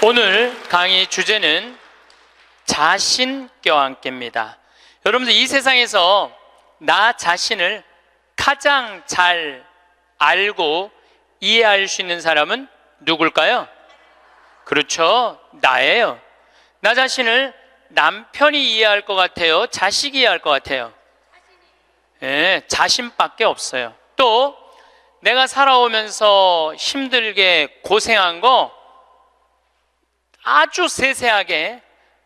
오늘 강의 주제는 자신 껴안기입니다. 여러분들 이 세상에서 나 자신을 가장 잘 알고 이해할 수 있는 사람은 누굴까요? 그렇죠, 나예요. 나 자신을 남편이 이해할 것 같아요? 자식이 이해할 것 같아요? 네, 자신밖에 없어요. 또 내가 살아오면서 힘들게 고생한 거 아주 세세하게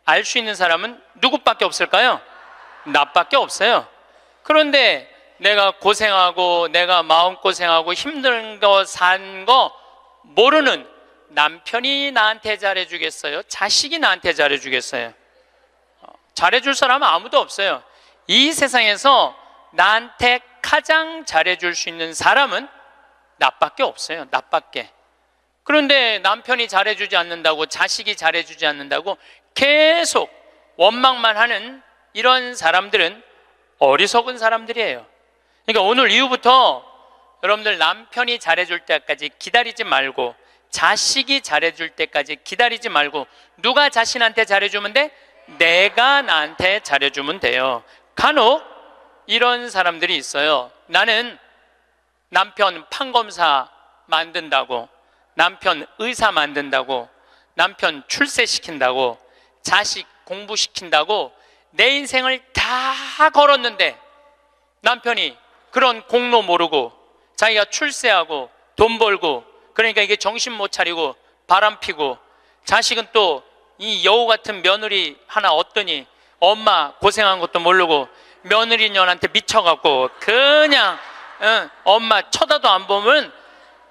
알 수 있는 사람은 누구밖에 없을까요? 나밖에 없어요. 그런데 내가 고생하고 내가 마음고생하고 힘든 거 산 거 모르는 남편이 나한테 잘해주겠어요? 자식이 나한테 잘해주겠어요? 잘해줄 사람은 아무도 없어요. 이 세상에서 나한테 가장 잘해줄 수 있는 사람은 나밖에 없어요. 나밖에. 그런데 남편이 잘해주지 않는다고, 자식이 잘해주지 않는다고 계속 원망만 하는 이런 사람들은 어리석은 사람들이에요. 그러니까 오늘 이후부터 여러분들 남편이 잘해줄 때까지 기다리지 말고, 자식이 잘해줄 때까지 기다리지 말고, 누가 자신한테 잘해주면 돼? 내가 나한테 잘해주면 돼요. 간혹 이런 사람들이 있어요. 나는 남편 판검사 만든다고, 남편 의사 만든다고, 남편 출세시킨다고, 자식 공부시킨다고 내 인생을 다 걸었는데 남편이 그런 공로 모르고 자기가 출세하고 돈 벌고, 그러니까 이게 정신 못 차리고 바람 피고, 자식은 또 이 여우 같은 며느리 하나 얻더니 엄마 고생한 것도 모르고 며느리년한테 미쳐갖고 그냥 엄마 쳐다도 안 보면,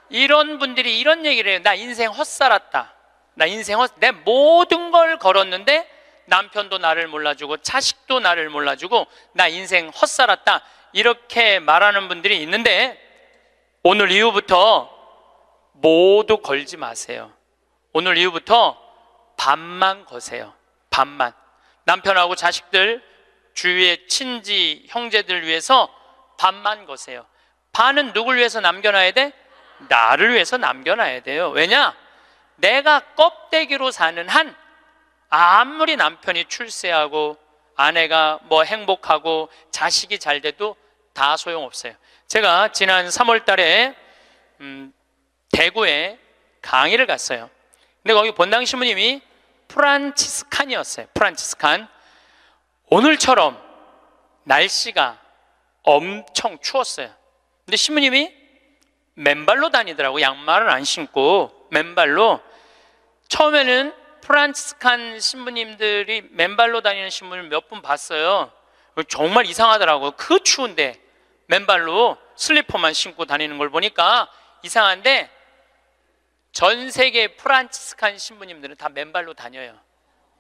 이런 분들이 이런 얘기를 해요. 나 인생 헛살았다. 내 모든 걸 걸었는데 남편도 나를 몰라주고 자식도 나를 몰라주고 나 인생 헛살았다. 이렇게 말하는 분들이 있는데, 오늘 이후부터 모두 걸지 마세요. 오늘 이후부터 반만 거세요. 반만. 남편하고 자식들, 주위의 친지, 형제들 위해서 반만 거세요. 반은 누굴 위해서 남겨놔야 돼? 나를 위해서 남겨놔야 돼요. 왜냐? 내가 껍데기로 사는 한 아무리 남편이 출세하고 아내가 뭐 행복하고 자식이 잘 돼도 다 소용없어요. 제가 지난 3월 달에 대구에 강의를 갔어요. 근데 거기 본당 신부님이 프란치스칸이었어요. 프란치스칸. 오늘처럼 날씨가 엄청 추웠어요. 근데 신부님이 맨발로 다니더라고. 양말을 안 신고 맨발로. 처음에는 프란치스칸 신부님들이 맨발로 다니는 신부님을 몇 분 봤어요. 정말 이상하더라고요. 그 추운데 맨발로 슬리퍼만 신고 다니는 걸 보니까 이상한데, 전 세계 프란치스칸 신부님들은 다 맨발로 다녀요.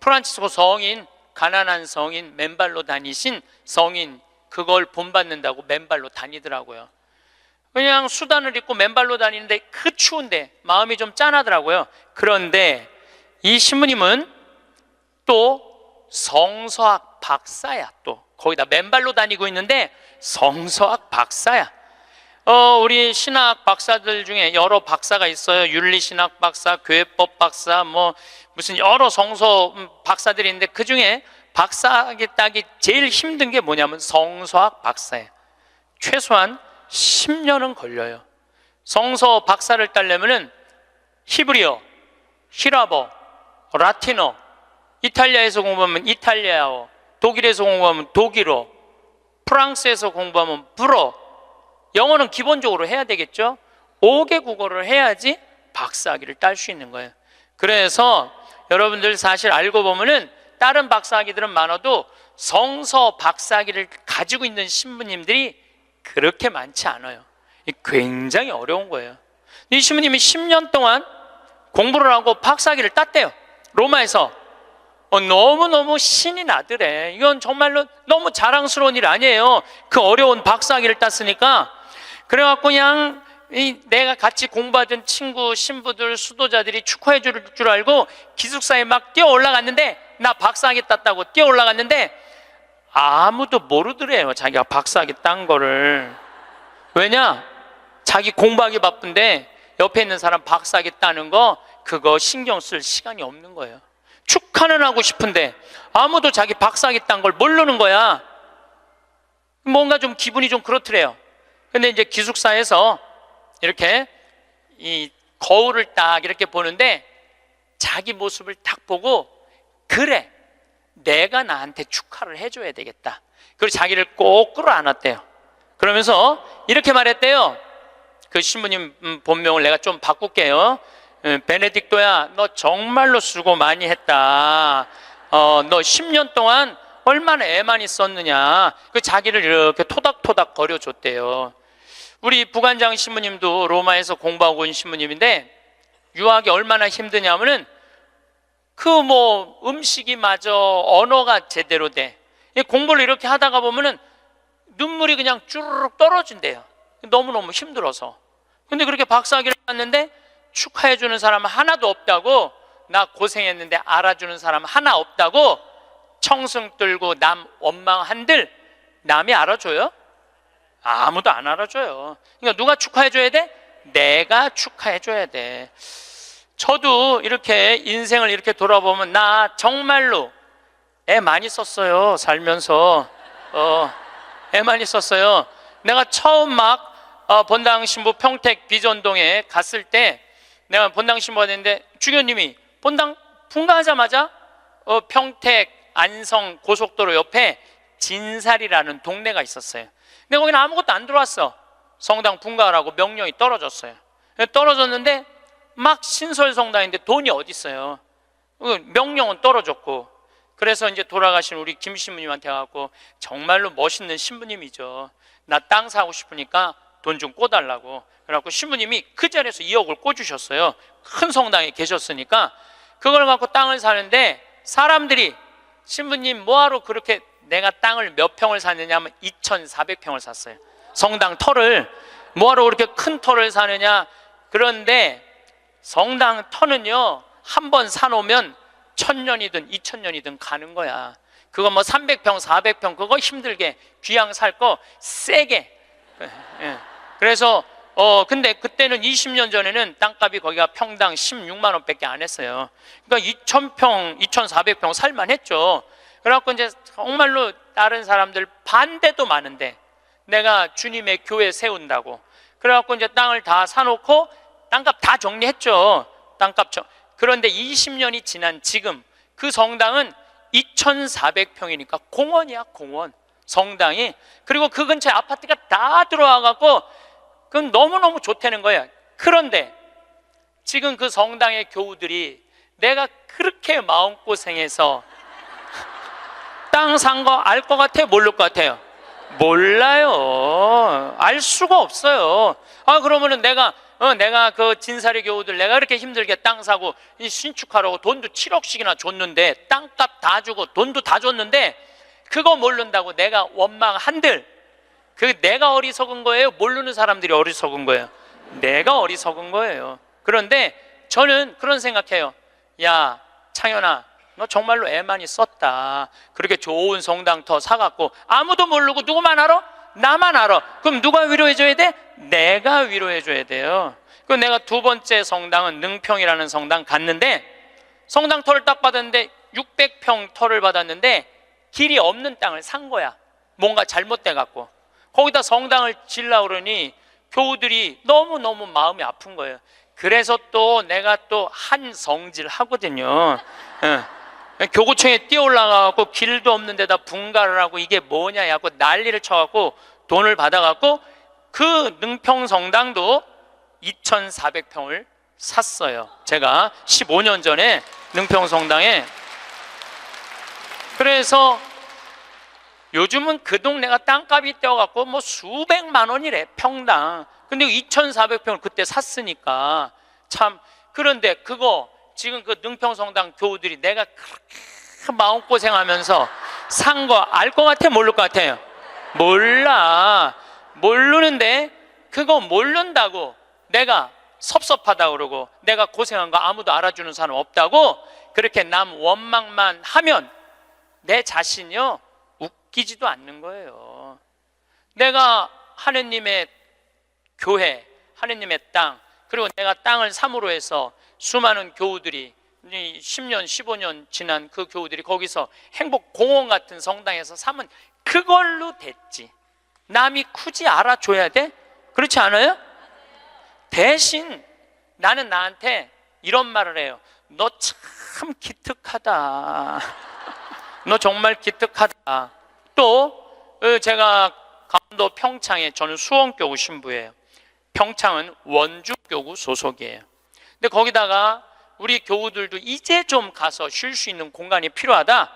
프란치스코 성인, 가난한 성인, 맨발로 다니신 성인, 그걸 본받는다고 맨발로 다니더라고요. 그냥 수단을 입고 맨발로 다니는데 그 추운데 마음이 좀 짠하더라고요. 그런데 이 신부님은 또 성서학 박사야. 또 거기다 맨발로 다니고 있는데 성서학 박사야. 우리 신학 박사들 중에 여러 박사가 있어요. 윤리신학 박사, 교회법 박사, 뭐 무슨 여러 성서 박사들이 있는데 그 중에 박사하기 따기 제일 힘든 게 뭐냐면 성서학 박사예요. 최소한 10년은 걸려요. 성서 박사를 따려면은 히브리어, 히라버, 라틴어, 이탈리아에서 공부하면 이탈리아어, 독일에서 공부하면 독일어, 프랑스에서 공부하면 불어, 영어는 기본적으로 해야 되겠죠. 5개 국어를 해야지 박사학위를 딸 수 있는 거예요. 그래서 여러분들 사실 알고 보면은 다른 박사학위들은 많아도 성서 박사학위를 가지고 있는 신부님들이 그렇게 많지 않아요. 굉장히 어려운 거예요. 이 신부님이 10년 동안 공부를 하고 박사학위를 땄대요. 로마에서. 너무너무 신이 나더래. 이건 정말로 너무 자랑스러운 일 아니에요. 그 어려운 박사학위를 땄으니까. 그래갖고 그냥 내가 같이 공부하던 친구, 신부들, 수도자들이 축하해 줄 알고 기숙사에 막 뛰어 올라갔는데, 나 박사학위 땄다고 뛰어 올라갔는데 아무도 모르더래요. 자기가 박사학위 딴 거를. 왜냐? 자기 공부하기 바쁜데 옆에 있는 사람 박사학위 따는 거 그거 신경 쓸 시간이 없는 거예요. 축하는 하고 싶은데 아무도 자기 박사하겠다는 걸 모르는 거야. 뭔가 좀 기분이 좀 그렇더래요. 근데 이제 기숙사에서 이렇게 이 거울을 딱 이렇게 보는데 자기 모습을 딱 보고, 그래, 내가 나한테 축하를 해줘야 되겠다. 그리고 자기를 꼭 끌어안았대요. 그러면서 이렇게 말했대요. 그 신부님 본명을 내가 좀 바꿀게요. 베네딕토야, 너 정말로 수고 많이 했다. 너 10년 동안 얼마나 애 많이 썼느냐. 그 자기를 이렇게 토닥토닥 거려줬대요. 우리 부관장 신부님도 로마에서 공부하고 온 신부님인데 유학이 얼마나 힘드냐면은 그 뭐 음식이 마저 언어가 제대로 돼. 공부를 이렇게 하다가 보면은 눈물이 그냥 쭈르륵 떨어진대요. 너무너무 힘들어서. 근데 그렇게 박사학위를 했는데 축하해주는 사람 하나도 없다고, 나 고생했는데 알아주는 사람 하나 없다고 청승 떨고 남 원망한들 남이 알아줘요? 아무도 안 알아줘요. 그러니까 누가 축하해줘야 돼? 내가 축하해줘야 돼. 저도 이렇게 인생을 이렇게 돌아보면 나 정말로 애 많이 썼어요. 살면서 애 많이 썼어요. 내가 처음 막 본당 신부 평택 비전동에 갔을 때 내가 본당 신부가 됐는데 주교님이 본당 분가하자마자 평택 안성 고속도로 옆에 진살이라는 동네가 있었어요. 근데 거기는 아무것도 안 들어왔어. 성당 분가하라고 명령이 떨어졌어요. 떨어졌는데 막 신설성당인데 돈이 어디 있어요. 명령은 떨어졌고. 그래서 이제 돌아가신 우리 김 신부님한테 가고, 정말로 멋있는 신부님이죠. 나 땅 사고 싶으니까 돈 좀 꿔달라고. 그래갖고 신부님이 그 자리에서 2억을 꿔주셨어요. 큰 성당에 계셨으니까. 그걸 갖고 땅을 사는데 사람들이 신부님 뭐하러 그렇게, 내가 땅을 몇 평을 샀느냐 하면 2,400평을 샀어요. 성당 터를. 뭐하러 그렇게 큰 터를 사느냐. 그런데 성당 터는요, 한 번 사놓으면 1,000년이든 2,000년이든 가는 거야. 그거 뭐 300평 400평 그거 힘들게 귀양 살 거 세게. 그래서 근데 그때는 20년 전에는 땅값이 거기가 평당 16만 원밖에 안 했어요. 그러니까 2,000평 2,400평 살만 했죠. 그래갖고 이제 정말로 다른 사람들 반대도 많은데 내가 주님의 교회 세운다고 그래갖고 이제 땅을 다 사놓고 땅값 다 정리했죠. 그런데 20년이 지난 지금 그 성당은 2,400평이니까 공원이야, 공원. 성당이. 그리고 그 근처에 아파트가 다 들어와갖고 그건 너무너무 좋다는 거예요. 그런데 지금 그 성당의 교우들이 내가 그렇게 마음고생해서 땅 산 거 알 것 같아요? 모를 것 같아요? 몰라요. 알 수가 없어요. 그러면은 내가 그 진사리 교우들 내가 그렇게 힘들게 땅 사고 신축하라고 돈도 7억씩이나 줬는데, 땅값 다 주고 돈도 다 줬는데 그거 모른다고 내가 원망한들, 그 내가 어리석은 거예요? 모르는 사람들이 어리석은 거예요? 내가 어리석은 거예요. 그런데 저는 그런 생각해요. 야, 창현아, 너 정말로 애 많이 썼다. 그렇게 좋은 성당터 사갖고 아무도 모르고 누구만 알아? 나만 알아. 그럼 누가 위로해줘야 돼? 내가 위로해줘야 돼요. 그 내가 두 번째 성당은 능평이라는 성당 갔는데, 성당터를 딱 받았는데 600평 터를 받았는데 길이 없는 땅을 산 거야. 뭔가 잘못돼 갖고 거기다 성당을 지으려고 그러니 교우들이 너무너무 마음이 아픈 거예요. 그래서 또 내가 또 한 성질 하거든요. 교구청에 뛰어 올라가갖고 길도 없는 데다 분가를 하고 이게 뭐냐 하고 난리를 쳐갖고 돈을 받아갖고 그 능평성당도 2,400평을 샀어요. 제가 15년 전에 능평성당에. 그래서 요즘은 그 동네가 땅값이 뛰어갖고 뭐 수백만 원이래 평당. 근데 2,400평을 그때 샀으니까 참. 그런데 그거 지금 그 능평성당 교우들이 내가 그렇게 마음고생하면서 산 거 알 것 같아? 모를 것 같아요? 몰라. 모르는데 그거 모른다고 내가 섭섭하다고 그러고 내가 고생한 거 아무도 알아주는 사람 없다고 그렇게 남 원망만 하면 내 자신이요 웃기지도 않는 거예요. 내가 하느님의 교회, 하느님의 땅, 그리고 내가 땅을 삼으로 해서 수많은 교우들이 10년, 15년 지난 그 교우들이 거기서 행복공원 같은 성당에서 사면 그걸로 됐지. 남이 굳이 알아줘야 돼? 그렇지 않아요? 대신 나는 나한테 이런 말을 해요. 너 참 기특하다. 너 정말 기특하다. 또 제가 강원도 평창에, 저는 수원교구 신부예요. 평창은 원주교구 소속이에요. 근데 거기다가 우리 교우들도 이제 좀 가서 쉴 수 있는 공간이 필요하다.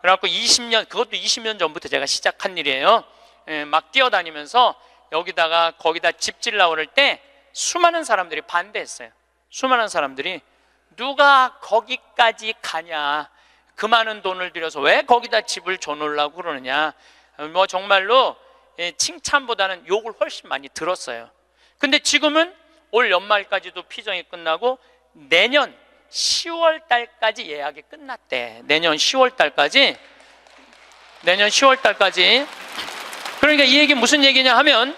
그래갖고 20년, 그것도 20년 전부터 제가 시작한 일이에요. 막 뛰어다니면서 거기다 집 질라고 그럴 때 수많은 사람들이 반대했어요. 수많은 사람들이 누가 거기까지 가냐, 그 많은 돈을 들여서 왜 거기다 집을 줘놓으려고 그러느냐, 뭐 정말로 칭찬보다는 욕을 훨씬 많이 들었어요. 근데 지금은 올 연말까지도 피정이 끝나고 내년 10월 달까지 예약이 끝났대. 내년 10월 달까지. 그러니까 이 얘기 무슨 얘기냐 하면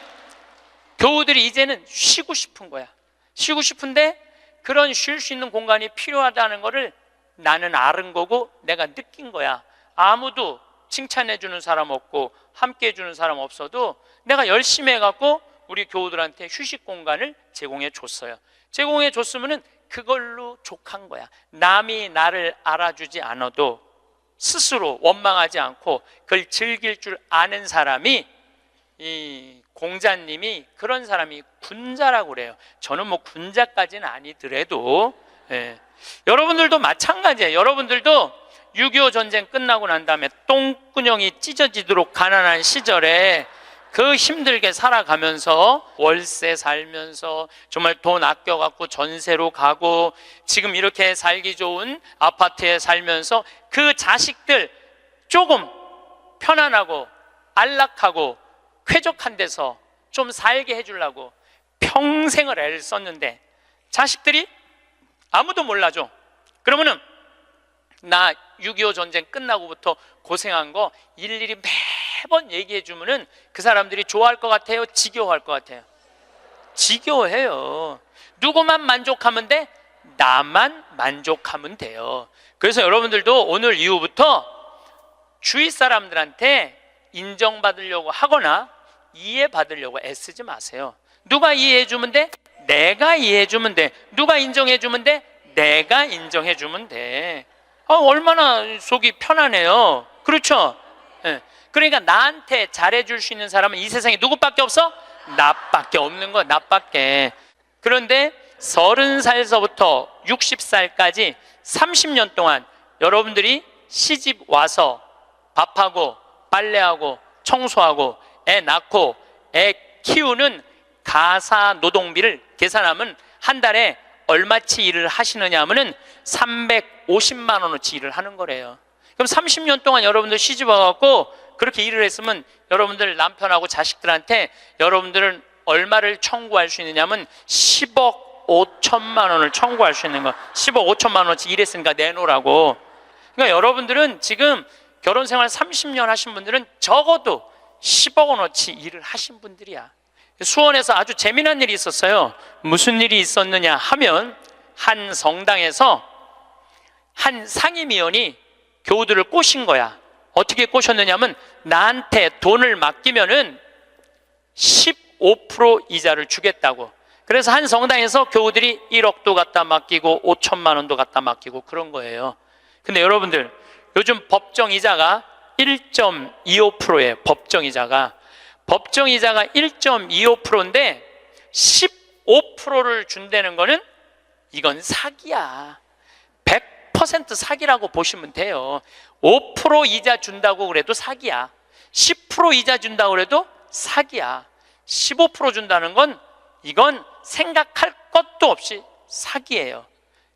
교우들이 이제는 쉬고 싶은 거야. 쉬고 싶은데 그런 쉴 수 있는 공간이 필요하다는 거를 나는 아는 거고 내가 느낀 거야. 아무도 칭찬해 주는 사람 없고 함께 해 주는 사람 없어도 내가 열심히 해갖고 우리 교우들한테 휴식 공간을 제공해 줬어요. 제공해 줬으면은 그걸로 족한 거야. 남이 나를 알아주지 않아도 스스로 원망하지 않고 그걸 즐길 줄 아는 사람이, 이 공자님이 그런 사람이 군자라고 그래요. 저는 뭐 군자까지는 아니더라도 여러분들도 마찬가지예요. 여러분들도 6.25 전쟁 끝나고 난 다음에 똥구녕이 찢어지도록 가난한 시절에 그 힘들게 살아가면서 월세 살면서 정말 돈 아껴갖고 전세로 가고 지금 이렇게 살기 좋은 아파트에 살면서 그 자식들 조금 편안하고 안락하고 쾌적한 데서 좀 살게 해주려고 평생을 애를 썼는데 자식들이 아무도 몰라줘. 그러면은 나 6.25 전쟁 끝나고부터 고생한 거 일일이 매번 얘기해 주면은 그 사람들이 좋아할 것 같아요? 지겨워할 것 같아요? 지겨워해요. 누구만 만족하면 돼? 나만 만족하면 돼요. 그래서 여러분들도 오늘 이후부터 주위 사람들한테 인정받으려고 하거나 이해받으려고 애쓰지 마세요. 누가 이해해 주면 돼? 내가 이해해 주면 돼. 누가 인정해 주면 돼? 내가 인정해 주면 돼. 얼마나 속이 편하네요. 그렇죠? 그러니까 나한테 잘해줄 수 있는 사람은 이 세상에 누구밖에 없어? 나밖에 없는 거야. 나밖에. 그런데 30살서부터 60살까지 30년 동안 여러분들이 시집 와서 밥하고 빨래하고 청소하고 애 낳고 애 키우는 가사 노동비를 계산하면 한 달에 얼마치 일을 하시느냐 하면은 350만 원어치 일을 하는 거래요. 그럼 30년 동안 여러분들 시집 와갖고 그렇게 일을 했으면 여러분들 남편하고 자식들한테 여러분들은 얼마를 청구할 수 있느냐면 10억 5천만 원을 청구할 수 있는 거. 10억 5천만 원어치 일했으니까 내놓으라고. 그러니까 여러분들은 지금 결혼 생활 30년 하신 분들은 적어도 10억 원어치 일을 하신 분들이야. 수원에서 아주 재미난 일이 있었어요. 무슨 일이 있었느냐 하면 한 성당에서 한 상임위원이 교우들을 꼬신 거야. 어떻게 꼬셨느냐 하면 나한테 돈을 맡기면은 15% 이자를 주겠다고. 그래서 한 성당에서 교우들이 1억도 갖다 맡기고 5천만 원도 갖다 맡기고 그런 거예요. 근데 여러분들 요즘 법정이자가 1.25%예요. 법정이자가 1.25%인데 15%를 준다는 거는 이건 사기야. 100% 사기라고 보시면 돼요. 5% 이자 준다고 그래도 사기야. 10% 이자 준다고 그래도 사기야. 15% 준다는 건 이건 생각할 것도 없이 사기예요.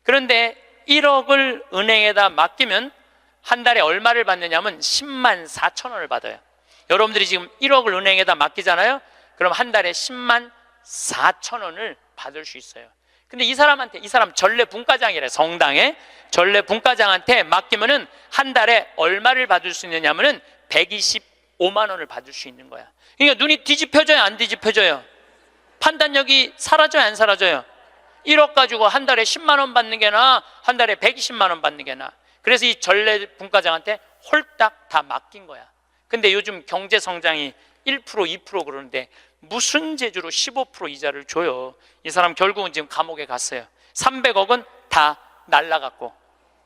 그런데 1억을 은행에다 맡기면 한 달에 얼마를 받느냐면 10만 4천 원을 받아요. 여러분들이 지금 1억을 은행에다 맡기잖아요. 그럼 한 달에 10만 4천 원을 받을 수 있어요. 근데 이 사람 전례 분과장이래. 성당에 전례 분과장한테 맡기면은 한 달에 얼마를 받을 수 있느냐면은 125만 원을 받을 수 있는 거야. 그러니까 눈이 뒤집혀져요, 안 뒤집혀져요? 판단력이 사라져요, 안 사라져요? 1억 가지고 한 달에 10만 원 받는 게 나아, 한 달에 120만 원 받는 게 나아. 그래서 이 전래 분과장한테 홀딱 다 맡긴 거야. 근데 요즘 경제 성장이 1%, 2% 그러는데 무슨 재주로 15% 이자를 줘요? 이 사람 결국은 지금 감옥에 갔어요. 300억은 다 날라갔고.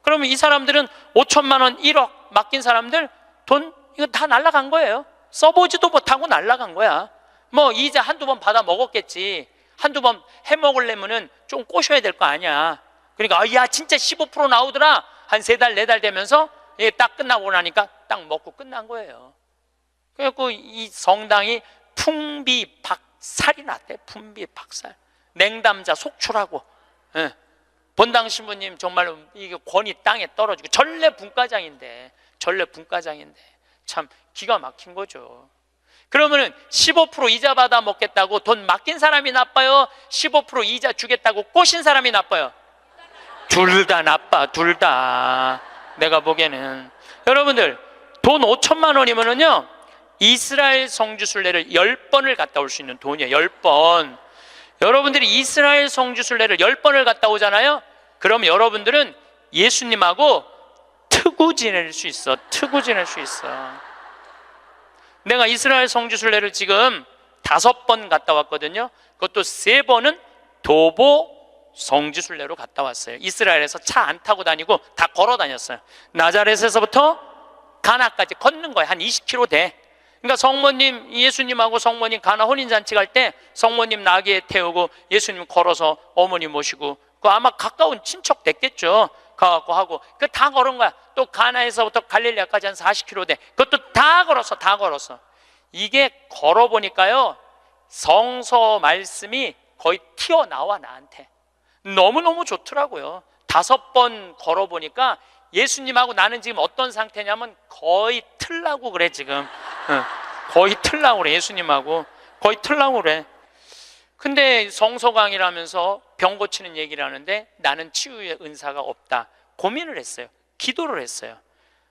그러면 이 사람들은 5천만 원, 1억 맡긴 사람들 돈 이거 다 날라간 거예요. 써보지도 못하고 날라간 거야. 뭐 이자 한두 번 받아 먹었겠지. 한두 번 해먹으려면은 좀 꼬셔야 될 거 아니야. 그러니까 야 진짜 15% 나오더라. 한 3달, 4달 되면서 딱 끝나고 나니까 딱 먹고 끝난 거예요. 그래갖고 이 성당이 풍비박살이 났대. 풍비박살. 냉담자 속출하고. 예. 본당 신부님 정말로 이게 권위 땅에 떨어지고 전래 분과장인데 참 기가 막힌 거죠. 그러면은 15% 이자 받아 먹겠다고 돈 맡긴 사람이 나빠요? 15% 이자 주겠다고 꼬신 사람이 나빠요? 둘 다 나빠. 둘 다. 내가 보기에는 여러분들 돈 5천만 원이면은요 이스라엘 성지순례를 10번을 갔다 올 수 있는 돈이에요. 10번. 여러분들이 이스라엘 성지순례를 10번을 갔다 오잖아요. 그럼 여러분들은 예수님하고 트고 지낼 수 있어. 트고 지낼 수 있어. 내가 이스라엘 성지순례를 지금 5번 갔다 왔거든요. 그것도 3번은 도보 성지순례로 갔다 왔어요. 이스라엘에서 차 안 타고 다니고 다 걸어 다녔어요. 나자렛에서부터 가나까지 걷는 거예요. 한 20km 돼. 그러니까 성모님, 예수님하고 성모님 가나 혼인잔치 갈 때 성모님 나귀에 태우고 예수님 걸어서 어머니 모시고 그 아마 가까운 친척 됐겠죠. 가갖고 하고 그 다 걸은 거야. 또 가나에서부터 갈릴리아까지 한 40km 돼. 그것도 다 걸었어. 이게 걸어보니까요 성서 말씀이 거의 튀어나와 나한테. 너무너무 좋더라고요. 5번 걸어보니까 예수님하고 나는 지금 어떤 상태냐면 거의 틀라고 그래 지금. 거의 틀라고 그래. 예수님하고 거의 틀라고 그래. 근데 성서강이라면서 병 고치는 얘기를 하는데 나는 치유의 은사가 없다. 고민을 했어요. 기도를 했어요.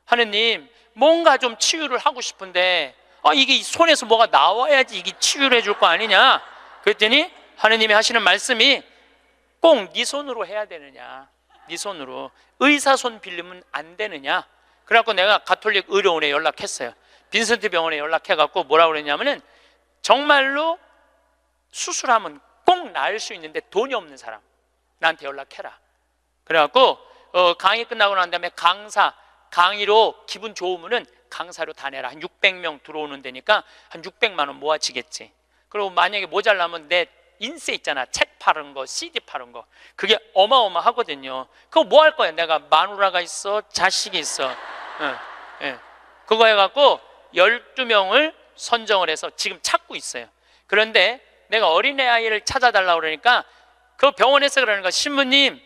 하느님 뭔가 좀 치유를 하고 싶은데 이게 손에서 뭐가 나와야지 이게 치유를 해줄 거 아니냐. 그랬더니 하느님이 하시는 말씀이 꼭 네 손으로 해야 되느냐. 네 손으로. 의사 손 빌리면 안 되느냐. 그래갖고 내가 가톨릭 의료원에 연락했어요. 빈센트 병원에 연락해갖고 뭐라고 그랬냐면은 정말로 수술하면 꼭 나을 수 있는데 돈이 없는 사람 나한테 연락해라. 그래갖고 강의 끝나고 난 다음에 강의로 기분 좋으면은 강사료 다 내라. 한 600명 들어오는 데니까 한 600만 원 모아지겠지. 그리고 만약에 모자라면 내 인세 있잖아. 책 파는 거, CD 파는 거. 그게 어마어마하거든요. 그거 뭐 할 거야? 내가 마누라가 있어, 자식이 있어. 그거 해갖고 12명을 선정을 해서 지금 찾고 있어요. 그런데 내가 어린애 아이를 찾아달라고 그러니까 그 병원에서 그러는 거야. 신부님,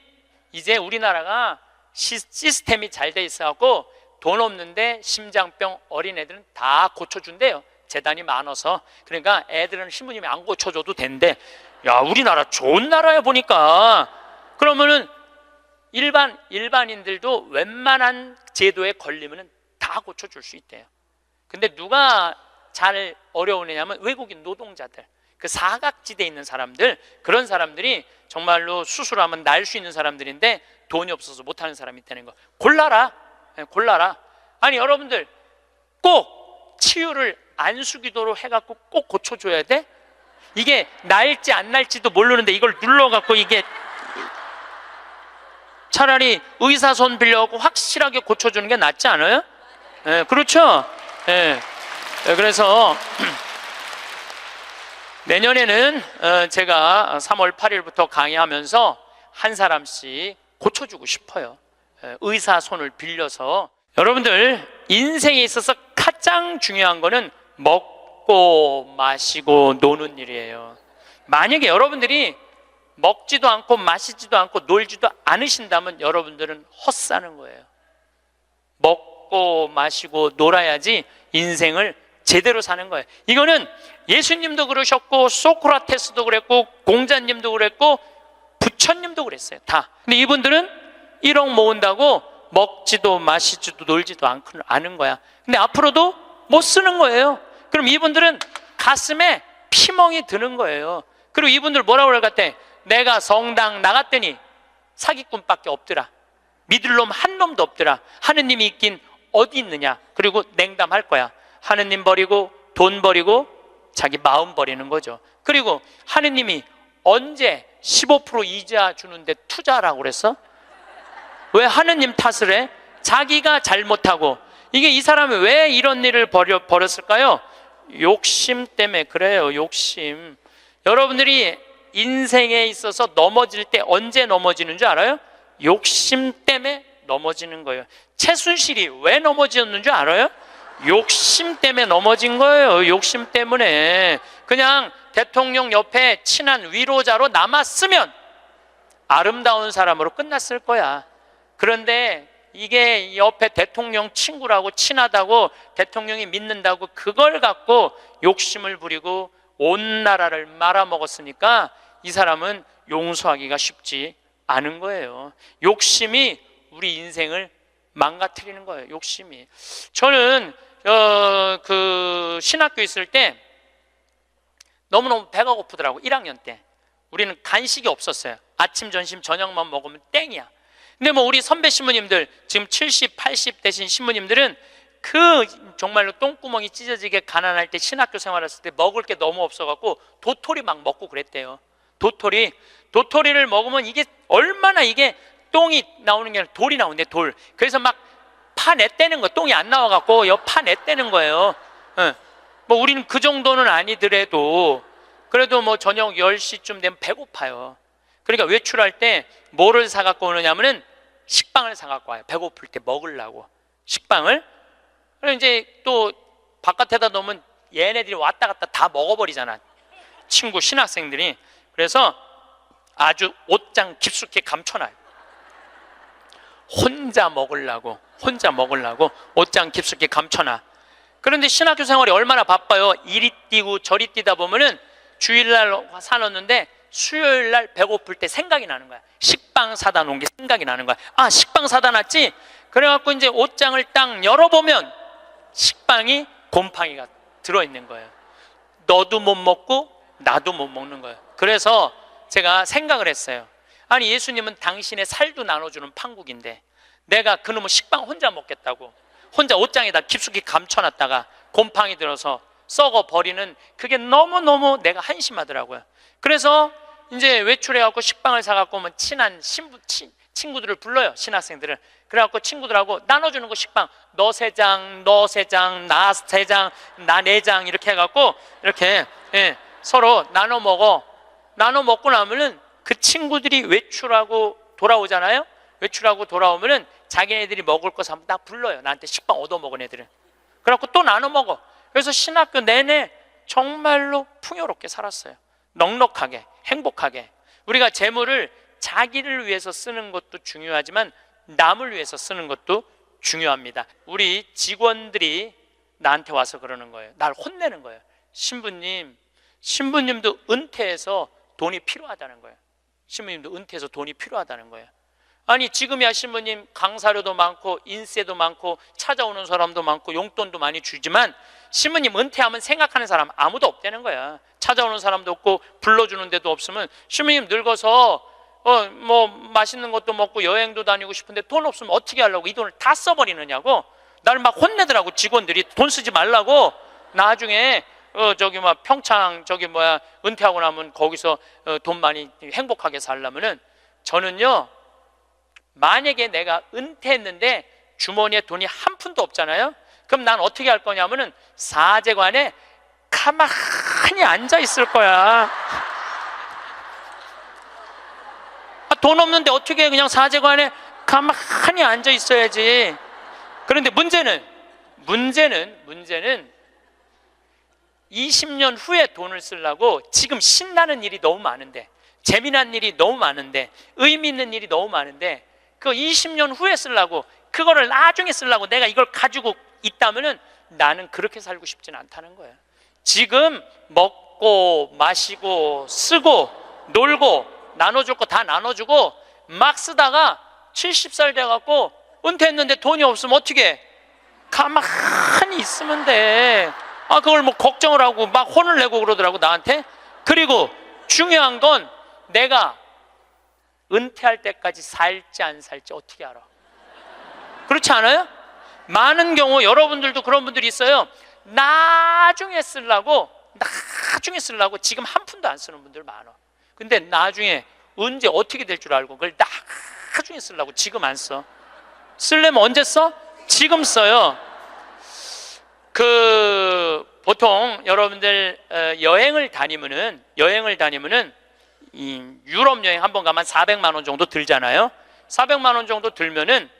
이제 우리나라가 시스템이 잘 돼 있어갖고 돈 없는데 심장병 어린애들은 다 고쳐준대요. 재단이 많아서. 그러니까 애들은 신부님이 안 고쳐줘도 된대. 야, 우리나라 좋은 나라야 보니까. 그러면은 일반인들도 웬만한 제도에 걸리면은 다 고쳐줄 수 있대요. 근데 누가 잘 어려우냐면 외국인 노동자들, 그 사각지대에 있는 사람들, 그런 사람들이 정말로 수술하면 날 수 있는 사람들인데 돈이 없어서 못하는 사람이 있다는 거. 골라라. 아니 여러분들 꼭 치유를 안수기도로 해갖고 꼭 고쳐줘야 돼? 이게 날지 안 날지도 모르는데 이걸 눌러갖고 이게 차라리 의사 손 빌려갖고 확실하게 고쳐주는 게 낫지 않아요? 그렇죠? 그래서 내년에는 제가 3월 8일부터 강의하면서 한 사람씩 고쳐주고 싶어요. 의사 손을 빌려서. 여러분들 인생에 있어서 가장 중요한 거는 먹고 마시고 노는 일이에요. 만약에 여러분들이 먹지도 않고 마시지도 않고 놀지도 않으신다면 여러분들은 헛사는 거예요. 먹고 마시고 놀아야지 인생을 제대로 사는 거예요. 이거는 예수님도 그러셨고 소크라테스도 그랬고 공자님도 그랬고 부처님도 그랬어요. 다. 근데 이분들은 1억 모은다고 먹지도 마시지도 놀지도 않은 거야. 근데 앞으로도 못 쓰는 거예요. 그럼 이분들은 가슴에 피멍이 드는 거예요. 그리고 이분들 뭐라고 그럴 것 같아? 내가 성당 나갔더니 사기꾼밖에 없더라. 믿을 놈 한 놈도 없더라. 하느님이 있긴 어디 있느냐. 그리고 냉담할 거야. 하느님 버리고 돈 버리고 자기 마음 버리는 거죠. 그리고 하느님이 언제 15% 이자 주는데 투자라고 그랬어? 왜 하느님 탓을 해? 자기가 잘못하고. 이게 이 사람이 왜 이런 일을 벌였을까요? 욕심 때문에 그래요. 욕심. 여러분들이 인생에 있어서 넘어질 때 언제 넘어지는 줄 알아요? 욕심 때문에 넘어지는 거예요. 최순실이 왜 넘어졌는 줄 알아요? 욕심 때문에 넘어진 거예요. 욕심 때문에. 그냥 대통령 옆에 친한 위로자로 남았으면 아름다운 사람으로 끝났을 거야. 그런데 이게 옆에 대통령 친구라고 친하다고 대통령이 믿는다고 그걸 갖고 욕심을 부리고 온 나라를 말아먹었으니까 이 사람은 용서하기가 쉽지 않은 거예요. 욕심이 우리 인생을 망가뜨리는 거예요. 욕심이. 저는 그 신학교 있을 때 너무너무 배가 고프더라고. 1학년 때 우리는 간식이 없었어요. 아침, 점심, 저녁만 먹으면 땡이야. 근데 뭐 우리 선배 신부님들 지금 70, 80 되신 신부님들은 그 정말로 똥구멍이 찢어지게 가난할 때 신학교 생활했을 때 먹을 게 너무 없어갖고 도토리 막 먹고 그랬대요. 도토리를 먹으면 이게 얼마나 이게 똥이 나오는 게 아니라 돌이 나오는데 돌. 그래서 막 파냈다는 거. 똥이 안 나와갖고 파냈다는 거예요. 뭐 우리는 그 정도는 아니더라도 그래도 뭐 저녁 10시쯤 되면 배고파요. 그러니까 외출할 때 뭐를 사갖고 오느냐면은 식빵을 사갖고 와요. 배고플 때 먹으려고 식빵을. 그럼 이제 또 바깥에다 놓으면 얘네들이 왔다 갔다 다 먹어버리잖아. 친구 신학생들이. 그래서 아주 옷장 깊숙이 감춰놔요. 혼자 먹으려고 옷장 깊숙이 감춰놔. 그런데 신학교 생활이 얼마나 바빠요. 이리 뛰고 저리 뛰다 보면은 주일날 사놓는데 수요일날 배고플 때 생각이 나는 거야. 식빵 사다 놓은 게 생각이 나는 거야. 아, 식빵 사다 놨지? 그래갖고 이제 옷장을 딱 열어보면 식빵이 곰팡이가 들어있는 거예요. 너도 못 먹고 나도 못 먹는 거예요. 그래서 제가 생각을 했어요. 아니, 예수님은 당신의 살도 나눠주는 판국인데 내가 그놈의 식빵 혼자 먹겠다고 혼자 옷장에다 깊숙이 감춰놨다가 곰팡이 들어서 썩어버리는 그게 너무너무 내가 한심하더라고요. 그래서 이제 외출해갖고 식빵을 사갖고 오면 친한 친구들을 불러요. 신학생들을. 그래갖고 친구들하고 나눠주는 거 식빵. 너 3장, 너 3장, 나 3장, 나 4장 이렇게 해갖고 이렇게 서로 나눠 먹어. 나눠 먹고 나면은 그 친구들이 외출하고 돌아오잖아요. 외출하고 돌아오면은 자기네들이 먹을 거 사면 딱 불러요. 나한테 식빵 얻어먹은 애들은. 그래갖고 또 나눠 먹어. 그래서 신학교 내내 정말로 풍요롭게 살았어요. 넉넉하게, 행복하게. 우리가 재물을 자기를 위해서 쓰는 것도 중요하지만 남을 위해서 쓰는 것도 중요합니다. 우리 직원들이 나한테 와서 그러는 거예요. 날 혼내는 거예요. 신부님도 은퇴해서 돈이 필요하다는 거예요. 신부님도 은퇴해서 돈이 필요하다는 거예요. 아니, 지금이야 신부님 강사료도 많고 인세도 많고 찾아오는 사람도 많고 용돈도 많이 주지만 신부님 은퇴하면 생각하는 사람 아무도 없다는 거야. 찾아오는 사람도 없고 불러주는 데도 없으면 신부님 늙어서 뭐 맛있는 것도 먹고 여행도 다니고 싶은데 돈 없으면 어떻게 하려고 이 돈을 다 써버리느냐고 나를 막 혼내더라고. 직원들이 돈 쓰지 말라고. 나중에 평창 은퇴하고 나면 거기서 돈 많이 행복하게 살려면은 저는요, 만약에 내가 은퇴했는데 주머니에 돈이 한 푼도 없잖아요. 그럼 난 어떻게 할 거냐면은 사제관에 가만히 앉아 있을 거야. 돈 없는데 어떻게 그냥 사제관에 가만히 앉아 있어야지. 그런데 문제는 20년 후에 돈을 쓰려고 지금 신나는 일이 너무 많은데, 재미난 일이 너무 많은데, 의미 있는 일이 너무 많은데 그 20년 후에 쓰려고, 그거를 나중에 쓰려고 내가 이걸 가지고 있다면은 나는 그렇게 살고 싶지는 않다는 거예요. 지금 먹고 마시고 쓰고 놀고 나눠줄 거 다 나눠주고 막 쓰다가 70살 돼갖고 은퇴했는데 돈이 없으면 어떻게 해? 가만히 있으면 돼. 그걸 뭐 걱정을 하고 막 혼을 내고 그러더라고 나한테. 그리고 중요한 건 내가 은퇴할 때까지 살지 안 살지 어떻게 알아? 그렇지 않아요? 많은 경우 여러분들도 그런 분들이 있어요. 나중에 쓰려고 지금 한 푼도 안 쓰는 분들 많아. 근데 나중에 언제 어떻게 될 줄 알고 그걸 나중에 쓰려고 지금 안 써. 쓰려면 언제 써? 지금 써요. 보통 여러분들 여행을 다니면은 이 유럽 여행 한번 가면 400만 원 정도 들잖아요. 400만 원 정도 들면은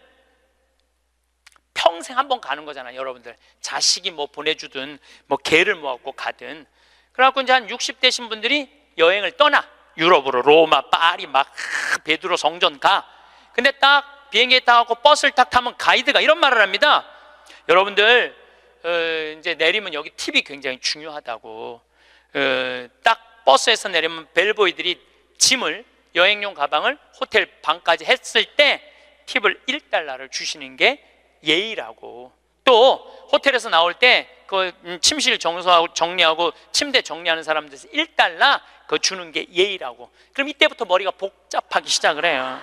평생 한번 가는 거잖아요. 여러분들 자식이 뭐 보내주든 뭐 개를 모아갖고 가든. 그래갖고 이제 한 60대신 분들이 여행을 떠나. 유럽으로 로마, 파리 막 베드로 성전 가. 근데 딱 비행기에 타고 버스를 딱 타면 가이드가 이런 말을 합니다. 여러분들 이제 내리면 여기 팁이 굉장히 중요하다고. 딱 버스에서 내리면 벨보이들이 짐을, 여행용 가방을 호텔 방까지 했을 때 팁을 1달러를 주시는 게 예의라고. 또 호텔에서 나올 때 그 침실 청소하고 정리하고 침대 정리하는 사람들에서 1달러 그거 주는 게 예의라고. 그럼 이때부터 머리가 복잡하기 시작을 해요.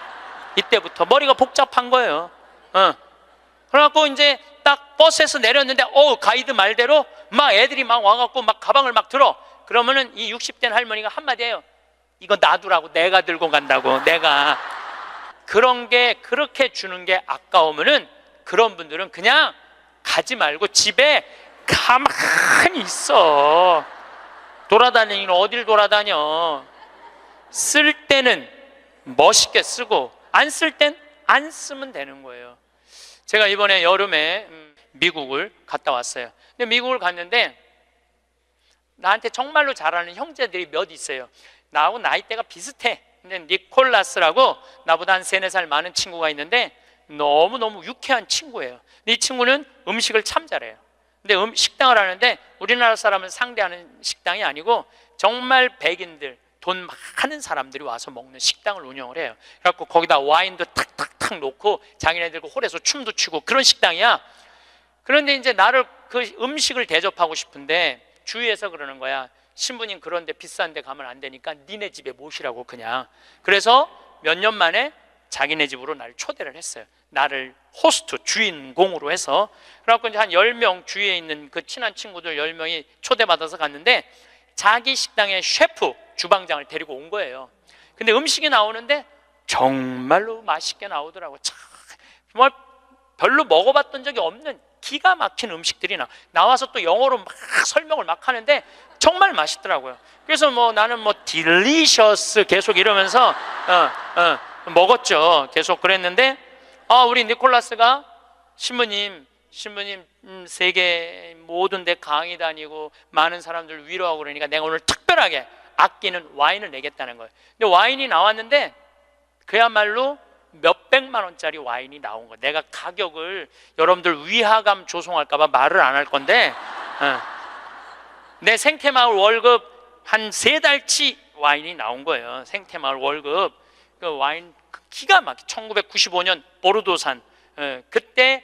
이때부터 머리가 복잡한 거예요. 그래갖고 이제 딱 버스에서 내렸는데 가이드 말대로 막 애들이 막 와갖고 막 가방을 막 들어. 그러면은 이 60대 할머니가 한마디 해요. 이거 놔두라고. 내가 들고 간다고. 내가. 그런 게 그렇게 주는 게 아까우면은 그런 분들은 그냥 가지 말고 집에 가만히 있어. 돌아다니는 어딜 돌아다녀. 쓸 때는 멋있게 쓰고 안 쓸 땐 안 쓰면 되는 거예요. 제가 이번에 여름에 미국을 갔다 왔어요. 근데 미국을 갔는데 나한테 정말로 잘하는 형제들이 몇 있어요. 나하고 나이대가 비슷해. 근데 니콜라스라고 나보다 한 3-4살 많은 친구가 있는데 너무너무 유쾌한 친구예요. 이 친구는 음식을 참 잘해요. 근데 식당을 하는데 우리나라 사람을 상대하는 식당이 아니고 정말 백인들, 돈 많은 사람들이 와서 먹는 식당을 운영을 해요. 그래갖고 거기다 와인도 탁탁탁 놓고 자기네들 홀에서 춤도 추고 그런 식당이야. 그런데 이제 나를 그 음식을 대접하고 싶은데 주위에서 그러는 거야. 신부님 그런데 비싼 데 가면 안 되니까 니네 집에 모시라고 그냥. 그래서 몇 년 만에 자기네 집으로 나를 초대를 했어요. 나를 호스트, 주인공으로 해서. 그래갖고 이제 한 10명 주위에 있는 그 친한 친구들 10명이 초대받아서 갔는데 자기 식당의 셰프, 주방장을 데리고 온 거예요. 근데 음식이 나오는데 정말로 맛있게 나오더라고요. 정말 별로 먹어봤던 적이 없는 기가 막힌 음식들이 나와서 또 영어로 막 설명을 막 하는데 정말 맛있더라고요. 그래서 뭐 나는 뭐 딜리셔스 계속 이러면서 먹었죠. 계속 그랬는데 우리 니콜라스가 신부님 세계 모든 데 강의 다니고 많은 사람들 위로하고 그러니까 내가 오늘 특별하게 아끼는 와인을 내겠다는 거예요. 근데 와인이 나왔는데 그야말로 몇백만 원짜리 와인이 나온 거예요. 내가 가격을 여러분들 위화감 조성할까 봐 말을 안 할 건데 내 생태마을 월급 한 3달치 와인이 나온 거예요. 생태마을 월급. 그 와인 기가 막히게 1995년 보르도산. 그때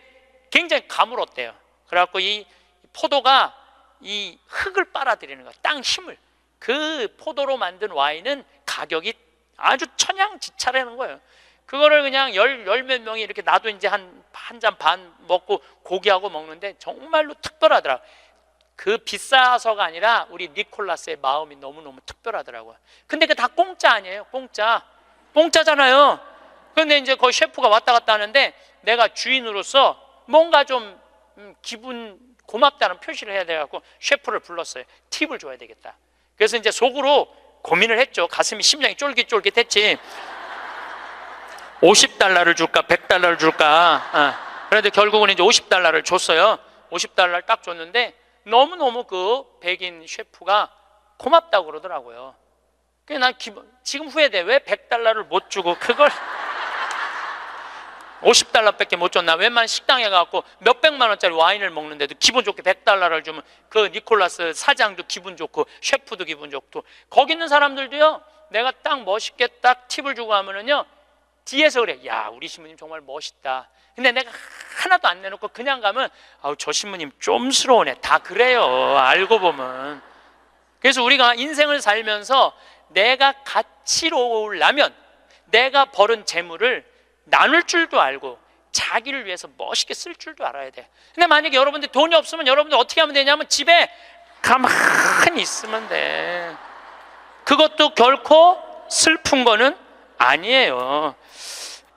굉장히 가물었대요. 그래갖고 이 포도가 이 흙을 빨아들이는 거야. 땅 힘을. 그 포도로 만든 와인은 가격이 아주 천양지차라는 거예요. 그거를 그냥 열 몇 명이 이렇게 나도 이제 한 잔 반 먹고 고기하고 먹는데 정말로 특별하더라. 그 비싸서가 아니라 우리 니콜라스의 마음이 너무너무 특별하더라고요. 근데 그 다 공짜 아니에요. 공짜잖아요. 그런데 이제 거기 셰프가 왔다 갔다 하는데 내가 주인으로서 뭔가 좀 기분 고맙다는 표시를 해야 돼갖고 셰프를 불렀어요. 팁을 줘야 되겠다. 그래서 이제 속으로 고민을 했죠. 가슴이 심장이 쫄깃쫄깃했지. 50달러를 줄까 100달러를 줄까. 그런데 결국은 이제 50달러를 줬어요. 50달러를 딱 줬는데 너무너무 그 백인 셰프가 고맙다고 그러더라고요. 그래서 난 지금 후회돼. 왜 100달러를 못 주고 그걸 50달러밖에 못 줬나. 웬만한 식당에 가서 몇백만 원짜리 와인을 먹는데도 기분 좋게 100달러를 주면 그 니콜라스 사장도 기분 좋고 셰프도 기분 좋고 거기 있는 사람들도요. 내가 딱 멋있게 딱 팁을 주고 하면은요. 뒤에서 그래. 야, 우리 신부님 정말 멋있다. 근데 내가 하나도 안 내놓고 그냥 가면 저 신부님 좀스러우네. 다 그래요. 알고 보면. 그래서 우리가 인생을 살면서 내가 가치로우려면 내가 벌은 재물을 나눌 줄도 알고 자기를 위해서 멋있게 쓸 줄도 알아야 돼. 근데 만약에 여러분들 돈이 없으면 여러분들 어떻게 하면 되냐면 집에 가만히 있으면 돼. 그것도 결코 슬픈 거는 아니에요.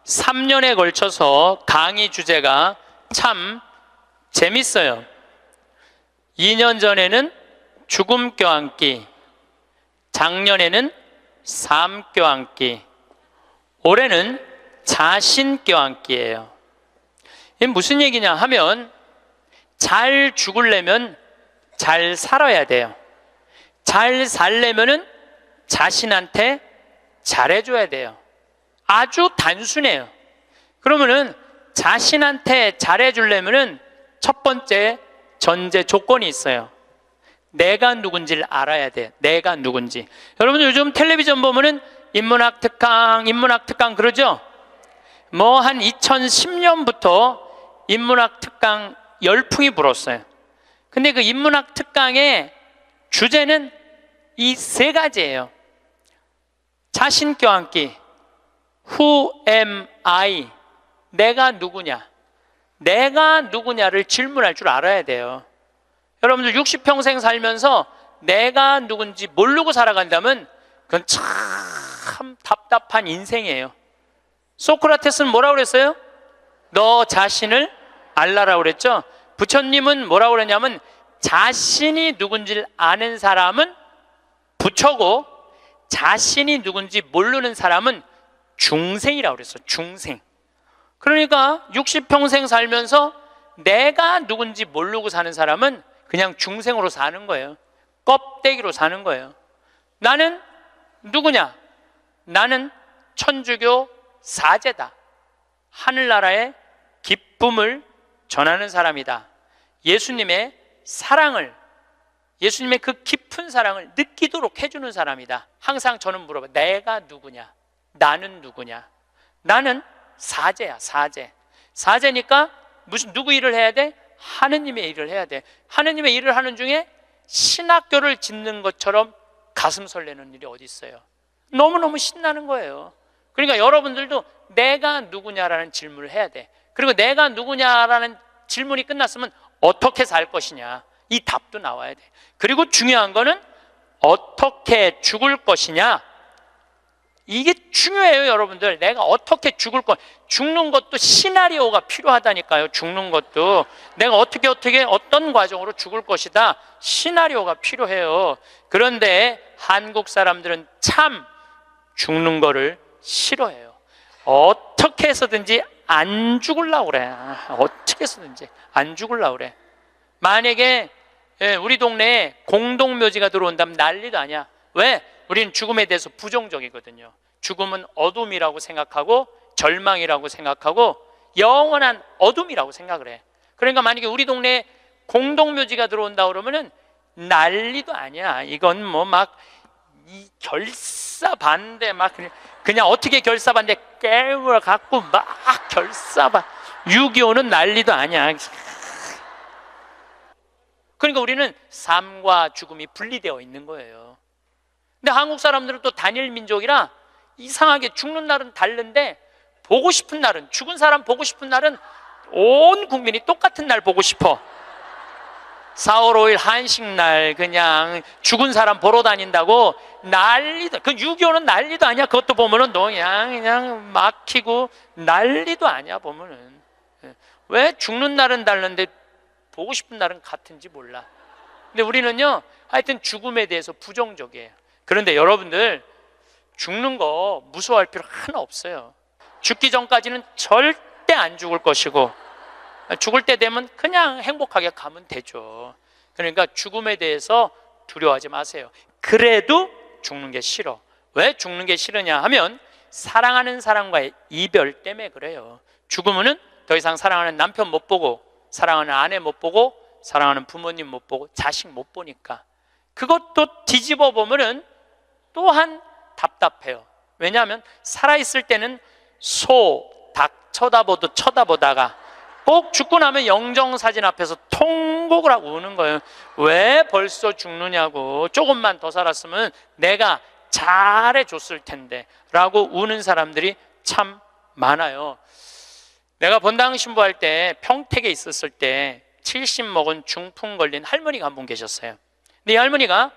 3년에 걸쳐서 강의 주제가 참 재밌어요. 2년 전에는 죽음 껴안기, 작년에는 삶 껴안기, 올해는 자신 껴안기예요. 이게 무슨 얘기냐 하면 잘 죽으려면 잘 살아야 돼요. 잘 살려면은 자신한테 잘해줘야 돼요. 아주 단순해요. 그러면은 자신한테 잘해주려면은 첫 번째 전제 조건이 있어요. 내가 누군지를 알아야 돼. 내가 누군지. 여러분들 요즘 텔레비전 보면은 인문학 특강 그러죠? 뭐 한 2010년부터 인문학 특강 열풍이 불었어요. 근데 그 인문학 특강의 주제는 이 세 가지예요. 자신 껴안기, Who am I? 내가 누구냐? 내가 누구냐를 질문할 줄 알아야 돼요. 여러분들 60평생 살면서 내가 누군지 모르고 살아간다면 그건 참 답답한 인생이에요. 소크라테스는 뭐라고 그랬어요? 너 자신을 알라라고 그랬죠? 부처님은 뭐라고 그랬냐면 자신이 누군지를 아는 사람은 부처고 자신이 누군지 모르는 사람은 중생이라고 그랬어요. 중생. 그러니까 60평생 살면서 내가 누군지 모르고 사는 사람은 그냥 중생으로 사는 거예요. 껍데기로 사는 거예요. 나는 누구냐? 나는 천주교 사제다. 하늘나라의 기쁨을 전하는 사람이다. 예수님의 사랑을, 예수님의 그 깊은 사랑을 느끼도록 해주는 사람이다. 항상 저는 물어봐요. 내가 누구냐? 나는 누구냐? 나는 사제야, 사제. 사제니까 누구 일을 해야 돼? 하느님의 일을 해야 돼. 하느님의 일을 하는 중에 신학교를 짓는 것처럼 가슴 설레는 일이 어디 있어요? 너무너무 신나는 거예요. 그러니까 여러분들도 내가 누구냐라는 질문을 해야 돼. 그리고 내가 누구냐라는 질문이 끝났으면 어떻게 살 것이냐, 이 답도 나와야 돼. 그리고 중요한 거는 어떻게 죽을 것이냐, 이게 중요해요. 여러분들, 내가 어떻게 죽는 것도 시나리오가 필요하다니까요. 죽는 것도 내가 어떻게 어떤 과정으로 죽을 것이다, 시나리오가 필요해요. 그런데 한국 사람들은 참 죽는 거를 싫어해요. 어떻게 해서든지 안 죽으려고 그래. 어떻게 해서든지 안 죽으려고 그래. 만약에 우리 동네에 공동묘지가 들어온다면 난리도 아니야. 왜? 우리는 죽음에 대해서 부정적이거든요. 죽음은 어둠이라고 생각하고 절망이라고 생각하고 영원한 어둠이라고 생각을 해. 그러니까 만약에 우리 동네에 공동묘지가 들어온다 그러면은 난리도 아니야. 이건 뭐 막 이 결사반대 막 그냥 어떻게 결사반대 깨물어 갖고 막 결사반 6.25는 난리도 아니야. 그러니까 우리는 삶과 죽음이 분리되어 있는 거예요. 근데 한국 사람들은 또 단일 민족이라 이상하게 죽는 날은 다른데 보고 싶은 날은, 죽은 사람 보고 싶은 날은 온 국민이 똑같은 날 보고 싶어. 4월 5일 한식날 그냥 죽은 사람 보러 다닌다고 난리도, 그 6.25는 난리도 아니야. 그것도 보면은 그냥 막히고 난리도 아니야. 보면은 왜 죽는 날은 다른데 보고 싶은 날은 같은지 몰라. 근데 우리는요, 하여튼 죽음에 대해서 부정적이에요. 그런데 여러분들, 죽는 거 무서워할 필요 하나 없어요. 죽기 전까지는 절대 안 죽을 것이고, 죽을 때 되면 그냥 행복하게 가면 되죠. 그러니까 죽음에 대해서 두려워하지 마세요. 그래도 죽는 게 싫어. 왜 죽는 게 싫으냐 하면 사랑하는 사람과의 이별 때문에 그래요. 죽으면은 더 이상 사랑하는 남편 못 보고, 사랑하는 아내 못 보고, 사랑하는 부모님 못 보고, 자식 못 보니까. 그것도 뒤집어 보면은 또한 답답해요. 왜냐하면 살아있을 때는 소, 닭 쳐다보다가 꼭 죽고 나면 영정사진 앞에서 통곡을 하고 우는 거예요. 왜 벌써 죽느냐고. 조금만 더 살았으면 내가 잘해줬을 텐데 라고 우는 사람들이 참 많아요. 내가 본당 신부할 때 평택에 있었을 때 70 먹은 중풍 걸린 할머니가 한 분 계셨어요. 근데 이 할머니가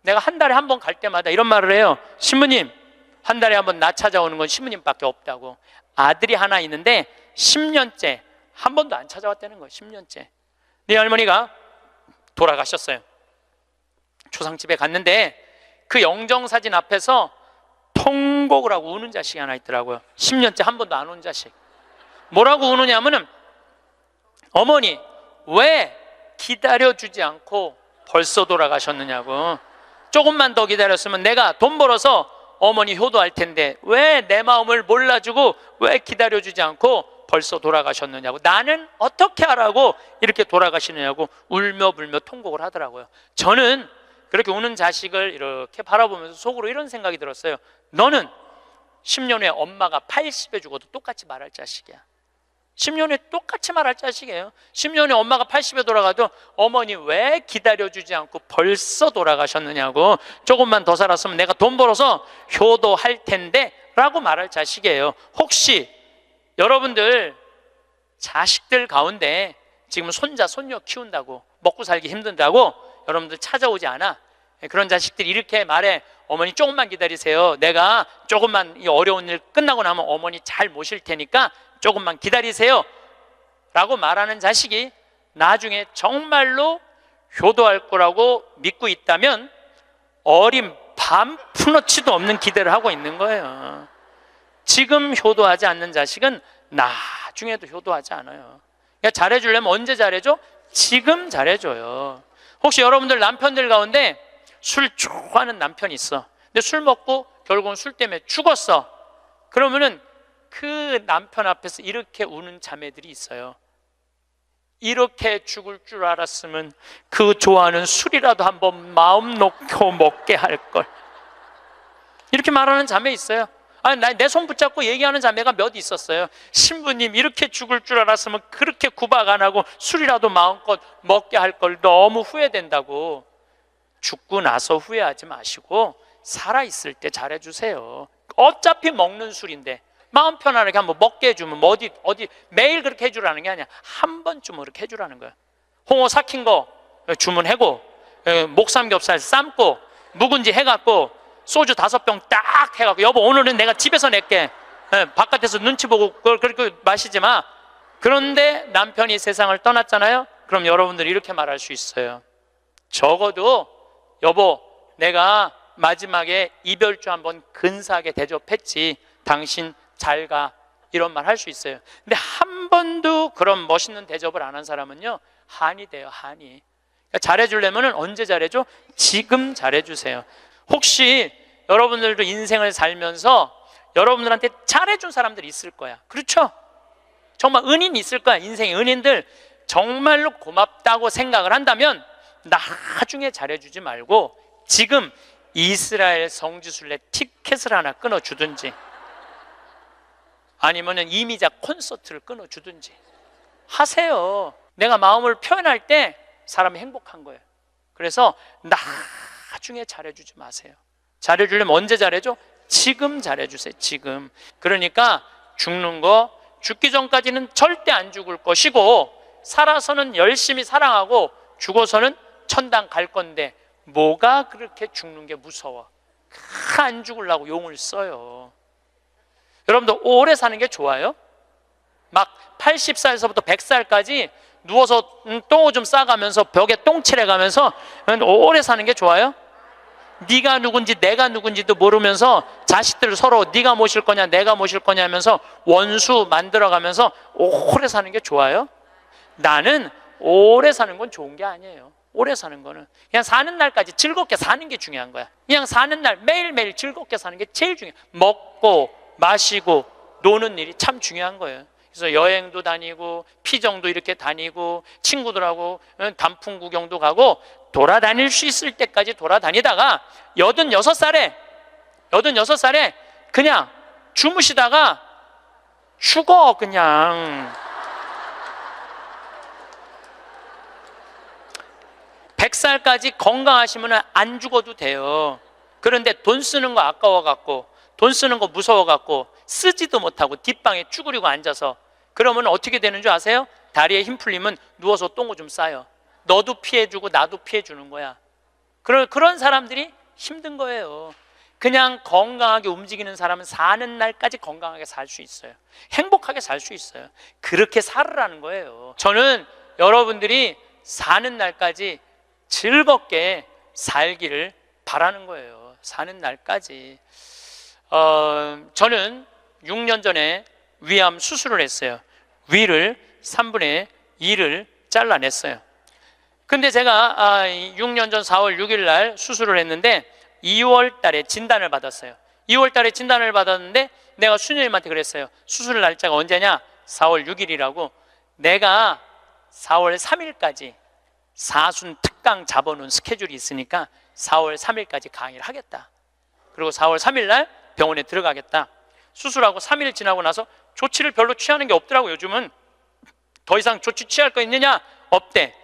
내가 한 달에 한 번 갈 때마다 이런 말을 해요. 신부님, 한 달에 한 번 나 찾아오는 건 신부님밖에 없다고. 아들이 하나 있는데 10년째 한 번도 안 찾아왔다는 거예요. 10년째. 네 할머니가 돌아가셨어요. 초상집에 갔는데 그 영정사진 앞에서 통곡을 하고 우는 자식이 하나 있더라고요. 10년째 한 번도 안 온 자식. 뭐라고 우느냐면은, 어머니 왜 기다려주지 않고 벌써 돌아가셨느냐고. 조금만 더 기다렸으면 내가 돈 벌어서 어머니 효도할 텐데 왜 내 마음을 몰라주고 왜 기다려주지 않고 벌써 돌아가셨느냐고. 나는 어떻게 하라고 이렇게 돌아가시느냐고 울며 불며 통곡을 하더라고요. 저는 그렇게 우는 자식을 이렇게 바라보면서 속으로 이런 생각이 들었어요. 너는 10년 후에 엄마가 80에 죽어도 똑같이 말할 자식이야. 10년 후에 똑같이 말할 자식이에요. 10년 후에 엄마가 80에 돌아가도 어머니 왜 기다려주지 않고 벌써 돌아가셨느냐고. 조금만 더 살았으면 내가 돈 벌어서 효도할 텐데 라고 말할 자식이에요. 혹시 여러분들 자식들 가운데 지금 손자 손녀 키운다고 먹고 살기 힘든다고 여러분들 찾아오지 않아? 그런 자식들이 이렇게 말해. 어머니 조금만 기다리세요. 내가 조금만 이 어려운 일 끝나고 나면 어머니 잘 모실 테니까 조금만 기다리세요 라고 말하는 자식이 나중에 정말로 효도할 거라고 믿고 있다면 어린 반푼어치도 없는 기대를 하고 있는 거예요. 지금 효도하지 않는 자식은 나중에도 효도하지 않아요. 그러니까 잘해주려면 언제 잘해줘? 지금 잘해줘요. 혹시 여러분들 남편들 가운데 술 좋아하는 남편이 있어. 근데 술 먹고 결국은 술 때문에 죽었어. 그러면은 그 남편 앞에서 이렇게 우는 자매들이 있어요. 이렇게 죽을 줄 알았으면 그 좋아하는 술이라도 한번 마음 놓고 먹게 할 걸. 이렇게 말하는 자매 있어요. 아니, 내 손 붙잡고 얘기하는 자매가 몇 있었어요. 신부님, 이렇게 죽을 줄 알았으면 그렇게 구박 안 하고 술이라도 마음껏 먹게 할 걸. 너무 후회된다고. 죽고 나서 후회하지 마시고 살아있을 때 잘해주세요. 어차피 먹는 술인데 마음 편안하게 한번 먹게 해주면 어디 매일 그렇게 해주라는 게 아니야. 한 번쯤 그렇게 해주라는 거야. 홍어 삭힌 거 주문하고, 목삼겹살 삶고, 묵은지 해갖고, 소주 5병 딱 해갖고, 여보 오늘은 내가 집에서 낼게. 바깥에서 눈치 보고 그걸 그렇게 마시지 마. 그런데 남편이 세상을 떠났잖아요. 그럼 여러분들이 이렇게 말할 수 있어요. 적어도 여보, 내가 마지막에 이별주 한번 근사하게 대접했지. 당신 잘 가. 이런 말 할 수 있어요. 근데 한 번도 그런 멋있는 대접을 안 한 사람은요, 한이 돼요. 한이. 그러니까 잘해주려면 언제 잘해줘? 지금 잘해주세요. 혹시 여러분들도 인생을 살면서 여러분들한테 잘해준 사람들이 있을 거야. 그렇죠? 정말 은인이 있을 거야. 인생의 은인들. 정말로 고맙다고 생각을 한다면 나중에 잘해주지 말고 지금 이스라엘 성지순례 티켓을 하나 끊어주든지 아니면 이미자 콘서트를 끊어주든지 하세요. 내가 마음을 표현할 때 사람이 행복한 거예요. 그래서 나중에 잘해주지 마세요. 잘해주려면 언제 잘해줘? 지금 잘해주세요. 지금. 그러니까 죽는 거, 죽기 전까지는 절대 안 죽을 것이고, 살아서는 열심히 사랑하고 죽어서는 천당 갈 건데 뭐가 그렇게 죽는 게 무서워? 안 죽으려고 용을 써요. 여러분들 오래 사는 게 좋아요? 막 80살에서부터 100살까지 누워서 똥오줌 싸가면서 벽에 똥칠해가면서 오래 사는 게 좋아요? 네가 누군지 내가 누군지도 모르면서 자식들 서로 네가 모실 거냐 내가 모실 거냐 하면서 원수 만들어가면서 오래 사는 게 좋아요? 나는 오래 사는 건 좋은 게 아니에요. 오래 사는 거는 그냥 사는 날까지 즐겁게 사는 게 중요한 거야. 그냥 사는 날 매일매일 즐겁게 사는 게 제일 중요해. 먹고 마시고 노는 일이 참 중요한 거예요. 그래서 여행도 다니고 피정도 이렇게 다니고 친구들하고 단풍 구경도 가고 돌아다닐 수 있을 때까지 돌아다니다가 86살에 그냥 주무시다가 죽어. 그냥 100살까지 건강하시면 안 죽어도 돼요. 그런데 돈 쓰는 거 아까워갖고, 돈 쓰는 거 무서워갖고 쓰지도 못하고 뒷방에 쭈그리고 앉아서, 그러면 어떻게 되는 줄 아세요? 다리에 힘 풀리면 누워서 똥오줌 싸요. 너도 피해주고 나도 피해주는 거야. 그런 사람들이 힘든 거예요. 그냥 건강하게 움직이는 사람은 사는 날까지 건강하게 살 수 있어요. 행복하게 살 수 있어요. 그렇게 살으라는 거예요. 저는 여러분들이 사는 날까지 즐겁게 살기를 바라는 거예요. 사는 날까지. 저는 6년 전에 위암 수술을 했어요. 위를 3분의 2를 잘라냈어요. 근데 제가 6년 전 4월 6일 날 수술을 했는데 2월 달에 진단을 받았어요. 2월 달에 진단을 받았는데 내가 수녀님한테 그랬어요. 수술 날짜가 언제냐? 4월 6일이라고. 내가 4월 3일까지 사순 특강 잡아놓은 스케줄이 있으니까 4월 3일까지 강의를 하겠다. 그리고 4월 3일 날 병원에 들어가겠다. 수술하고 3일 지나고 나서 조치를 별로 취하는 게 없더라고. 요즘은 더 이상 조치 취할 거 있느냐? 없대.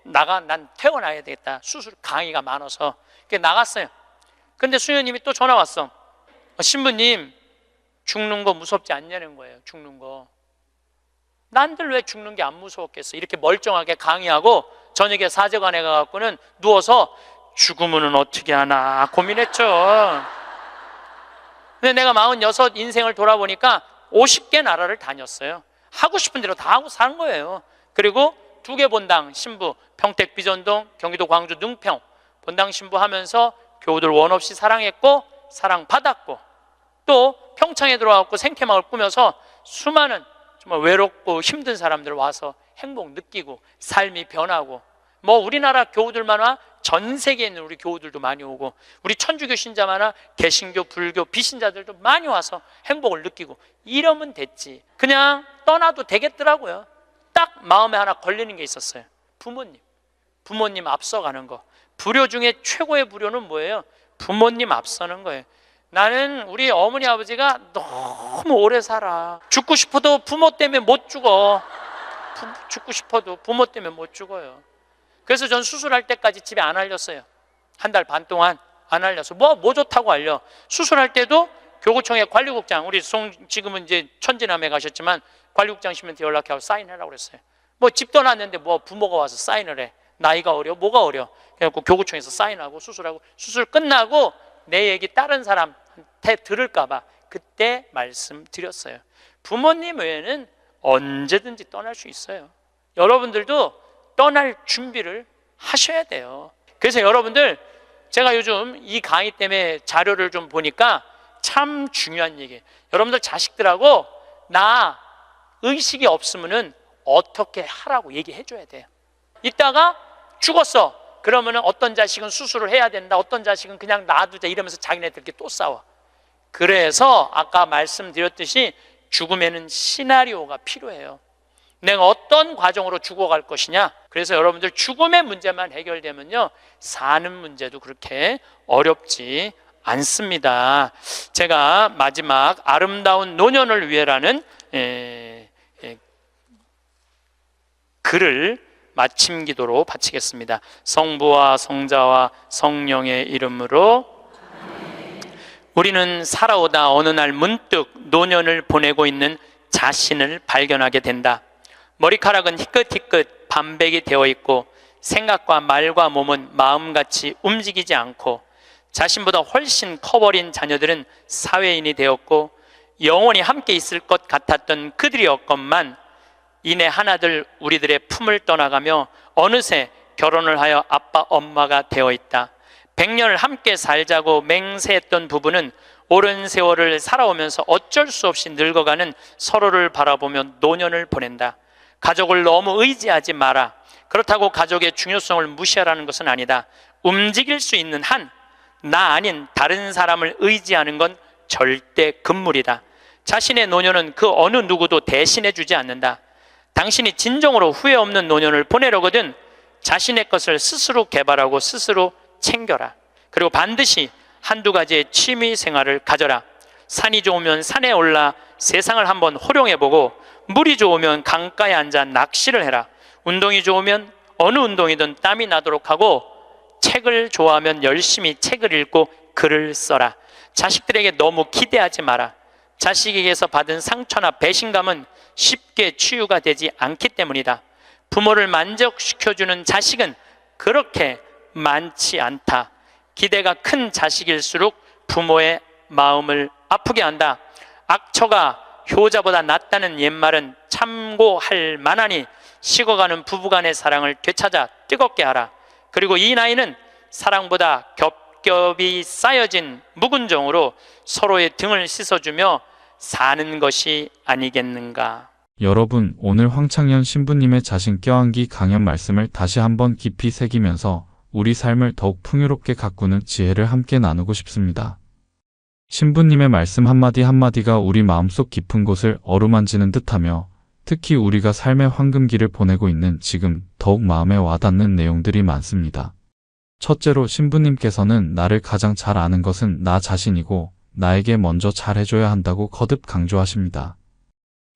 난 퇴원해야 되겠다. 수술 강의가 많아서. 그래서 나갔어요. 근데 수녀님이 또 전화 왔어. 신부님, 죽는 거 무섭지 않냐는 거예요. 죽는 거. 난들 왜 죽는 게 안 무서웠겠어? 이렇게 멀쩡하게 강의하고 저녁에 사제관에 가갖고는 누워서 죽으면 어떻게 하나 고민했죠. 근데 내가 46 인생을 돌아보니까 50개 나라를 다녔어요. 하고 싶은 대로 다 하고 산 거예요. 그리고 2개 본당 신부, 평택 비전동, 경기도 광주 능평 본당 신부 하면서 교우들 원 없이 사랑했고 사랑받았고, 또 평창에 들어와서 생태마을 꾸며서 수많은 정말 외롭고 힘든 사람들 와서 행복 느끼고 삶이 변하고, 뭐 우리나라 교우들만 와 전 세계에 있는 우리 교우들도 많이 오고, 우리 천주교 신자만 개신교, 불교, 비신자들도 많이 와서 행복을 느끼고, 이러면 됐지. 그냥 떠나도 되겠더라고요. 딱 마음에 하나 걸리는 게 있었어요. 부모님 앞서가는 거. 불효 중에 최고의 불효는 뭐예요? 부모님 앞서는 거예요. 나는 우리 어머니 아버지가 너무 오래 살아. 죽고 싶어도 부모 때문에 못 죽어. 죽고 싶어도 부모 때문에 못 죽어요. 그래서 전 수술할 때까지 집에 안 알렸어요. 1달 반 동안 안 알려서. 뭐 좋다고 알려. 수술할 때도 교구청의 관리국장, 우리 지금은 이제 천지남에 가셨지만 관리국장님한테 연락해서 사인하라고 그랬어요. 뭐 집 떠났는데 뭐 부모가 와서 사인을 해. 나이가 어려? 뭐가 어려? 그래갖고 교구청에서 사인하고 수술하고, 수술 끝나고 내 얘기 다른 사람한테 들을까봐 그때 말씀드렸어요. 부모님 외에는 언제든지 떠날 수 있어요. 여러분들도 떠날 준비를 하셔야 돼요. 그래서 여러분들, 제가 요즘 이 강의 때문에 자료를 좀 보니까 참 중요한 얘기예요. 여러분들 자식들하고 나 의식이 없으면은 어떻게 하라고 얘기해 줘야 돼요. 이따가 죽었어. 그러면은 어떤 자식은 수술을 해야 된다, 어떤 자식은 그냥 놔두자, 이러면서 자기네들끼리 또 싸워. 그래서 아까 말씀드렸듯이 죽음에는 시나리오가 필요해요. 내가 어떤 과정으로 죽어갈 것이냐. 그래서 여러분들 죽음의 문제만 해결되면요, 사는 문제도 그렇게 어렵지 않습니다. 제가 마지막 아름다운 노년을 위해라는 글을 마침 기도로 바치겠습니다. 성부와 성자와 성령의 이름으로. 우리는 살아오다 어느 날 문득 노년을 보내고 있는 자신을 발견하게 된다. 머리카락은 희끗희끗 반백이 되어 있고 생각과 말과 몸은 마음같이 움직이지 않고, 자신보다 훨씬 커버린 자녀들은 사회인이 되었고 영원히 함께 있을 것 같았던 그들이었건만 이내 하나둘 우리들의 품을 떠나가며 어느새 결혼을 하여 아빠 엄마가 되어 있다. 100년을 함께 살자고 맹세했던 부부는 오랜 세월을 살아오면서 어쩔 수 없이 늙어가는 서로를 바라보며 노년을 보낸다. 가족을 너무 의지하지 마라. 그렇다고 가족의 중요성을 무시하라는 것은 아니다. 움직일 수 있는 한 나 아닌 다른 사람을 의지하는 건 절대 금물이다. 자신의 노년은 그 어느 누구도 대신해 주지 않는다. 당신이 진정으로 후회 없는 노년을 보내려거든 자신의 것을 스스로 개발하고 스스로 챙겨라. 그리고 반드시 한두 가지의 취미 생활을 가져라. 산이 좋으면 산에 올라 세상을 한번 호령해보고, 물이 좋으면 강가에 앉아 낚시를 해라. 운동이 좋으면 어느 운동이든 땀이 나도록 하고, 책을 좋아하면 열심히 책을 읽고 글을 써라. 자식들에게 너무 기대하지 마라. 자식에게서 받은 상처나 배신감은 쉽게 치유가 되지 않기 때문이다. 부모를 만족시켜주는 자식은 그렇게 많지 않다. 기대가 큰 자식일수록 부모의 마음을 아프게 한다. 악처가 효자보다 낫다는 옛말은 참고할 만하니 식어가는 부부간의 사랑을 되찾아 뜨겁게 하라. 그리고 이 나이는 사랑보다 겹겹이 쌓여진 묵은 정으로 서로의 등을 씻어주며 사는 것이 아니겠는가. 여러분, 오늘 황창현 신부님의 자신 껴안기 강연 말씀을 다시 한번 깊이 새기면서 우리 삶을 더욱 풍요롭게 가꾸는 지혜를 함께 나누고 싶습니다. 신부님의 말씀 한마디 한마디가 우리 마음속 깊은 곳을 어루만지는 듯하며 특히 우리가 삶의 황금기를 보내고 있는 지금 더욱 마음에 와닿는 내용들이 많습니다. 첫째로 신부님께서는 나를 가장 잘 아는 것은 나 자신이고 나에게 먼저 잘해줘야 한다고 거듭 강조하십니다.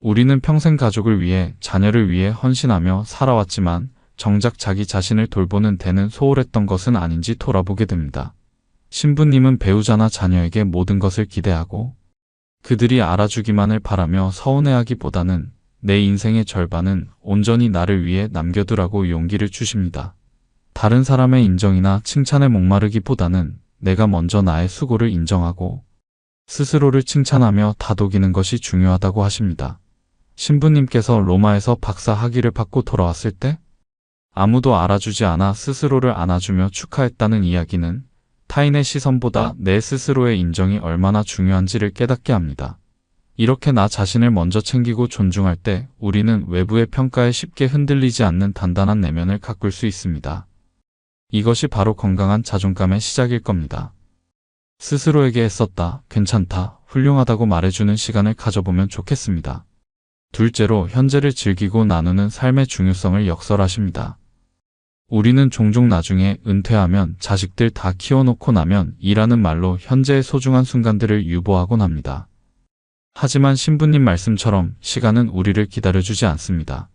우리는 평생 가족을 위해, 자녀를 위해 헌신하며 살아왔지만 정작 자기 자신을 돌보는 데는 소홀했던 것은 아닌지 돌아보게 됩니다. 신부님은 배우자나 자녀에게 모든 것을 기대하고 그들이 알아주기만을 바라며 서운해하기보다는 내 인생의 절반은 온전히 나를 위해 남겨두라고 용기를 주십니다. 다른 사람의 인정이나 칭찬에 목마르기보다는 내가 먼저 나의 수고를 인정하고 스스로를 칭찬하며 다독이는 것이 중요하다고 하십니다. 신부님께서 로마에서 박사 학위를 받고 돌아왔을 때 아무도 알아주지 않아 스스로를 안아주며 축하했다는 이야기는 타인의 시선보다 내 스스로의 인정이 얼마나 중요한지를 깨닫게 합니다. 이렇게 나 자신을 먼저 챙기고 존중할 때 우리는 외부의 평가에 쉽게 흔들리지 않는 단단한 내면을 가꿀 수 있습니다. 이것이 바로 건강한 자존감의 시작일 겁니다. 스스로에게 애썼다, 괜찮다, 훌륭하다고 말해주는 시간을 가져보면 좋겠습니다. 둘째로 현재를 즐기고 나누는 삶의 중요성을 역설하십니다. 우리는 종종 나중에 은퇴하면 자식들 다 키워놓고 나면 이라는 말로 현재의 소중한 순간들을 유보하곤 합니다. 하지만 신부님 말씀처럼 시간은 우리를 기다려주지 않습니다.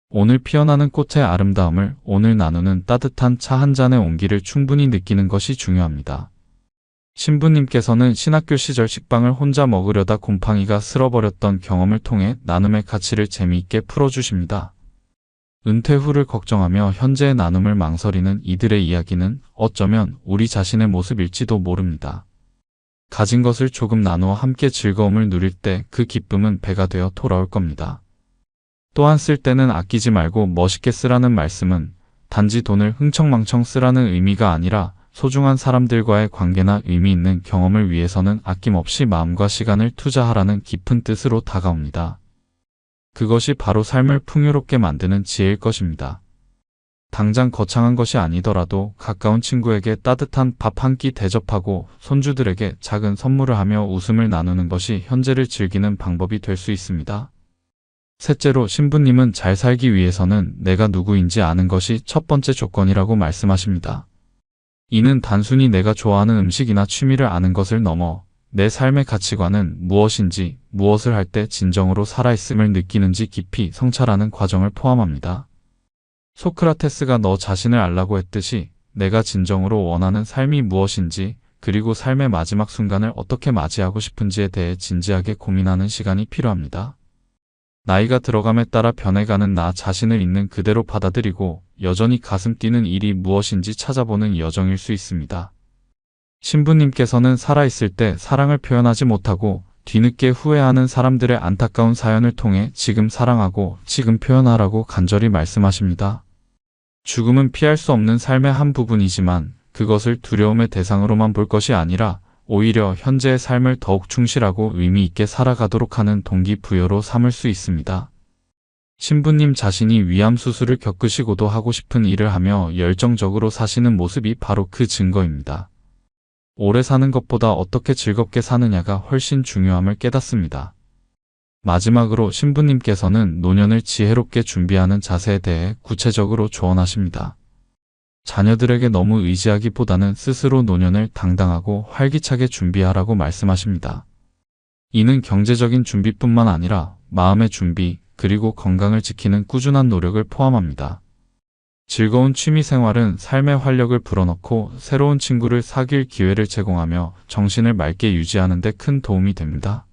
오늘 피어나는 꽃의 아름다움을, 오늘 나누는 따뜻한 차 한 잔의 온기를 충분히 느끼는 것이 중요합니다. 신부님께서는 신학교 시절 식빵을 혼자 먹으려다 곰팡이가 쓸어버렸던 경험을 통해 나눔의 가치를 재미있게 풀어주십니다. 은퇴 후를 걱정하며 현재의 나눔을 망설이는 이들의 이야기는 어쩌면 우리 자신의 모습일지도 모릅니다. 가진 것을 조금 나누어 함께 즐거움을 누릴 때 그 기쁨은 배가 되어 돌아올 겁니다. 또한 쓸 때는 아끼지 말고 멋있게 쓰라는 말씀은 단지 돈을 흥청망청 쓰라는 의미가 아니라 소중한 사람들과의 관계나 의미 있는 경험을 위해서는 아낌없이 마음과 시간을 투자하라는 깊은 뜻으로 다가옵니다. 그것이 바로 삶을 풍요롭게 만드는 지혜일 것입니다. 당장 거창한 것이 아니더라도 가까운 친구에게 따뜻한 밥 한 끼 대접하고 손주들에게 작은 선물을 하며 웃음을 나누는 것이 현재를 즐기는 방법이 될 수 있습니다. 셋째로 신부님은 잘 살기 위해서는 내가 누구인지 아는 것이 첫 번째 조건이라고 말씀하십니다. 이는 단순히 내가 좋아하는 음식이나 취미를 아는 것을 넘어 내 삶의 가치관은 무엇인지, 무엇을 할 때 진정으로 살아있음을 느끼는지 깊이 성찰하는 과정을 포함합니다. 소크라테스가 너 자신을 알라고 했듯이 내가 진정으로 원하는 삶이 무엇인지, 그리고 삶의 마지막 순간을 어떻게 맞이하고 싶은지에 대해 진지하게 고민하는 시간이 필요합니다. 나이가 들어감에 따라 변해가는 나 자신을 있는 그대로 받아들이고 여전히 가슴 뛰는 일이 무엇인지 찾아보는 여정일 수 있습니다. 신부님께서는 살아있을 때 사랑을 표현하지 못하고 뒤늦게 후회하는 사람들의 안타까운 사연을 통해 지금 사랑하고 지금 표현하라고 간절히 말씀하십니다. 죽음은 피할 수 없는 삶의 한 부분이지만 그것을 두려움의 대상으로만 볼 것이 아니라 오히려 현재의 삶을 더욱 충실하고 의미 있게 살아가도록 하는 동기부여로 삼을 수 있습니다. 신부님 자신이 위암 수술을 겪으시고도 하고 싶은 일을 하며 열정적으로 사시는 모습이 바로 그 증거입니다. 오래 사는 것보다 어떻게 즐겁게 사느냐가 훨씬 중요함을 깨닫습니다. 마지막으로 신부님께서는 노년을 지혜롭게 준비하는 자세에 대해 구체적으로 조언하십니다. 자녀들에게 너무 의지하기보다는 스스로 노년을 당당하고 활기차게 준비하라고 말씀하십니다. 이는 경제적인 준비뿐만 아니라 마음의 준비, 그리고 건강을 지키는 꾸준한 노력을 포함합니다. 즐거운 취미 생활은 삶의 활력을 불어넣고 새로운 친구를 사귈 기회를 제공하며 정신을 맑게 유지하는 데 큰 도움이 됩니다.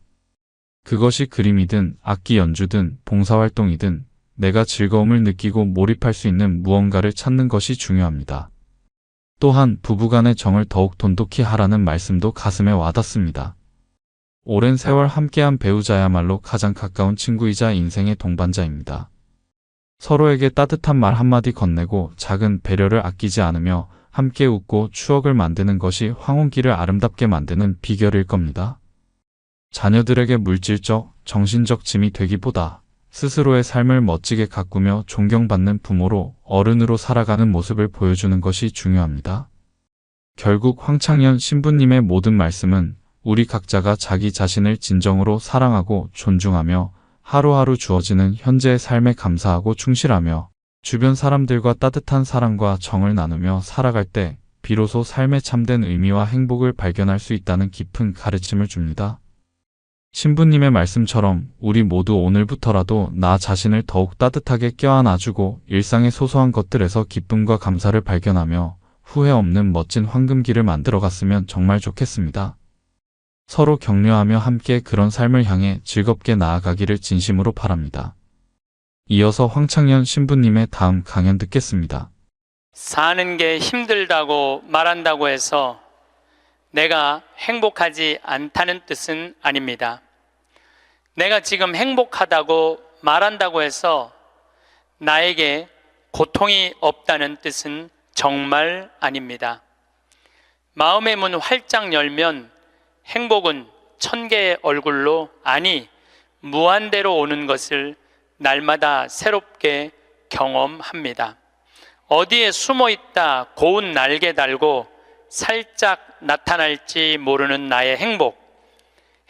그것이 그림이든 악기 연주든 봉사활동이든 내가 즐거움을 느끼고 몰입할 수 있는 무언가를 찾는 것이 중요합니다. 또한 부부간의 정을 더욱 돈독히 하라는 말씀도 가슴에 와닿습니다. 오랜 세월 함께한 배우자야말로 가장 가까운 친구이자 인생의 동반자입니다. 서로에게 따뜻한 말 한마디 건네고 작은 배려를 아끼지 않으며 함께 웃고 추억을 만드는 것이 황혼기를 아름답게 만드는 비결일 겁니다. 자녀들에게 물질적, 정신적 짐이 되기보다 스스로의 삶을 멋지게 가꾸며 존경받는 부모로 어른으로 살아가는 모습을 보여주는 것이 중요합니다. 결국 황창현 신부님의 모든 말씀은 우리 각자가 자기 자신을 진정으로 사랑하고 존중하며 하루하루 주어지는 현재의 삶에 감사하고 충실하며 주변 사람들과 따뜻한 사랑과 정을 나누며 살아갈 때 비로소 삶의 참된 의미와 행복을 발견할 수 있다는 깊은 가르침을 줍니다. 신부님의 말씀처럼 우리 모두 오늘부터라도 나 자신을 더욱 따뜻하게 껴안아주고 일상의 소소한 것들에서 기쁨과 감사를 발견하며 후회 없는 멋진 황금기를 만들어갔으면 정말 좋겠습니다. 서로 격려하며 함께 그런 삶을 향해 즐겁게 나아가기를 진심으로 바랍니다. 이어서 황창현 신부님의 다음 강연 듣겠습니다. 사는 게 힘들다고 말한다고 해서 내가 행복하지 않다는 뜻은 아닙니다. 내가 지금 행복하다고 말한다고 해서 나에게 고통이 없다는 뜻은 정말 아닙니다. 마음의 문 활짝 열면 행복은 1000개의 얼굴로, 아니 무한대로 오는 것을 날마다 새롭게 경험합니다. 어디에 숨어있다 고운 날개 달고 살짝 나타날지 모르는 나의 행복,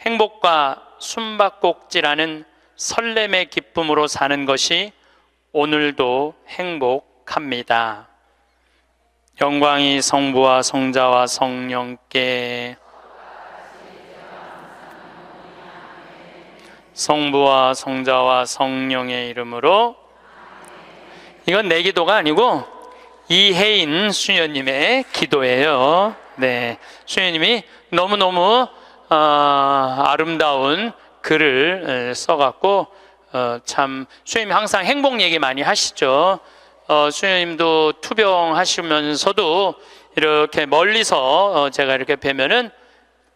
행복과 숨바꼭질하는 설렘의 기쁨으로 사는 것이 오늘도 행복합니다. 영광이 성부와 성자와 성령께, 성부와 성자와 성령의 이름으로. 이건 내 기도가 아니고 이혜인 수녀님의 기도예요. 네, 수녀님이 너무너무 아름다운 글을 써갖고 참 수녀님 항상 행복 얘기 많이 하시죠. 수녀님도 투병하시면서도 이렇게 멀리서 제가 이렇게 뵈면은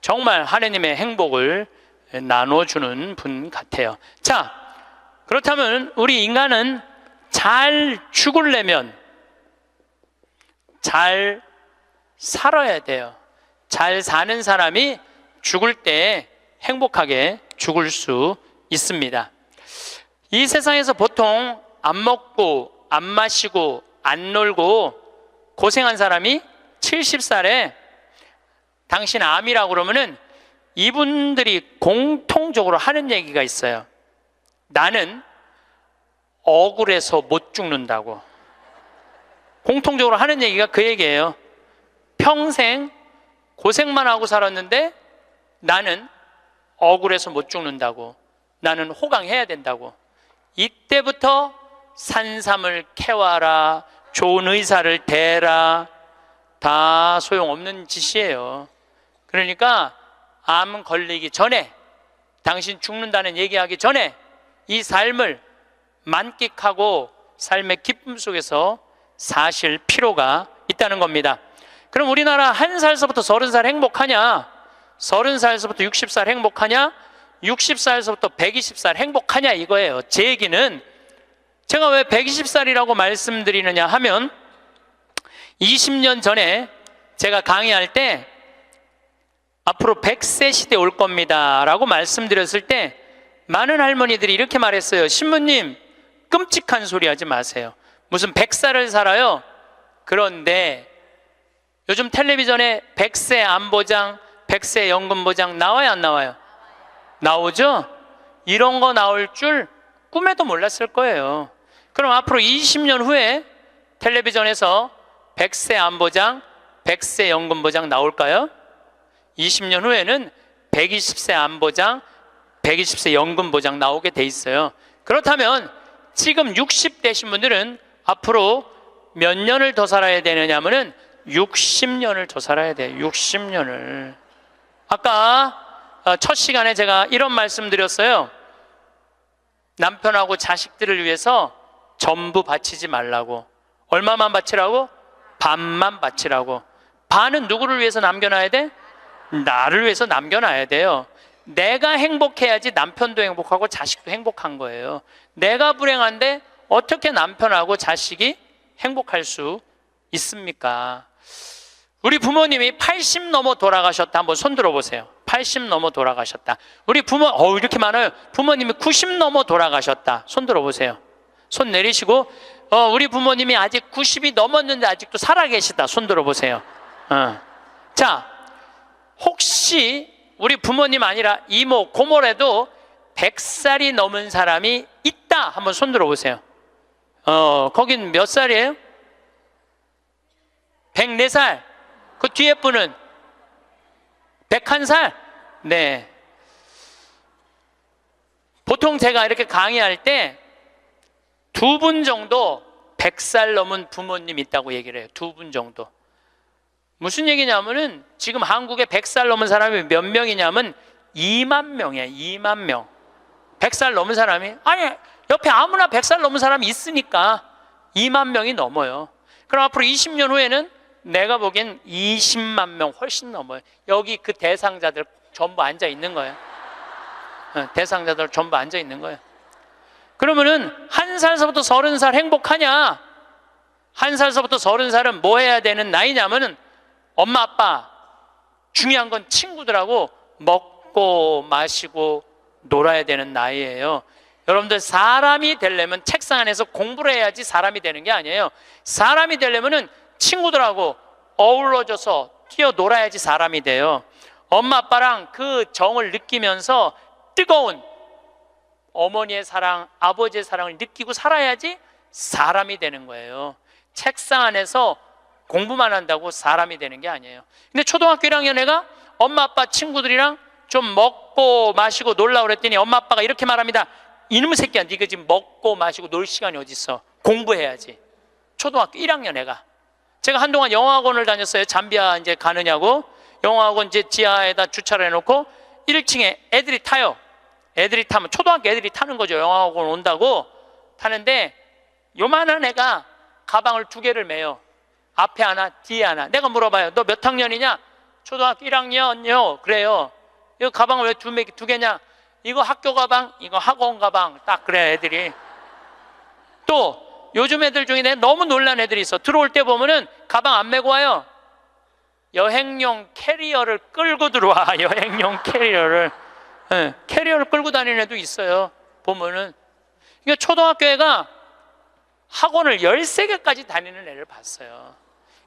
정말 하느님의 행복을 나눠주는 분 같아요. 자, 그렇다면 우리 인간은 잘 죽으려면 잘 살아야 돼요. 잘 사는 사람이 죽을 때 행복하게 죽을 수 있습니다. 이 세상에서 보통 안 먹고 안 마시고 안 놀고 고생한 사람이 70살에 당신 암이라고 그러면은 이분들이 공통적으로 하는 얘기가 있어요. 나는 억울해서 못 죽는다고. 공통적으로 하는 얘기가 그 얘기예요. 평생 고생만 하고 살았는데 나는 억울해서 못 죽는다고. 나는 호강해야 된다고. 이때부터 산삼을 캐와라, 좋은 의사를 대라, 다 소용없는 짓이에요. 그러니까 암 걸리기 전에, 당신 죽는다는 얘기하기 전에 이 삶을 만끽하고 삶의 기쁨 속에서 사실 필요가 있다는 겁니다. 그럼 우리나라 1살서부터 30살 행복하냐? 30살서부터 60살 행복하냐? 60살서부터 120살 행복하냐 이거예요. 제 얘기는 제가 왜 120살이라고 말씀드리느냐 하면 20년 전에 제가 강의할 때 앞으로 100세 시대 올 겁니다 라고 말씀드렸을 때 많은 할머니들이 이렇게 말했어요. 신부님, 끔찍한 소리 하지 마세요. 무슨 100살을 살아요? 그런데 요즘 텔레비전에 100세 안보장, 100세 연금보장 나와요, 안 나와요? 나오죠? 이런 거 나올 줄 꿈에도 몰랐을 거예요. 그럼 앞으로 20년 후에 텔레비전에서 100세 안보장, 100세 연금보장 나올까요? 20년 후에는 120세 안보장, 120세 연금보장 나오게 돼 있어요. 그렇다면 지금 60대신 분들은 앞으로 몇 년을 더 살아야 되느냐면은 60년을 더 살아야 돼요. 60년을. 아까 첫 시간에 제가 이런 말씀 드렸어요. 남편하고 자식들을 위해서 전부 바치지 말라고. 얼마만 바치라고? 반만 바치라고. 반은 누구를 위해서 남겨놔야 돼? 나를 위해서 남겨놔야 돼요. 내가 행복해야지 남편도 행복하고 자식도 행복한 거예요. 내가 불행한데 어떻게 남편하고 자식이 행복할 수 있습니까? 우리 부모님이 80 넘어 돌아가셨다. 한번 손 들어보세요. 80 넘어 돌아가셨다. 우리 부모, 이렇게 많아요. 부모님이 90 넘어 돌아가셨다. 손 들어보세요. 손 내리시고, 우리 부모님이 아직 90이 넘었는데 아직도 살아계시다. 손 들어보세요. 자, 혹시 우리 부모님 아니라 이모, 고모라도 100살이 넘은 사람이 있다. 한번 손 들어보세요. 거긴 몇 살이에요? 104살. 그 뒤에 분은 101살? 네. 보통 제가 이렇게 강의할 때 2분 정도 100살 넘은 부모님 있다고 얘기를 해요. 2분 정도. 무슨 얘기냐면은 지금 한국에 100살 넘은 사람이 몇 명이냐면 2만 명이에요. 2만 명. 100살 넘은 사람이, 아니, 옆에 아무나 100살 넘은 사람이 있으니까 2만 명이 넘어요. 그럼 앞으로 20년 후에는 내가 보기엔 20만 명 훨씬 넘어요. 여기 그 대상자들 전부 앉아 있는 거예요. 대상자들 전부 앉아 있는 거예요. 그러면은 1살서부터 30살 행복하냐? 1살서부터 30살은 뭐 해야 되는 나이냐면은 엄마 아빠, 중요한 건 친구들하고 먹고 마시고 놀아야 되는 나이예요. 여러분들, 사람이 되려면 책상 안에서 공부를 해야지 사람이 되는 게 아니에요. 사람이 되려면은 친구들하고 어우러져서 뛰어놀아야지 사람이 돼요. 엄마 아빠랑 그 정을 느끼면서 뜨거운 어머니의 사랑, 아버지의 사랑을 느끼고 살아야지 사람이 되는 거예요. 책상 안에서 공부만 한다고 사람이 되는 게 아니에요. 근데 초등학교 1학년 애가 엄마 아빠 친구들이랑 좀 먹고 마시고 놀라고 그랬더니 엄마 아빠가 이렇게 말합니다. 이놈의 새끼야, 네가 지금 먹고 마시고 놀 시간이 어디 있어? 공부해야지. 초등학교 1학년 애가. 제가 한동안 영어학원을 다녔어요. 잠비아 이제 가느냐고. 영어학원 이제 지하에다 주차를 해놓고 1층에 애들이 타요. 애들이 타면, 초등학교 애들이 타는 거죠. 영어학원 온다고 타는데 요만한 애가 가방을 2개를 메요. 앞에 하나, 뒤에 하나. 내가 물어봐요. 너 몇 학년이냐? 초등학교 1학년요. 그래요. 이거 가방을 왜 2개냐? 이거 학교 가방, 이거 학원 가방. 딱 그래, 애들이. 또 요즘 애들 중에 내가 너무 놀란 애들이 있어. 들어올 때 보면은 가방 안 메고 와요. 여행용 캐리어를 끌고 들어와. 여행용 캐리어를. 네, 캐리어를 끌고 다니는 애도 있어요. 보면은. 그러니까 초등학교 애가 학원을 13개까지 다니는 애를 봤어요.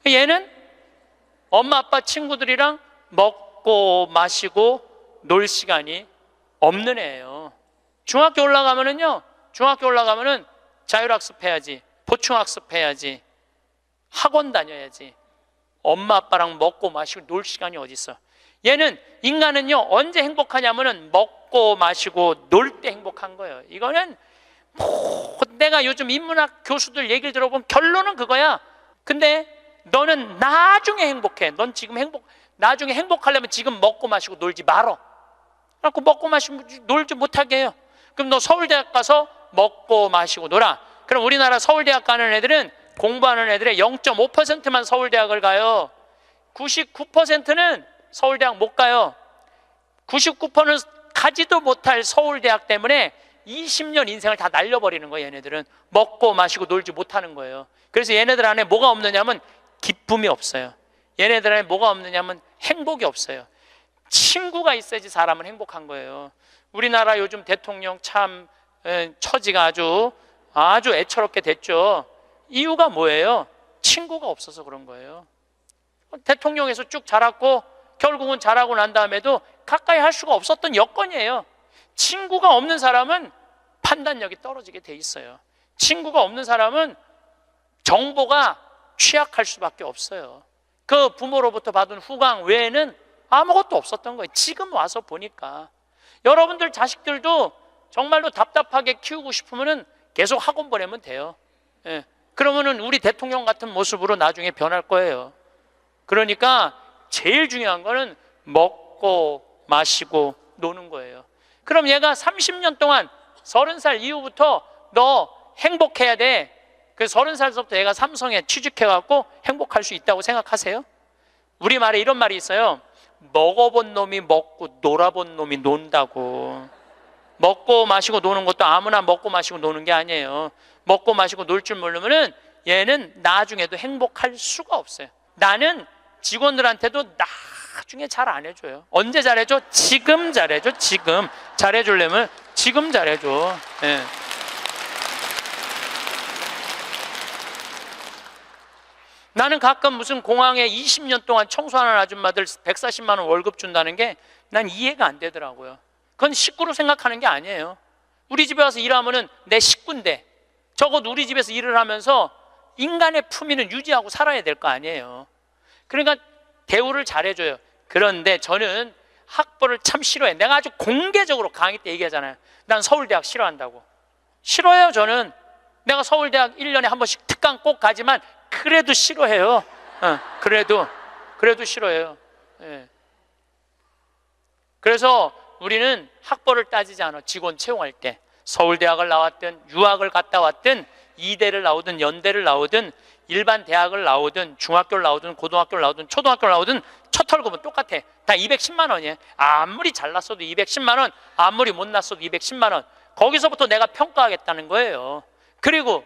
얘는 엄마 아빠 친구들이랑 먹고 마시고 놀 시간이 없는 애예요. 중학교 올라가면은요, 중학교 올라가면은 자율학습 해야지, 보충학습 해야지, 학원 다녀야지. 엄마 아빠랑 먹고 마시고 놀 시간이 어디 있어? 얘는, 인간은요 언제 행복하냐면은 먹고 마시고 놀 때 행복한 거예요. 이거는 내가 요즘 인문학 교수들 얘기를 들어보면 결론은 그거야. 근데 너는 나중에 행복해. 넌 지금 나중에 행복하려면 지금 먹고 마시고 놀지 말어. 그래갖고 먹고 마시고 놀지 못하게 해요. 그럼 너 서울대학 가서 먹고 마시고 놀아. 그럼 우리나라 서울대학 가는 애들은, 공부하는 애들의 0.5%만 서울대학을 가요. 99%는 서울대학 못 가요. 99%는 가지도 못할 서울대학 때문에 20년 인생을 다 날려버리는 거예요. 얘네들은 먹고 마시고 놀지 못하는 거예요. 그래서 얘네들 안에 뭐가 없느냐면 기쁨이 없어요. 얘네들 안에 뭐가 없느냐면 행복이 없어요. 친구가 있어야지 사람은 행복한 거예요. 우리나라 요즘 대통령 참 처지가 아주 애처롭게 됐죠. 이유가 뭐예요? 친구가 없어서 그런 거예요. 대통령에서 쭉 자랐고 결국은 자라고 난 다음에도 가까이 할 수가 없었던 여건이에요. 친구가 없는 사람은 판단력이 떨어지게 돼 있어요. 친구가 없는 사람은 정보가 취약할 수밖에 없어요. 그 부모로부터 받은 후광 외에는 아무것도 없었던 거예요. 지금 와서 보니까. 여러분들 자식들도 정말로 답답하게 키우고 싶으면 계속 학원 보내면 돼요. 예. 그러면은 우리 대통령 같은 모습으로 나중에 변할 거예요. 그러니까 제일 중요한 거는 먹고 마시고 노는 거예요. 그럼 얘가 30년 동안 30살 이후부터 너 행복해야 돼. 그래서 30살부터 얘가 삼성에 취직해갖고 행복할 수 있다고 생각하세요? 우리말에 이런 말이 있어요. 먹어본 놈이 먹고 놀아본 놈이 논다고. 먹고 마시고 노는 것도 아무나 먹고 마시고 노는 게 아니에요. 먹고 마시고 놀 줄 모르면은 얘는 나중에도 행복할 수가 없어요. 나는 직원들한테도 나중에 잘 안 해줘요. 언제 잘해줘? 지금 잘해줘. 지금 잘해주려면 지금 잘해줘. 예. 나는 가끔 무슨 공항에 20년 동안 청소하는 아줌마들 140만 원 월급 준다는 게 난 이해가 안 되더라고요. 그건 식구로 생각하는 게 아니에요. 우리 집에 와서 일하면은 내 식구인데 적어도 우리 집에서 일을 하면서 인간의 품위는 유지하고 살아야 될 거 아니에요. 그러니까 대우를 잘해줘요. 그런데 저는 학벌을 참 싫어해. 내가 아주 공개적으로 강의 때 얘기하잖아요. 난 서울대학 싫어한다고. 싫어해요. 저는 내가 서울대학 1년에 한 번씩 특강 꼭 가지만 그래도 싫어해요. 그래도 싫어해요. 예. 그래서 우리는 학벌을 따지지 않아. 직원 채용할 때 서울대학을 나왔든 유학을 갔다 왔든 이대를 나오든 연대를 나오든 일반 대학을 나오든 중학교를 나오든 고등학교를 나오든 초등학교를 나오든 첫 월급은 똑같아. 다 210만 원이에요. 아무리 잘났어도 210만 원, 아무리 못났어도 210만 원. 거기서부터 내가 평가하겠다는 거예요. 그리고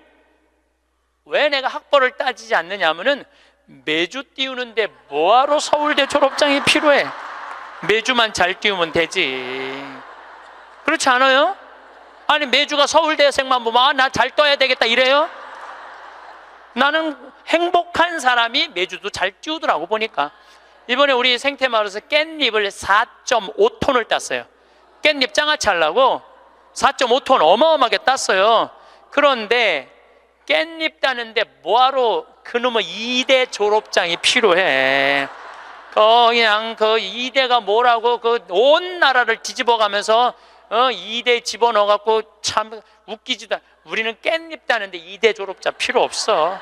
왜 내가 학벌을 따지지 않느냐 하면은 매주 띄우는데 뭐하러 서울대 졸업장이 필요해? 매주만 잘 띄우면 되지. 그렇지 않아요? 아니 매주가 서울대생만 보면 나 잘 떠야 되겠다 이래요? 나는 행복한 사람이 매주도 잘 띄우더라고 보니까. 이번에 우리 생태마을에서 깻잎을 4.5톤을 땄어요. 깻잎 장아찌 하려고 4.5톤 어마어마하게 땄어요. 그런데 깻잎 따는데 뭐하러 그놈의 2대 졸업장이 필요해? 그냥 그 2대가 뭐라고 그 온 나라를 뒤집어 가면서 2대 집어넣어갖고 참 웃기지도. 우리는 깻잎 따는데 2대 졸업자 필요 없어.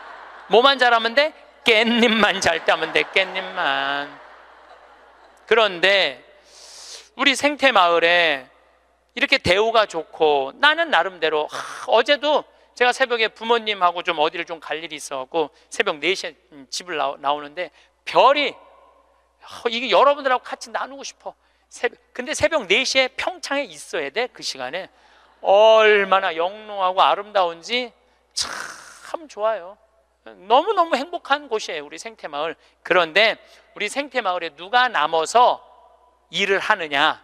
뭐만 잘하면 돼? 깻잎만 잘 따면 돼. 깻잎만. 그런데 우리 생태마을에 이렇게 대우가 좋고 나는 나름대로 어제도 제가 새벽에 부모님하고 좀 어디를 좀 갈 일이 있어갖고 새벽 4시에 집을 나오는데 별이 이게 여러분들하고 같이 나누고 싶어. 근데 새벽 4시에 평창에 있어야 돼. 그 시간에 얼마나 영롱하고 아름다운지 참 좋아요. 너무너무 행복한 곳이에요 우리 생태마을. 그런데 우리 생태마을에 누가 남아서 일을 하느냐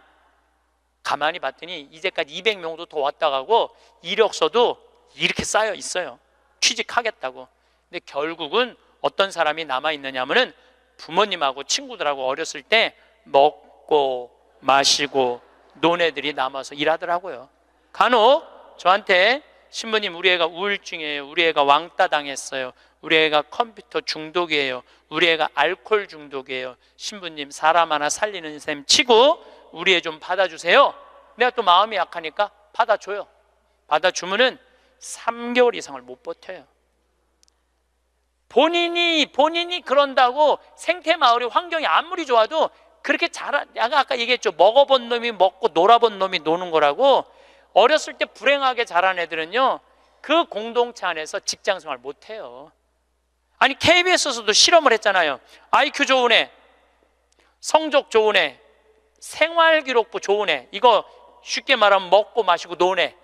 가만히 봤더니 이제까지 200명도 더 왔다 가고 이력서도 이렇게 쌓여 있어요. 취직하겠다고. 근데 결국은 어떤 사람이 남아있느냐 하면은 부모님하고 친구들하고 어렸을 때 먹고 마시고 논 애들이 남아서 일하더라고요. 간혹 저한테 신부님 우리 애가 우울증이에요. 우리 애가 왕따 당했어요. 우리 애가 컴퓨터 중독이에요. 우리 애가 알코올 중독이에요. 신부님 사람 하나 살리는 셈 치고 우리 애 좀 받아주세요. 내가 또 마음이 약하니까 받아줘요. 받아주면은 3개월 이상을 못 버텨요. 본인이 그런다고 생태마을의 환경이 아무리 좋아도 그렇게 내가 아까 얘기했죠. 먹어본 놈이 먹고 놀아본 놈이 노는 거라고. 어렸을 때 불행하게 자란 애들은요 그 공동체 안에서 직장생활 못해요. 아니 KBS에서도 실험을 했잖아요. IQ 좋은 애, 성적 좋은 애, 생활기록부 좋은 애, 이거 쉽게 말하면 먹고 마시고 노는 애.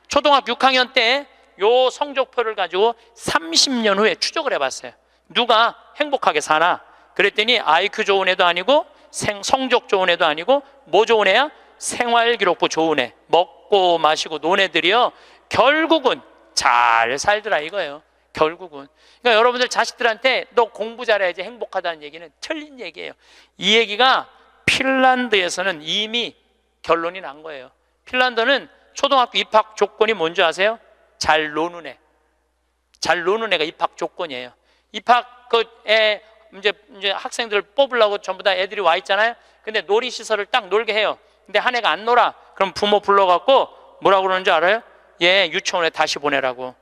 초등학교 6학년 때 요 성적표를 가지고 30년 후에 추적을 해봤어요. 누가 행복하게 사나? 그랬더니 IQ 좋은 애도 아니고 성적 좋은 애도 아니고 뭐 좋은 애야? 생활기록부 좋은 애, 먹고 마시고 노는 애들이요 결국은 잘 살더라 이거예요. 결국은. 그러니까 여러분들 자식들한테 너 공부 잘해야지 행복하다는 얘기는 틀린 얘기예요. 이 얘기가 핀란드에서는 이미 결론이 난 거예요. 핀란드는 초등학교 입학 조건이 뭔지 아세요? 잘 노는 애. 잘 노는 애가 입학 조건이에요. 입학 이제 학생들 뽑으려고 전부 다 애들이 와 있잖아요. 근데 놀이시설을 딱 놀게 해요. 근데 한 애가 안 놀아. 그럼 부모 불러갖고 뭐라고 그러는 줄 알아요? 얘 유치원에 다시 보내라고.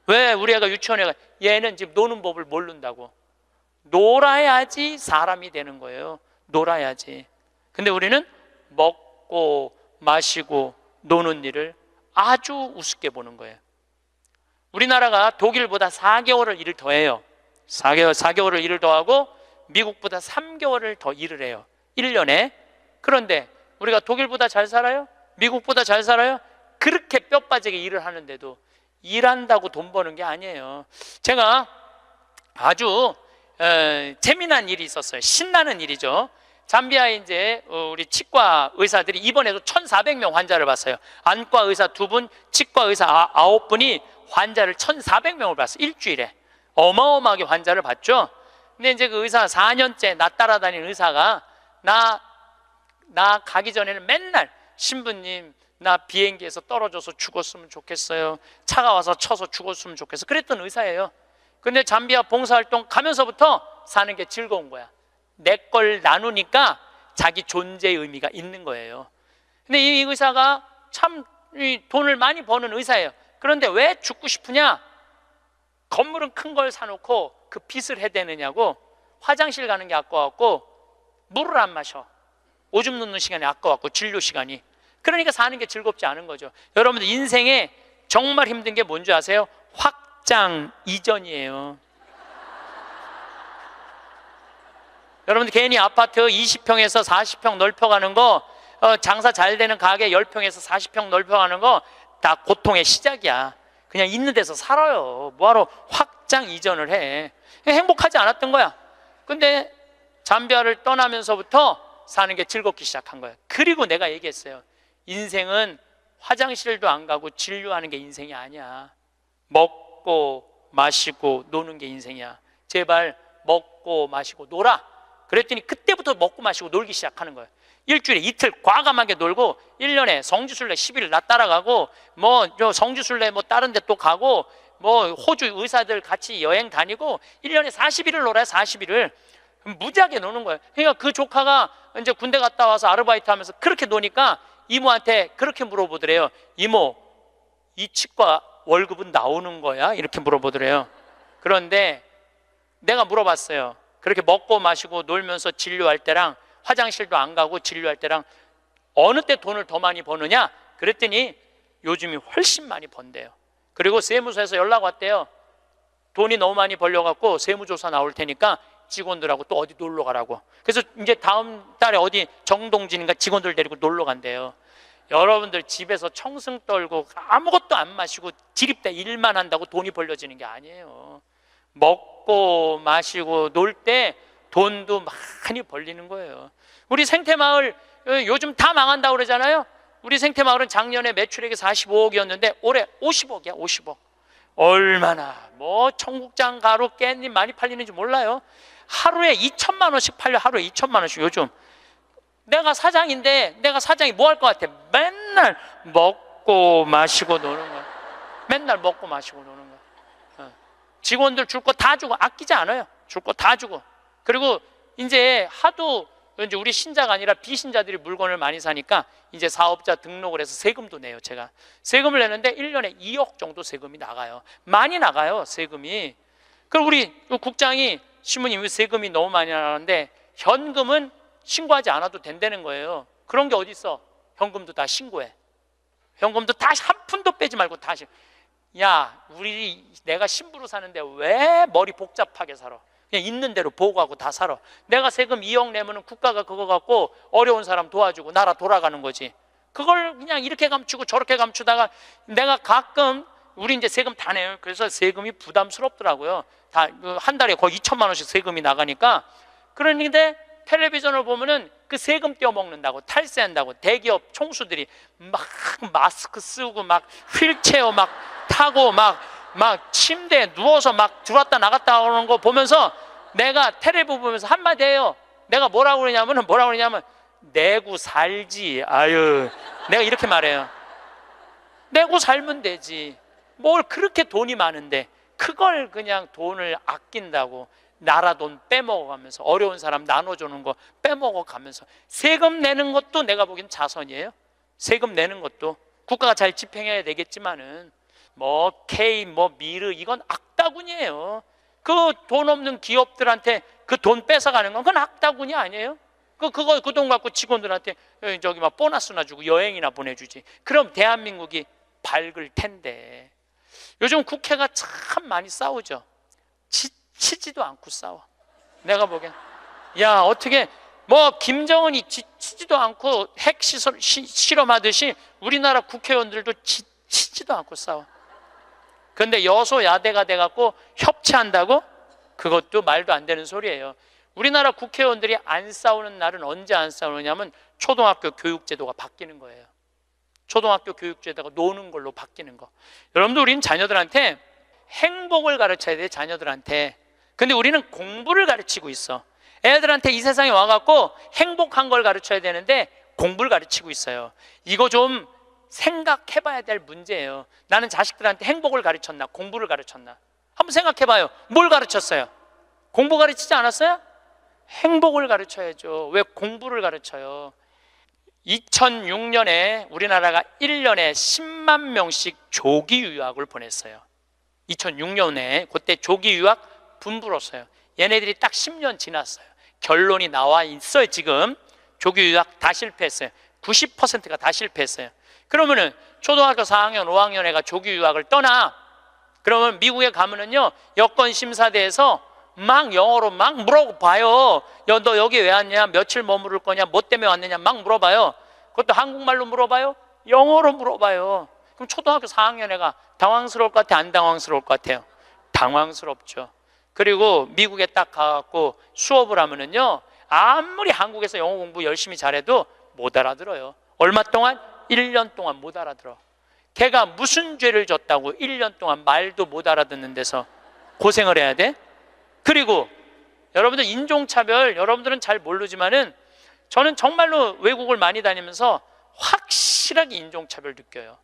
왜 우리 애가 유치원에 가? 얘는 지금 노는 법을 모른다고. 놀아야지 사람이 되는 거예요. 놀아야지. 근데 우리는 먹고 마시고 노는 일을 아주 우습게 보는 거예요. 우리나라가 독일보다 4개월을 일을 더 해요. 4개월을 일을 더 하고 미국보다 3개월을 더 일을 해요. 1년에. 그런데 우리가 독일보다 잘 살아요? 미국보다 잘 살아요? 그렇게 뼈 빠지게 일을 하는데도 일한다고 돈 버는 게 아니에요. 제가 아주 재미난 일이 있었어요. 신나는 일이죠. 잠비아에 이제 우리 치과 의사들이 이번에도 1,400명 환자를 봤어요. 안과 의사 2분, 치과 의사 9분이 환자를 1,400명을 봤어요. 일주일에. 어마어마하게 환자를 봤죠. 근데 이제 그 의사 4년째 나 따라다니는 의사가 나 가기 전에는 맨날 신부님 나 비행기에서 떨어져서 죽었으면 좋겠어요. 차가 와서 쳐서 죽었으면 좋겠어. 그랬던 의사예요. 근데 잠비아 봉사활동 가면서부터 사는 게 즐거운 거야. 내 걸 나누니까 자기 존재의 의미가 있는 거예요. 근데 이 의사가 참 돈을 많이 버는 의사예요. 그런데 왜 죽고 싶으냐? 건물은 큰 걸 사놓고 그 빚을 해대느냐고. 화장실 가는 게 아까웠고 물을 안 마셔. 오줌 놓는 시간이 아까웠고 진료 시간이. 그러니까 사는 게 즐겁지 않은 거죠. 여러분들 인생에 정말 힘든 게 뭔지 아세요? 확장 이전이에요. 여러분들 괜히 아파트 20평에서 40평 넓혀가는 거, 장사 잘 되는 가게 10평에서 40평 넓혀가는 거 다 고통의 시작이야. 그냥 있는 데서 살아요. 뭐하러 확장 이전을 해. 행복하지 않았던 거야. 근데 잠비아를 떠나면서부터 사는 게 즐겁기 시작한 거야. 그리고 내가 얘기했어요. 인생은 화장실도 안 가고 진료하는 게 인생이 아니야. 먹고 마시고 노는 게 인생이야. 제발 먹고 마시고 놀아. 그랬더니 그때부터 먹고 마시고 놀기 시작하는 거예요. 일주일에 이틀 과감하게 놀고 1년에 성지순례 10일 나 따라가고 뭐 성지순례 뭐 다른 데 또 가고 뭐 호주 의사들 같이 여행 다니고 1년에 40일을 놀아요. 40일을 무지하게 노는 거예요. 그러니까 그 조카가 이제 군대 갔다 와서 아르바이트 하면서 그렇게 노니까 이모한테 그렇게 물어보더래요. 이모, 이 치과 월급은 나오는 거야? 이렇게 물어보더래요. 그런데 내가 물어봤어요. 그렇게 먹고 마시고 놀면서 진료할 때랑 화장실도 안 가고 진료할 때랑 어느 때 돈을 더 많이 버느냐? 그랬더니 요즘이 훨씬 많이 번대요. 그리고 세무서에서 연락 왔대요. 돈이 너무 많이 벌려갖고 세무조사 나올 테니까 직원들하고 또 어디 놀러 가라고. 그래서 이제 다음 달에 어디 정동진인가 직원들 데리고 놀러 간대요. 여러분들 집에서 청승 떨고 아무것도 안 마시고 지립대 일만 한다고 돈이 벌려지는 게 아니에요. 먹고 마시고 놀 때 돈도 많이 벌리는 거예요. 우리 생태마을 요즘 다 망한다고 그러잖아요. 우리 생태마을은 작년에 매출액이 45억이었는데 올해 50억이야. 50억. 얼마나 뭐 청국장, 가루, 깻잎 많이 팔리는지 몰라요. 하루에 2천만 원씩 팔려. 하루에 2천만 원씩. 요즘 내가 사장인데 내가 사장이 뭐 할 것 같아? 맨날 먹고 마시고 노는 거야. 맨날 먹고 마시고 노는 거야. 직원들 줄 거 다 주고 아끼지 않아요. 줄 거 다 주고. 그리고 이제 하도 이제 우리 신자가 아니라 비신자들이 물건을 많이 사니까 이제 사업자 등록을 해서 세금도 내요. 제가 세금을 내는데 1년에 2억 정도 세금이 나가요. 많이 나가요, 세금이. 그럼 우리 국장이 신부님 왜 세금이 너무 많이 나가는데 현금은 신고하지 않아도 된다는 거예요. 그런 게 어디 있어? 현금도 다 신고해. 현금도 다 한 푼도 빼지 말고 다 야, 내가 신부로 사는데 왜 머리 복잡하게 살아? 그냥 있는 대로 보고하고 다 살아. 내가 세금 2억 내면은 국가가 그거 갖고 어려운 사람 도와주고 나라 돌아가는 거지. 그걸 그냥 이렇게 감추고 저렇게 감추다가 내가 가끔 우리 이제 세금 다 내요. 그래서 세금이 부담스럽더라고요. 다 한 달에 거의 2천만 원씩 세금이 나가니까. 그런데 텔레비전을 보면은 그 세금 떼어먹는다고 탈세한다고 대기업 총수들이 막 마스크 쓰고 막 휠체어 막 타고 막 침대에 누워서 막 들어왔다 나갔다 하는 거 보면서 내가 텔레비 보면서 한마디 해요. 내가 뭐라고 그러냐면 내고 살지. 아유, 내가 이렇게 말해요. 내고 살면 되지. 뭘 그렇게 돈이 많은데 그걸 그냥 돈을 아낀다고 나라 돈 빼먹어가면서 어려운 사람 나눠주는 거 빼먹어가면서 세금 내는 것도 내가 보기엔 자선이에요. 세금 내는 것도 국가가 잘 집행해야 되겠지만은 뭐 K, 뭐 미르, 이건 악다군이에요. 그 돈 없는 기업들한테 그 돈 뺏어가는 건 그건 악다군이 아니에요. 그 돈 갖고 직원들한테 저기 막 보너스나 주고 여행이나 보내주지. 그럼 대한민국이 밝을 텐데. 요즘 국회가 참 많이 싸우죠. 지치지도 않고 싸워. 내가 보기엔 야, 어떻게 뭐 김정은이 지치지도 않고 핵 실험하듯이 우리나라 국회의원들도 지치지도 않고 싸워. 그런데 여소야대가 돼갖고 협치한다고? 그것도 말도 안 되는 소리예요. 우리나라 국회의원들이 안 싸우는 날은 언제 안 싸우느냐면 초등학교 교육제도가 바뀌는 거예요. 초등학교 교육제도가 노는 걸로 바뀌는 거. 여러분들, 우리는 자녀들한테 행복을 가르쳐야 돼요. 자녀들한테. 근데 우리는 공부를 가르치고 있어. 애들한테 이 세상에 와갖고 행복한 걸 가르쳐야 되는데 공부를 가르치고 있어요. 이거 좀 생각해봐야 될 문제예요. 나는 자식들한테 행복을 가르쳤나, 공부를 가르쳤나? 한번 생각해봐요. 뭘 가르쳤어요? 공부 가르치지 않았어요? 행복을 가르쳐야죠. 왜 공부를 가르쳐요? 2006년에 우리나라가 1년에 10만 명씩 조기 유학을 보냈어요. 2006년에 그때 조기 유학 분불었어요. 얘네들이 딱 10년 지났어요. 결론이 나와 있어요. 지금 조기 유학 다 실패했어요. 90%가 다 실패했어요. 그러면은 초등학교 4학년, 5학년 애가 조기 유학을 떠나. 그러면 미국에 가면은요, 여권 심사대에서 막 영어로 막 물어봐요. 너 여기 왜 왔냐? 며칠 머무를 거냐? 뭐 때문에 왔느냐? 막 물어봐요. 그것도 한국말로 물어봐요? 영어로 물어봐요. 그럼 초등학교 4학년 애가 당황스러울 것 같아요? 안 당황스러울 것 같아요? 당황스럽죠. 그리고 미국에 딱 가갖고 수업을 하면은요, 아무리 한국에서 영어 공부 열심히 잘해도 못 알아들어요. 얼마 동안? 1년 동안 못 알아들어. 걔가 무슨 죄를 졌다고 1년 동안 말도 못 알아듣는 데서 고생을 해야 돼? 그리고 여러분들, 인종차별, 여러분들은 잘 모르지만은 저는 정말로 외국을 많이 다니면서 확실하게 인종차별 느껴요.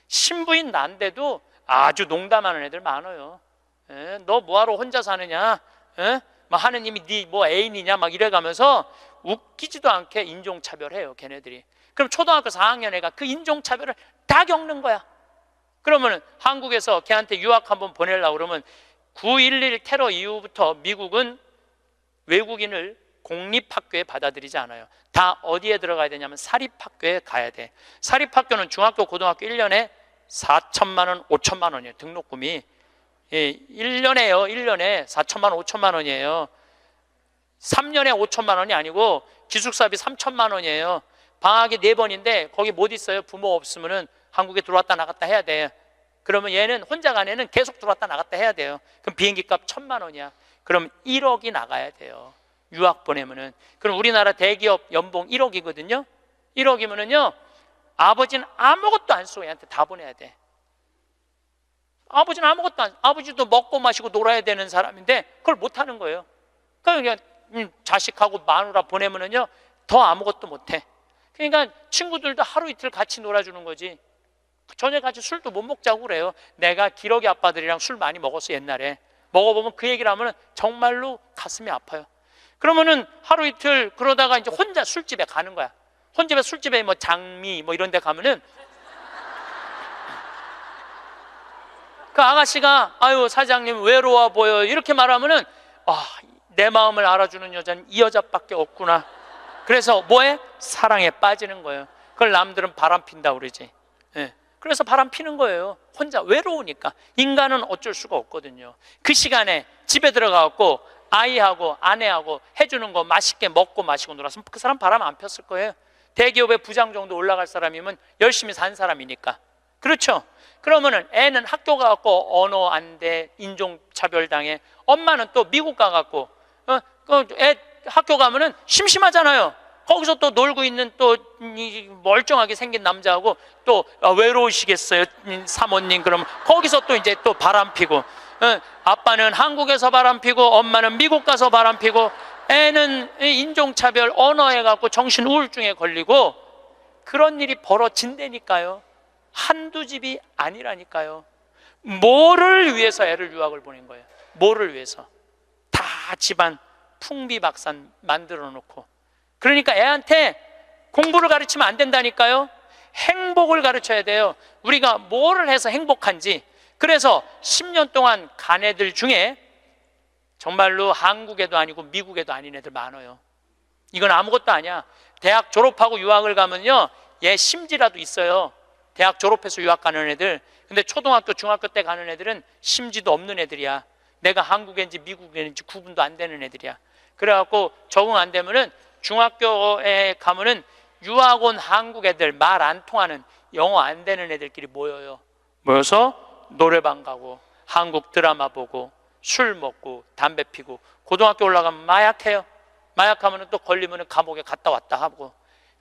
신부인 난데도 아주 농담하는 애들 많아요. 너 뭐하러 혼자 사느냐? 막 하느님이 네 뭐 애인이냐? 막 이래가면서 웃기지도 않게 인종차별해요, 걔네들이. 그럼 초등학교 4학년 애가 그 인종차별을 다 겪는 거야. 그러면 한국에서 걔한테 유학 한번 보내려고 그러면 9.11 테러 이후부터 미국은 외국인을 공립학교에 받아들이지 않아요. 다 어디에 들어가야 되냐면 사립학교에 가야 돼. 사립학교는 중학교, 고등학교 1년에 4천만 원, 5천만 원이에요. 등록금이. 1년에요. 1년에 4천만 원, 5천만 원이에요. 3년에 5천만 원이 아니고 기숙사비 3천만 원이에요. 방학이 4번인데 거기 못 있어요. 부모 없으면은 한국에 들어왔다 나갔다 해야 돼. 그러면 얘는 혼자 간 애는 계속 들어왔다 나갔다 해야 돼요. 그럼 비행기 값 1,000만 원이야. 그럼 1억이 나가야 돼요. 유학 보내면은. 그럼 우리나라 대기업 연봉 1억이거든요. 1억이면은요, 아버지는 아무것도 안 쓰고 얘한테 다 보내야 돼. 아버지는 아무것도 안, 아버지도 먹고 마시고 놀아야 되는 사람인데 그걸 못 하는 거예요. 그러니까 자식하고 마누라 보내면은요, 더 아무것도 못 해. 그러니까 친구들도 하루 이틀 같이 놀아주는 거지. 저녁 같이 술도 못 먹자고 그래요. 내가 기러기 아빠들이랑 술 많이 먹었어, 옛날에. 먹어보면 그 얘기를 하면 정말로 가슴이 아파요. 그러면은 하루 이틀 그러다가 이제 혼자 술집에 가는 거야. 혼자 술집에 뭐 장미 뭐 이런 데 가면은 그 아가씨가 아유 사장님 외로워 보여 이렇게 말하면은 내 마음을 알아주는 여자는 이 여자밖에 없구나. 그래서 뭐해? 사랑에 빠지는 거예요. 그걸 남들은 바람 핀다고 그러지. 그래서 바람 피는 거예요. 혼자 외로우니까. 인간은 어쩔 수가 없거든요. 그 시간에 집에 들어가고 아이하고 아내하고 해주는 거 맛있게 먹고 마시고 놀았으면 그 사람 바람 안 폈을 거예요. 대기업의 부장 정도 올라갈 사람이면 열심히 산 사람이니까. 그렇죠? 그러면은 애는 학교 가갖고 언어 안 돼, 인종차별 당해. 엄마는 또 미국 가갖고 애 학교 가면은 심심하잖아요. 거기서 또 놀고 있는 또 멀쩡하게 생긴 남자하고 또 외로우시겠어요, 사모님. 그러면 거기서 또 이제 또 바람 피고, 아빠는 한국에서 바람 피고 엄마는 미국 가서 바람 피고, 애는 인종차별 언어에 갖고 정신 우울증에 걸리고, 그런 일이 벌어진다니까요. 한두 집이 아니라니까요. 뭐를 위해서 애를 유학을 보낸 거예요? 뭐를 위해서? 다 집안 풍비박산 만들어 놓고. 그러니까 애한테 공부를 가르치면 안 된다니까요. 행복을 가르쳐야 돼요. 우리가 뭐를 해서 행복한지. 그래서 10년 동안 간 애들 중에 정말로 한국에도 아니고 미국에도 아닌 애들 많아요. 이건 아무것도 아니야. 대학 졸업하고 유학을 가면요, 얘 심지라도 있어요. 대학 졸업해서 유학 가는 애들. 근데 초등학교 중학교 때 가는 애들은 심지도 없는 애들이야. 내가 한국인지 미국인지 구분도 안 되는 애들이야. 그래갖고 적응 안 되면은 중학교에 가면은 유학 온 한국 애들, 말 안 통하는, 영어 안 되는 애들끼리 모여요. 모여서 노래방 가고 한국 드라마 보고 술 먹고 담배 피고, 고등학교 올라가면 마약해요. 마약하면 또 걸리면 감옥에 갔다 왔다 하고,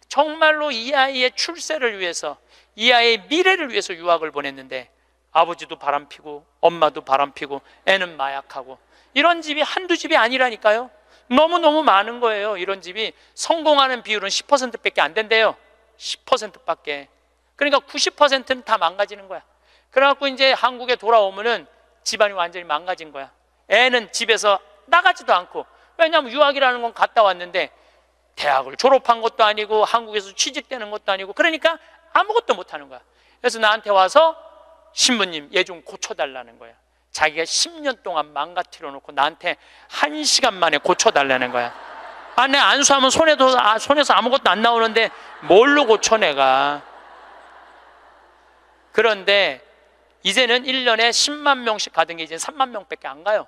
정말로 이 아이의 출세를 위해서, 이 아이의 미래를 위해서 유학을 보냈는데 아버지도 바람피고 엄마도 바람피고 애는 마약하고, 이런 집이 한두 집이 아니라니까요. 너무너무 많은 거예요. 이런 집이 성공하는 비율은 10%밖에 안 된대요. 10%밖에. 그러니까 90%는 다 망가지는 거야. 그래갖고 이제 한국에 돌아오면은 집안이 완전히 망가진 거야. 애는 집에서 나가지도 않고, 왜냐하면 유학이라는 건 갔다 왔는데 대학을 졸업한 것도 아니고 한국에서 취직되는 것도 아니고, 그러니까 아무것도 못하는 거야. 그래서 나한테 와서 신부님, 얘 좀 고쳐달라는 거야. 자기가 10년 동안 망가뜨려 놓고 나한테 1시간 만에 고쳐달라는 거야. 아, 내 안수하면 손에서 아무것도 안 나오는데 뭘로 고쳐 내가. 그런데 이제는 1년에 10만 명씩 가던 게 이제 3만 명밖에 안 가요.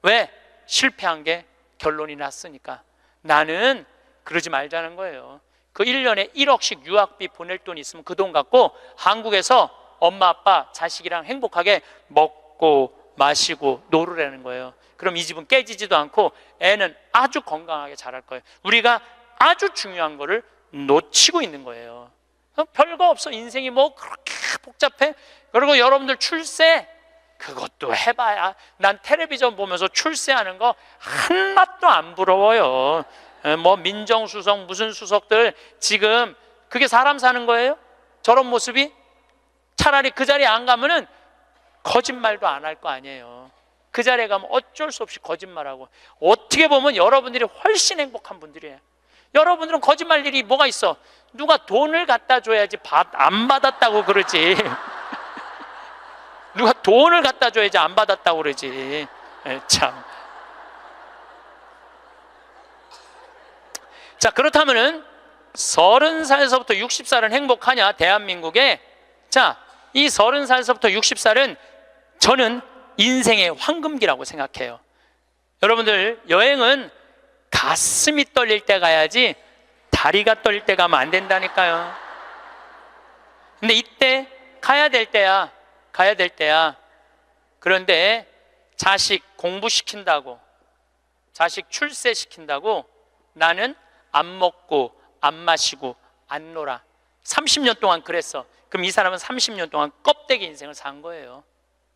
왜? 실패한 게 결론이 났으니까. 나는 그러지 말자는 거예요. 그 1년에 1억씩 유학비 보낼 돈이 있으면 그 돈 갖고 한국에서 엄마 아빠 자식이랑 행복하게 먹고 마시고 놀으라는 거예요. 그럼 이 집은 깨지지도 않고 애는 아주 건강하게 자랄 거예요. 우리가 아주 중요한 거를 놓치고 있는 거예요. 별거 없어. 인생이 뭐 그렇게 복잡해? 그리고 여러분들 출세, 그것도 해봐야, 난 텔레비전 보면서 출세하는 거 한맛도 안 부러워요. 뭐 민정수석 무슨 수석들 지금 그게 사람 사는 거예요? 저런 모습이? 차라리 그 자리에 안 가면은 거짓말도 안 할 거 아니에요. 그 자리에 가면 어쩔 수 없이 거짓말하고, 어떻게 보면 여러분들이 훨씬 행복한 분들이에요. 여러분들은 거짓말 일이 뭐가 있어? 누가 돈을 갖다 줘야지 안 받았다고 그러지. 누가 돈을 갖다 줘야지 안 받았다고 그러지. 참. 자, 그렇다면은 30살에서부터 60살은 행복하냐, 대한민국에? 자, 이 30살에서부터 60살은 저는 인생의 황금기라고 생각해요. 여러분들, 여행은 가슴이 떨릴 때 가야지 다리가 떨릴 때 가면 안 된다니까요. 근데 이때 가야 될 때야. 가야 될 때야. 그런데 자식 공부시킨다고, 자식 출세시킨다고 나는 안 먹고 안 마시고 안 놀아. 30년 동안 그랬어. 그럼 이 사람은 30년 동안 껍데기 인생을 산 거예요.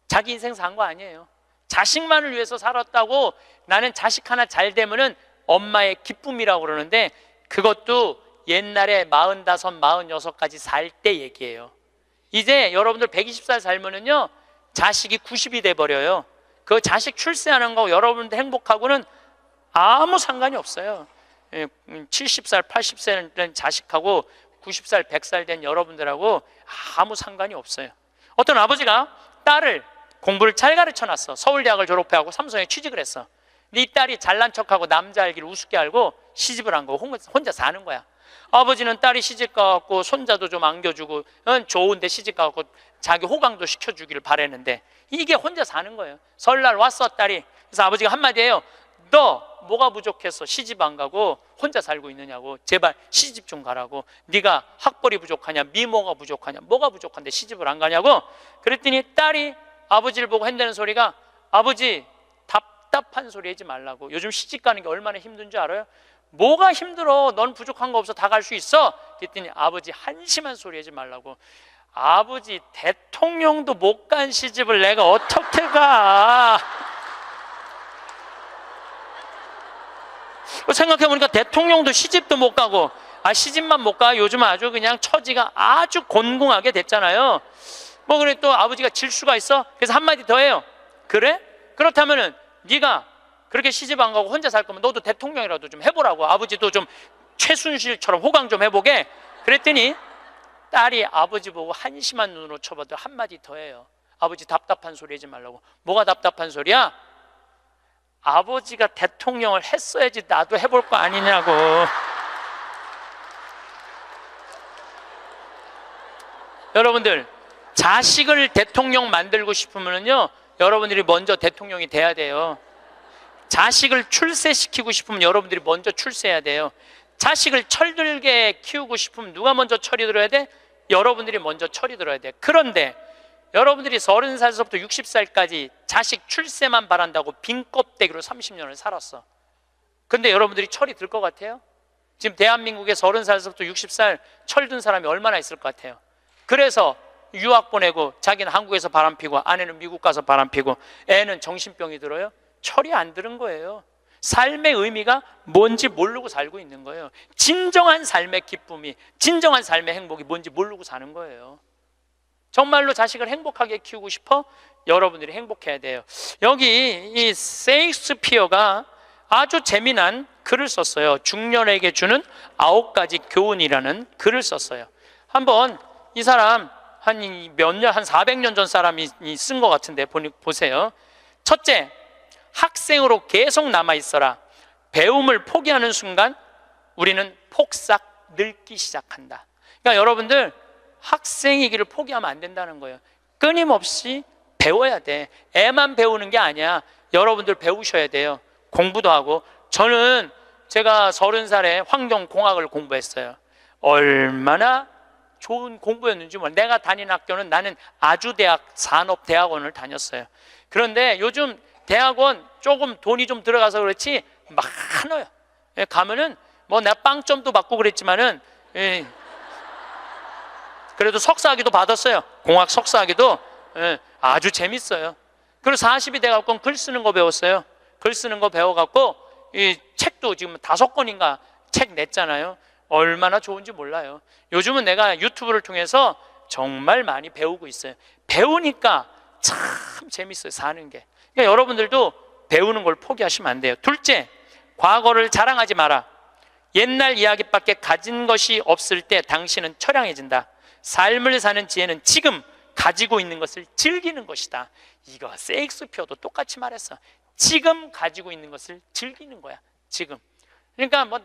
자기 인생 산 거 아니에요. 자식만을 위해서 살았다고. 나는 자식 하나 잘 되면은 엄마의 기쁨이라고 그러는데, 그것도 옛날에 45, 46까지 살 때 얘기예요. 이제 여러분들 120살 살면은요, 자식이 90이 돼버려요. 그 자식 출세하는 거 여러분들 행복하고는 아무 상관이 없어요. 70살, 80살 된 자식하고 90살, 100살 된 여러분들하고 아무 상관이 없어요. 어떤 아버지가 딸을 공부를 잘 가르쳐놨어. 서울대학을 졸업해하고 삼성에 취직을 했어. 근데 이 딸이 잘난 척하고 남자 알기를 우습게 알고 시집을 한 거고 혼자 사는 거야. 아버지는 딸이 시집 가갖고 손자도 좀 안겨주고 좋은데 시집 가갖고 자기 호강도 시켜주기를 바랬는데, 이게 혼자 사는 거예요. 설날 왔어 딸이. 그래서 아버지가 한마디 해요. 너 뭐가 부족해서 시집 안 가고 혼자 살고 있느냐고. 제발 시집 좀 가라고. 네가 학벌이 부족하냐, 미모가 부족하냐, 뭐가 부족한데 시집을 안 가냐고. 그랬더니 딸이 아버지를 보고 한다는 소리가, 아버지 답답한 소리 하지 말라고. 요즘 시집 가는 게 얼마나 힘든 줄 알아요? 뭐가 힘들어? 넌 부족한 거 없어. 다 갈 수 있어. 그랬더니 아버지 한심한 소리 하지 말라고. 아버지 대통령도 못 간 시집을 내가 어떻게 가? 생각해보니까 대통령도 시집도 못 가고, 시집만 못 가. 요즘 아주 그냥 처지가 아주 곤궁하게 됐잖아요. 뭐 그래, 또 아버지가 질 수가 있어? 그래서 한마디 더 해요. 그래? 그렇다면은 네가 그렇게 시집 안 가고 혼자 살 거면 너도 대통령이라도 좀 해보라고. 아버지도 좀 최순실처럼 호강 좀 해보게. 그랬더니 딸이 아버지 보고 한심한 눈으로 쳐봐도 한마디 더 해요. 아버지 답답한 소리 하지 말라고. 뭐가 답답한 소리야? 아버지가 대통령을 했어야지 나도 해볼 거 아니냐고. 여러분들, 자식을 대통령 만들고 싶으면요, 여러분들이 먼저 대통령이 돼야 돼요. 자식을 출세시키고 싶으면 여러분들이 먼저 출세해야 돼요. 자식을 철들게 키우고 싶으면 누가 먼저 철이 들어야 돼? 여러분들이 먼저 철이 들어야 돼. 그런데 여러분들이 30살서부터 60살까지 자식 출세만 바란다고 빈 껍데기로 30년을 살았어. 근데 여러분들이 철이 들 것 같아요? 지금 대한민국에 30살서부터 60살 철든 사람이 얼마나 있을 것 같아요? 그래서 유학 보내고 자기는 한국에서 바람피고 아내는 미국 가서 바람피고 애는 정신병이 들어요? 철이 안 드는 거예요. 삶의 의미가 뭔지 모르고 살고 있는 거예요. 진정한 삶의 기쁨이, 진정한 삶의 행복이 뭔지 모르고 사는 거예요. 정말로 자식을 행복하게 키우고 싶어? 여러분들이 행복해야 돼요. 여기 이 세익스피어가 아주 재미난 글을 썼어요. 중년에게 주는 9가지 교훈이라는 글을 썼어요. 한번 이 사람 한 400년 전 사람이 쓴 것 같은데 보세요. 첫째, 학생으로 계속 남아 있어라. 배움을 포기하는 순간 우리는 폭삭 늙기 시작한다. 그러니까 여러분들, 학생이기를 포기하면 안 된다는 거예요. 끊임없이 배워야 돼. 애만 배우는 게 아니야. 여러분들 배우셔야 돼요. 공부도 하고. 저는 제가 30살에 환경공학을 공부했어요. 얼마나 좋은 공부였는지 몰라요. 내가 다닌 학교는, 나는 아주대학 산업대학원을 다녔어요. 그런데 요즘 대학원 조금 돈이 좀 들어가서 그렇지 많아요. 가면은 뭐 내가 빵점도 받고 그랬지만은 그래도 석사학위도 받았어요. 공학 석사학위도. 아주 재밌어요. 그리고 40이 돼갖고 글 쓰는 거 배웠어요. 글 쓰는 거 배워갖고 이 책도 지금 5권인가 책 냈잖아요. 얼마나 좋은지 몰라요. 요즘은 내가 유튜브를 통해서 정말 많이 배우고 있어요. 배우니까 참 재밌어요, 사는 게. 그러니까 여러분들도 배우는 걸 포기하시면 안 돼요. 둘째, 과거를 자랑하지 마라. 옛날 이야기밖에 가진 것이 없을 때 당신은 처량해진다. 삶을 사는 지혜는 지금 가지고 있는 것을 즐기는 것이다. 이거 세익스피어도 똑같이 말했어. 지금 가지고 있는 것을 즐기는 거야. 지금. 그러니까 뭐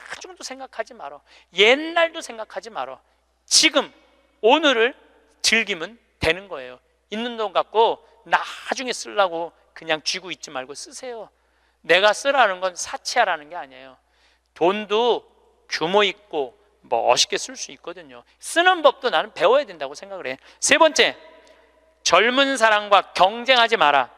나중도 생각하지 말어. 옛날도 생각하지 말어. 지금 오늘을 즐기면 되는 거예요. 있는 돈 갖고 나중에 쓰려고 그냥 쥐고 있지 말고 쓰세요. 내가 쓰라는 건 사치하라는 게 아니에요. 돈도 규모 있고 멋있게 쓸 수 있거든요. 쓰는 법도 나는 배워야 된다고 생각을 해. 세 번째, 젊은 사람과 경쟁하지 마라.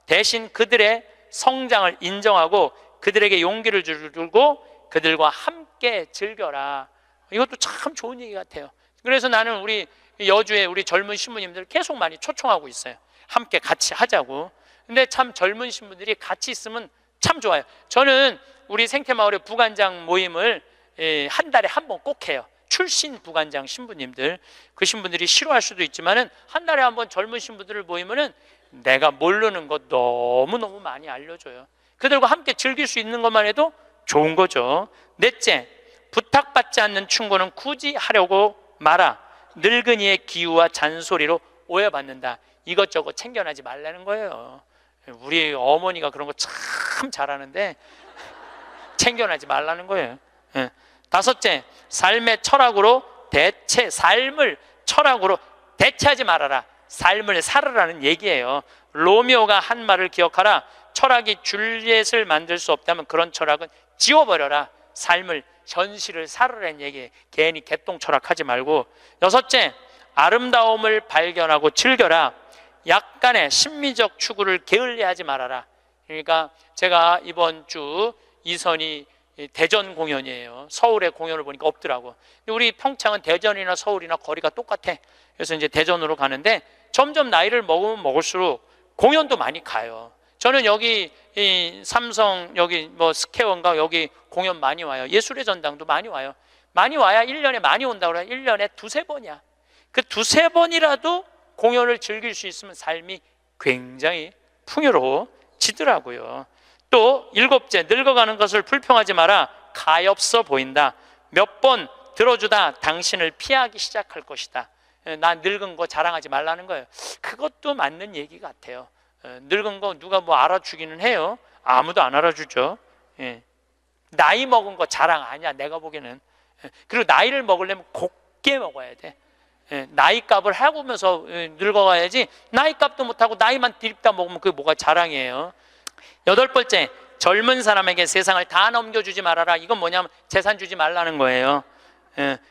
대신 그들의 성장을 인정하고 그들에게 용기를 주고 그들과 함께 즐겨라. 이것도 참 좋은 얘기 같아요. 그래서 나는 우리 여주에 우리 젊은 신부님들 계속 많이 초청하고 있어요. 함께 같이 하자고. 근데 참 젊은 신부들이 같이 있으면 참 좋아요. 저는 우리 생태마을의 부관장 모임을 한 달에 한 번 꼭 해요. 출신 부관장 신부님들, 그 신부들이 싫어할 수도 있지만은 한 달에 한 번 젊은 신부들을 모이면은 내가 모르는 것 너무너무 많이 알려줘요. 그들과 함께 즐길 수 있는 것만 해도 좋은 거죠. 넷째, 부탁받지 않는 충고는 굳이 하려고 마라. 늙은이의 기우와 잔소리로 오해받는다. 이것저것 챙겨나지 말라는 거예요. 우리 어머니가 그런 거 참 잘하는데 챙겨나지 말라는 거예요. 다섯째, 삶의 철학으로 삶을 철학으로 대체하지 말아라. 삶을 살으라는 얘기예요. 로미오가 한 말을 기억하라. 철학이 줄리엣을 만들 수 없다면 그런 철학은 지워버려라. 삶을, 현실을 살으라는 얘기예요. 괜히 개똥 철학하지 말고. 여섯째, 아름다움을 발견하고 즐겨라. 약간의 심미적 추구를 게을리하지 말아라. 그러니까 제가 이번 주 이선이 대전 공연이에요. 서울의 공연을 보니까 없더라고. 우리 평창은 대전이나 서울이나 거리가 똑같아. 그래서 이제 대전으로 가는데 점점 나이를 먹으면 먹을수록 공연도 많이 가요. 저는 여기 이 삼성 여기 뭐 스퀘어인가 여기 공연 많이 와요. 예술의 전당도 많이 와요. 많이 와야 1년에 많이 온다고 그래요. 1년에 2-3번이야. 그 2-3번이라도 공연을 즐길 수 있으면 삶이 굉장히 풍요로워지더라고요. 또 일곱째, 늙어가는 것을 불평하지 마라. 가엾어 보인다. 몇 번 들어주다 당신을 피하기 시작할 것이다. 나 늙은 거 자랑하지 말라는 거예요. 그것도 맞는 얘기 같아요. 늙은 거 누가 뭐 알아주기는 해요. 아무도 안 알아주죠. 나이 먹은 거 자랑 아니야, 내가 보기에는. 그리고 나이를 먹으려면 곱게 먹어야 돼. 나이 값을 하고면서 늙어가야지, 나이 값도 못하고 나이만 디립다 먹으면 그게 뭐가 자랑이에요. 8번째, 젊은 사람에게 세상을 다 넘겨주지 말아라. 이건 뭐냐면 재산 주지 말라는 거예요.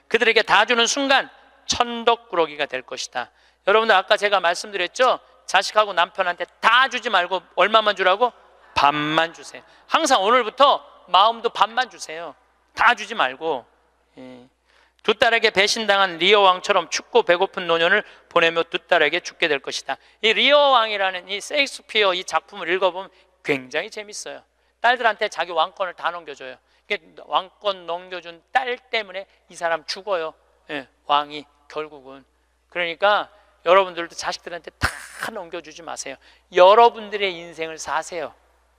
그들에게 다 주는 순간 천덕꾸러기가 될 것이다. 여러분들 아까 제가 말씀드렸죠? 자식하고 남편한테 다 주지 말고 얼마만 주라고? 반만 주세요. 항상 오늘부터 마음도 반만 주세요. 다 주지 말고. 두 딸에게 배신당한 리어 왕처럼 춥고 배고픈 노년을 보내며 두 딸에게 죽게 될 것이다. 이 리어 왕이라는 이 셰익스피어 이 작품을 읽어보면 굉장히 재밌어요. 딸들한테 자기 왕권을 다 넘겨줘요. 왕권 넘겨준 딸 때문에 이 사람 죽어요. 왕이 결국은. 그러니까 여러분들도 자식들한테 다 넘겨주지 마세요. 여러분들의 인생을 사세요.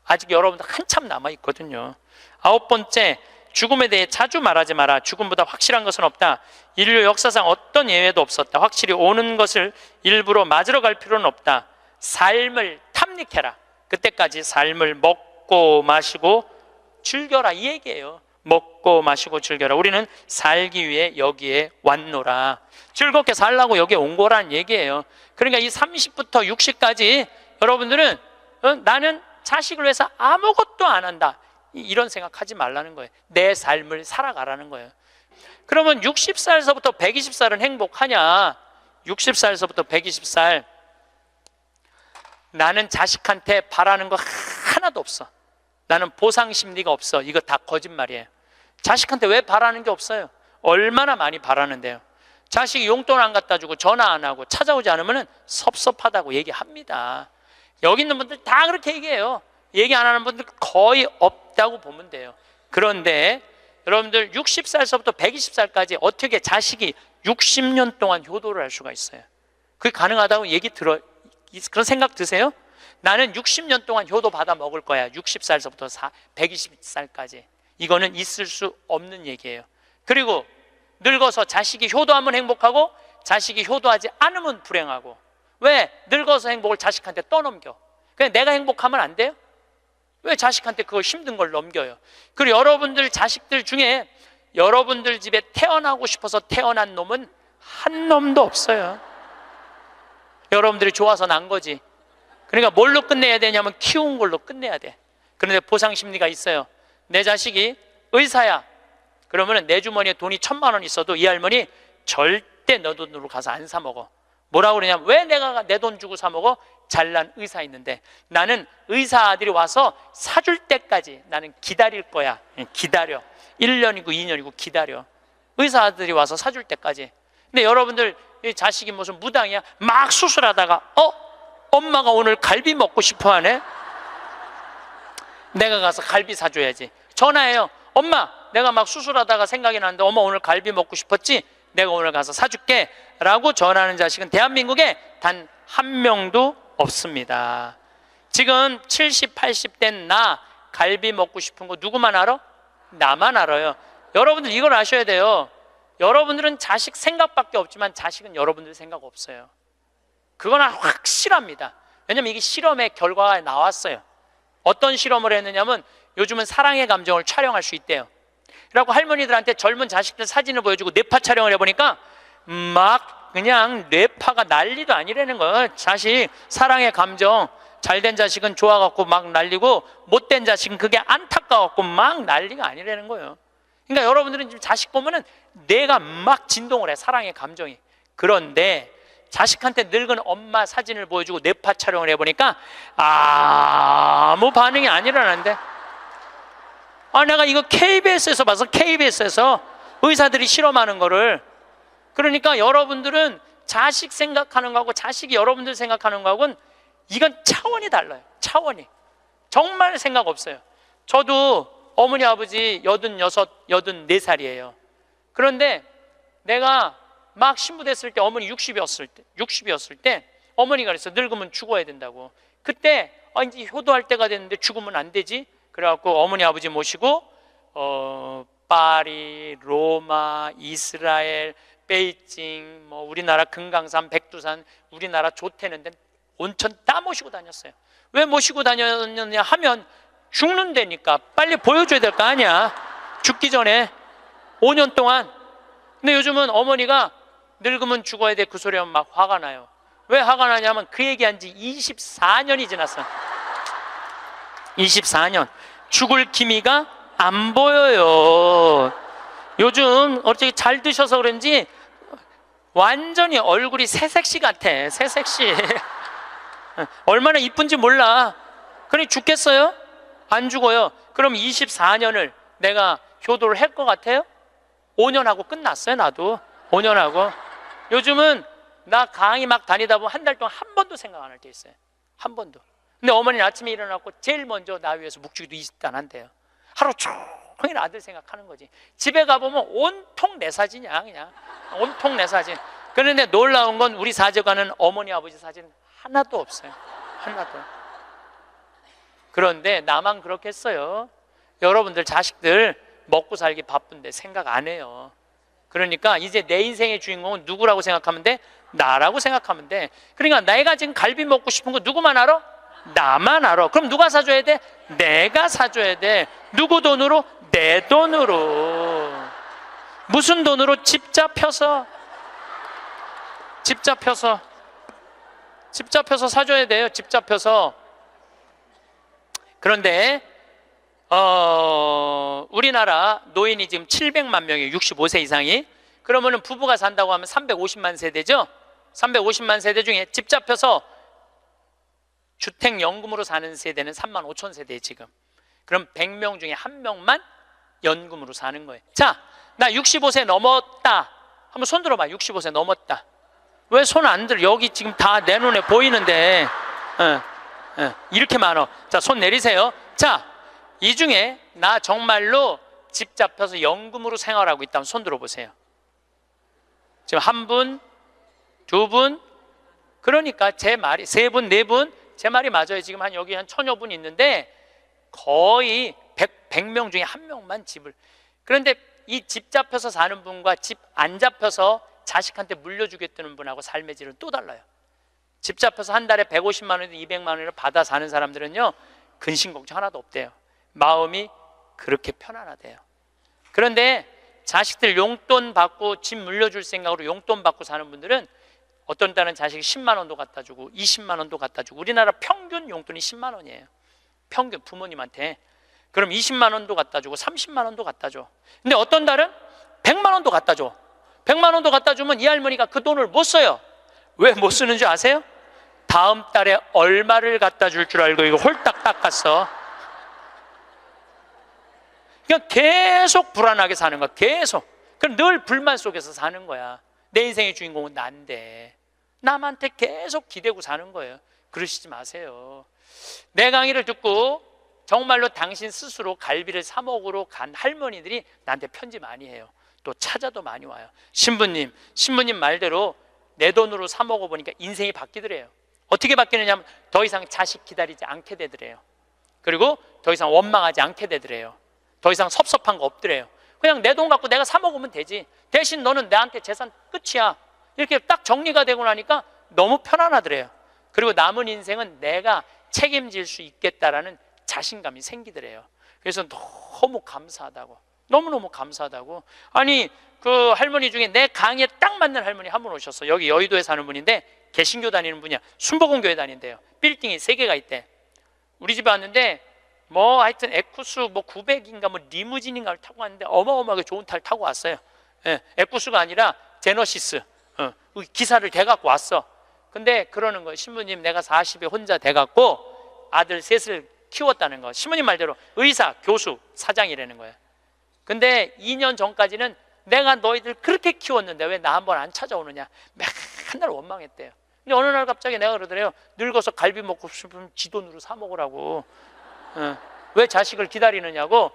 아직 여러분들 한참 남아있거든요. 9번째, 죽음에 대해 자주 말하지 마라. 죽음보다 확실한 것은 없다. 인류 역사상 어떤 예외도 없었다. 확실히 오는 것을 일부러 맞으러 갈 필요는 없다. 삶을 탐닉해라. 그때까지 삶을 먹고 마시고 즐겨라, 이 얘기예요. 먹고 마시고 즐겨라. 우리는 살기 위해 여기에 왔노라. 즐겁게 살라고 여기에 온 거란 얘기예요. 그러니까 이 30부터 60까지 여러분들은 나는 자식을 위해서 아무것도 안 한다, 이런 생각하지 말라는 거예요. 내 삶을 살아가라는 거예요. 그러면 60살서부터 120살은 행복하냐? 60살서부터 120살, 나는 자식한테 바라는 거 하나도 없어. 나는 보상 심리가 없어. 이거 다 거짓말이에요. 자식한테 왜 바라는 게 없어요? 얼마나 많이 바라는데요. 자식이 용돈 안 갖다 주고 전화 안 하고 찾아오지 않으면 섭섭하다고 얘기합니다. 여기 있는 분들 다 그렇게 얘기해요. 얘기 안 하는 분들 거의 없다고 보면 돼요. 그런데 여러분들 60살서부터 120살까지 어떻게 자식이 60년 동안 효도를 할 수가 있어요? 그게 가능하다고 얘기 들어, 그런 생각 드세요? 나는 60년 동안 효도 받아 먹을 거야. 60살서부터 120살까지. 이거는 있을 수 없는 얘기예요. 그리고 늙어서 자식이 효도하면 행복하고 자식이 효도하지 않으면 불행하고. 왜? 늙어서 행복을 자식한테 떠넘겨. 그냥 내가 행복하면 안 돼요? 왜 자식한테 그걸 힘든 걸 넘겨요? 그리고 여러분들 자식들 중에 여러분들 집에 태어나고 싶어서 태어난 놈은 한 놈도 없어요. 여러분들이 좋아서 난 거지. 그러니까 뭘로 끝내야 되냐면 키운 걸로 끝내야 돼. 그런데 보상 심리가 있어요. 내 자식이 의사야. 그러면 내 주머니에 돈이 1,000만 원 있어도 이 할머니 절대 너 돈으로 가서 안 사 먹어. 뭐라고 그러냐면, 왜 내가 내 돈 주고 사 먹어? 잘난 의사 있는데. 나는 의사들이 와서 사줄 때까지 나는 기다릴 거야. 기다려. 1년이고 2년이고 기다려. 의사들이 와서 사줄 때까지. 근데 여러분들 자식이 무슨 무당이야? 막 수술하다가 엄마가 오늘 갈비 먹고 싶어 하네? 내가 가서 갈비 사줘야지. 전화해요. 엄마, 내가 막 수술하다가 생각이 나는데 엄마 오늘 갈비 먹고 싶었지? 내가 오늘 가서 사줄게 라고 전화하는 자식은 대한민국에 단 한 명도 없습니다. 지금 70, 80 된 나 갈비 먹고 싶은 거 누구만 알아? 나만 알아요. 여러분들 이걸 아셔야 돼요. 여러분들은 자식 생각밖에 없지만 자식은 여러분들 생각 없어요. 그건 확실합니다. 왜냐면 이게 실험의 결과가 나왔어요. 어떤 실험을 했느냐면 요즘은 사랑의 감정을 촬영할 수 있대요. 그래갖고 할머니들한테 젊은 자식들 사진을 보여주고 뇌파 촬영을 해보니까 막 그냥 뇌파가 난리도 아니라는 거예요. 자식 사랑의 감정, 잘된 자식은 좋아갖고 막 난리고 못된 자식은 그게 안타까워갖고 막 난리가 아니라는 거예요. 그러니까 여러분들은 지금 자식 보면은 뇌가 막 진동을 해, 사랑의 감정이. 그런데 자식한테 늙은 엄마 사진을 보여주고 뇌파 촬영을 해보니까 아무 반응이 안 일어나는데, 내가 이거 KBS에서 봐서, KBS에서 의사들이 실험하는 거를. 그러니까 여러분들은 자식 생각하는 거하고 자식이 여러분들 생각하는 거하고는 이건 차원이 달라요. 차원이. 정말 생각 없어요. 저도 어머니 아버지 86, 84살이에요. 그런데 내가 막 신부됐을 때, 어머니 60이었을 때 어머니가 그랬어. 늙으면 죽어야 된다고. 그때 이제 효도할 때가 됐는데 죽으면 안 되지. 그래갖고 어머니 아버지 모시고 파리, 로마, 이스라엘, 베이징, 뭐 우리나라 금강산, 백두산, 우리나라 좋다는 데 온천 다 모시고 다녔어요. 왜 모시고 다녔느냐 하면 죽는다니까. 빨리 보여줘야 될 거 아니야, 죽기 전에 5년 동안. 근데 요즘은 어머니가 늙으면 죽어야 돼 그 소리 하면 막 화가 나요. 왜 화가 나냐면 그 얘기한 지 24년이 지났어. 24년. 죽을 기미가 안 보여요. 요즘 어떻게 잘 드셔서 그런지 완전히 얼굴이 새색시 같아. 새색시. 얼마나 이쁜지 몰라. 그러니 죽겠어요? 안 죽어요. 그럼 24년을 내가 효도를 할 것 같아요? 5년 하고 끝났어요. 나도 5년 하고. 요즘은 나 강의 막 다니다 보면 한 달 동안 한 번도 생각 안 할 때 있어요. 한 번도. 근데 어머니는 아침에 일어나고 제일 먼저 나 위해서 묵주기도 20단 한대요. 하루 종일 아들 생각하는 거지. 집에 가보면 온통 내 사진이야. 그냥 온통 내 사진. 그런데 놀라운 건 우리 사제관은 어머니 아버지 사진 하나도 없어요. 하나도. 그런데 나만 그렇겠어요? 여러분들 자식들 먹고 살기 바쁜데 생각 안 해요. 그러니까 이제 내 인생의 주인공은 누구라고 생각하면 돼? 나라고 생각하면 돼. 그러니까 내가 지금 갈비 먹고 싶은 거 누구만 알아? 나만 알아. 그럼 누가 사줘야 돼? 내가 사줘야 돼. 누구 돈으로? 내 돈으로. 무슨 돈으로? 집 잡혀서 사줘야 돼요. 집 잡혀서. 그런데 우리나라 노인이 지금 700만 명이에요. 65세 이상이. 그러면은 부부가 산다고 하면 350만 세대죠. 350만 세대 중에 집 잡혀서 주택연금으로 사는 세대는 3만 5천 세대 지금. 그럼 100명 중에 1명만 연금으로 사는 거예요. 자, 나 65세 넘었다. 한번 손 들어봐. 65세 넘었다. 왜 손 안 들어? 여기 지금 다 내 눈에 보이는데 이렇게 많아. 자, 손 내리세요. 자, 이 중에 나 정말로 집 잡혀서 연금으로 생활하고 있다면 손 들어보세요. 지금 한 분, 두 분, 그러니까 제 말이 세 분, 네 분, 제 말이 맞아요. 지금 여기 한 1000여 분 있는데 거의 100명 중에 1명만 집을. 그런데 이 집 잡혀서 사는 분과 집 안 잡혀서 자식한테 물려주겠다는 분하고 삶의 질은 또 달라요. 집 잡혀서 한 달에 150만 원에서 200만 원을 받아 사는 사람들은요, 근심 걱정 하나도 없대요. 마음이 그렇게 편안하대요. 그런데 자식들 용돈 받고 집 물려줄 생각으로 용돈 받고 사는 분들은 어떤 딸은 자식이 10만 원도 갖다 주고 20만 원도 갖다 주고. 우리나라 평균 용돈이 10만 원이에요. 평균 부모님한테. 그럼 20만 원도 갖다 주고 30만 원도 갖다 줘. 근데 어떤 달은 100만 원도 갖다 줘. 100만 원도 갖다 주면 이 할머니가 그 돈을 못 써요. 왜 못 쓰는 줄 아세요? 다음 달에 얼마를 갖다 줄 줄 알고 이거 홀딱 닦았어. 그냥 계속 불안하게 사는 거야. 계속. 그럼 늘 불만 속에서 사는 거야. 내 인생의 주인공은 난데 남한테 계속 기대고 사는 거예요. 그러시지 마세요. 내 강의를 듣고 정말로 당신 스스로 갈비를 사 먹으러 간 할머니들이 나한테 편지 많이 해요. 또 찾아도 많이 와요. 신부님 말대로 내 돈으로 사 먹어보니까 인생이 바뀌더래요. 어떻게 바뀌느냐면 더 이상 자식 기다리지 않게 되더래요. 그리고 더 이상 원망하지 않게 되더래요. 더 이상 섭섭한 거 없더래요. 그냥 내 돈 갖고 내가 사 먹으면 되지. 대신 너는 나한테 재산 끝이야. 이렇게 딱 정리가 되고 나니까 너무 편안하더래요. 그리고 남은 인생은 내가 책임질 수 있겠다라는 자신감이 생기더래요. 그래서 너무 감사하다고. 너무너무 감사하다고. 아니, 그 할머니 중에 내 강의에 딱 맞는 할머니 한 분 오셨어. 여기 여의도에 사는 분인데 개신교 다니는 분이야. 순복음교회 다닌대요. 빌딩이 3개가 있대. 우리 집에 왔는데 뭐 하여튼 에쿠스 뭐 900인가 뭐 리무진인가를 타고 왔는데 어마어마하게 좋은 차를 타고 왔어요. 예, 에쿠스가 아니라 제너시스. 기사를 대갖고 왔어. 근데 그러는 거예요. 신부님, 내가 40에 혼자 돼갖고 아들 셋을 키웠다는 거. 신부님 말대로 의사, 교수, 사장이라는 거예요. 근데 2년 전까지는 내가 너희들 그렇게 키웠는데 왜 나 한번 안 찾아오느냐, 맨날 원망했대요. 근데 어느 날 갑자기 내가 그러더래요. 늙어서 갈비 먹고 싶으면 지 돈으로 사 먹으라고. 왜 자식을 기다리느냐고.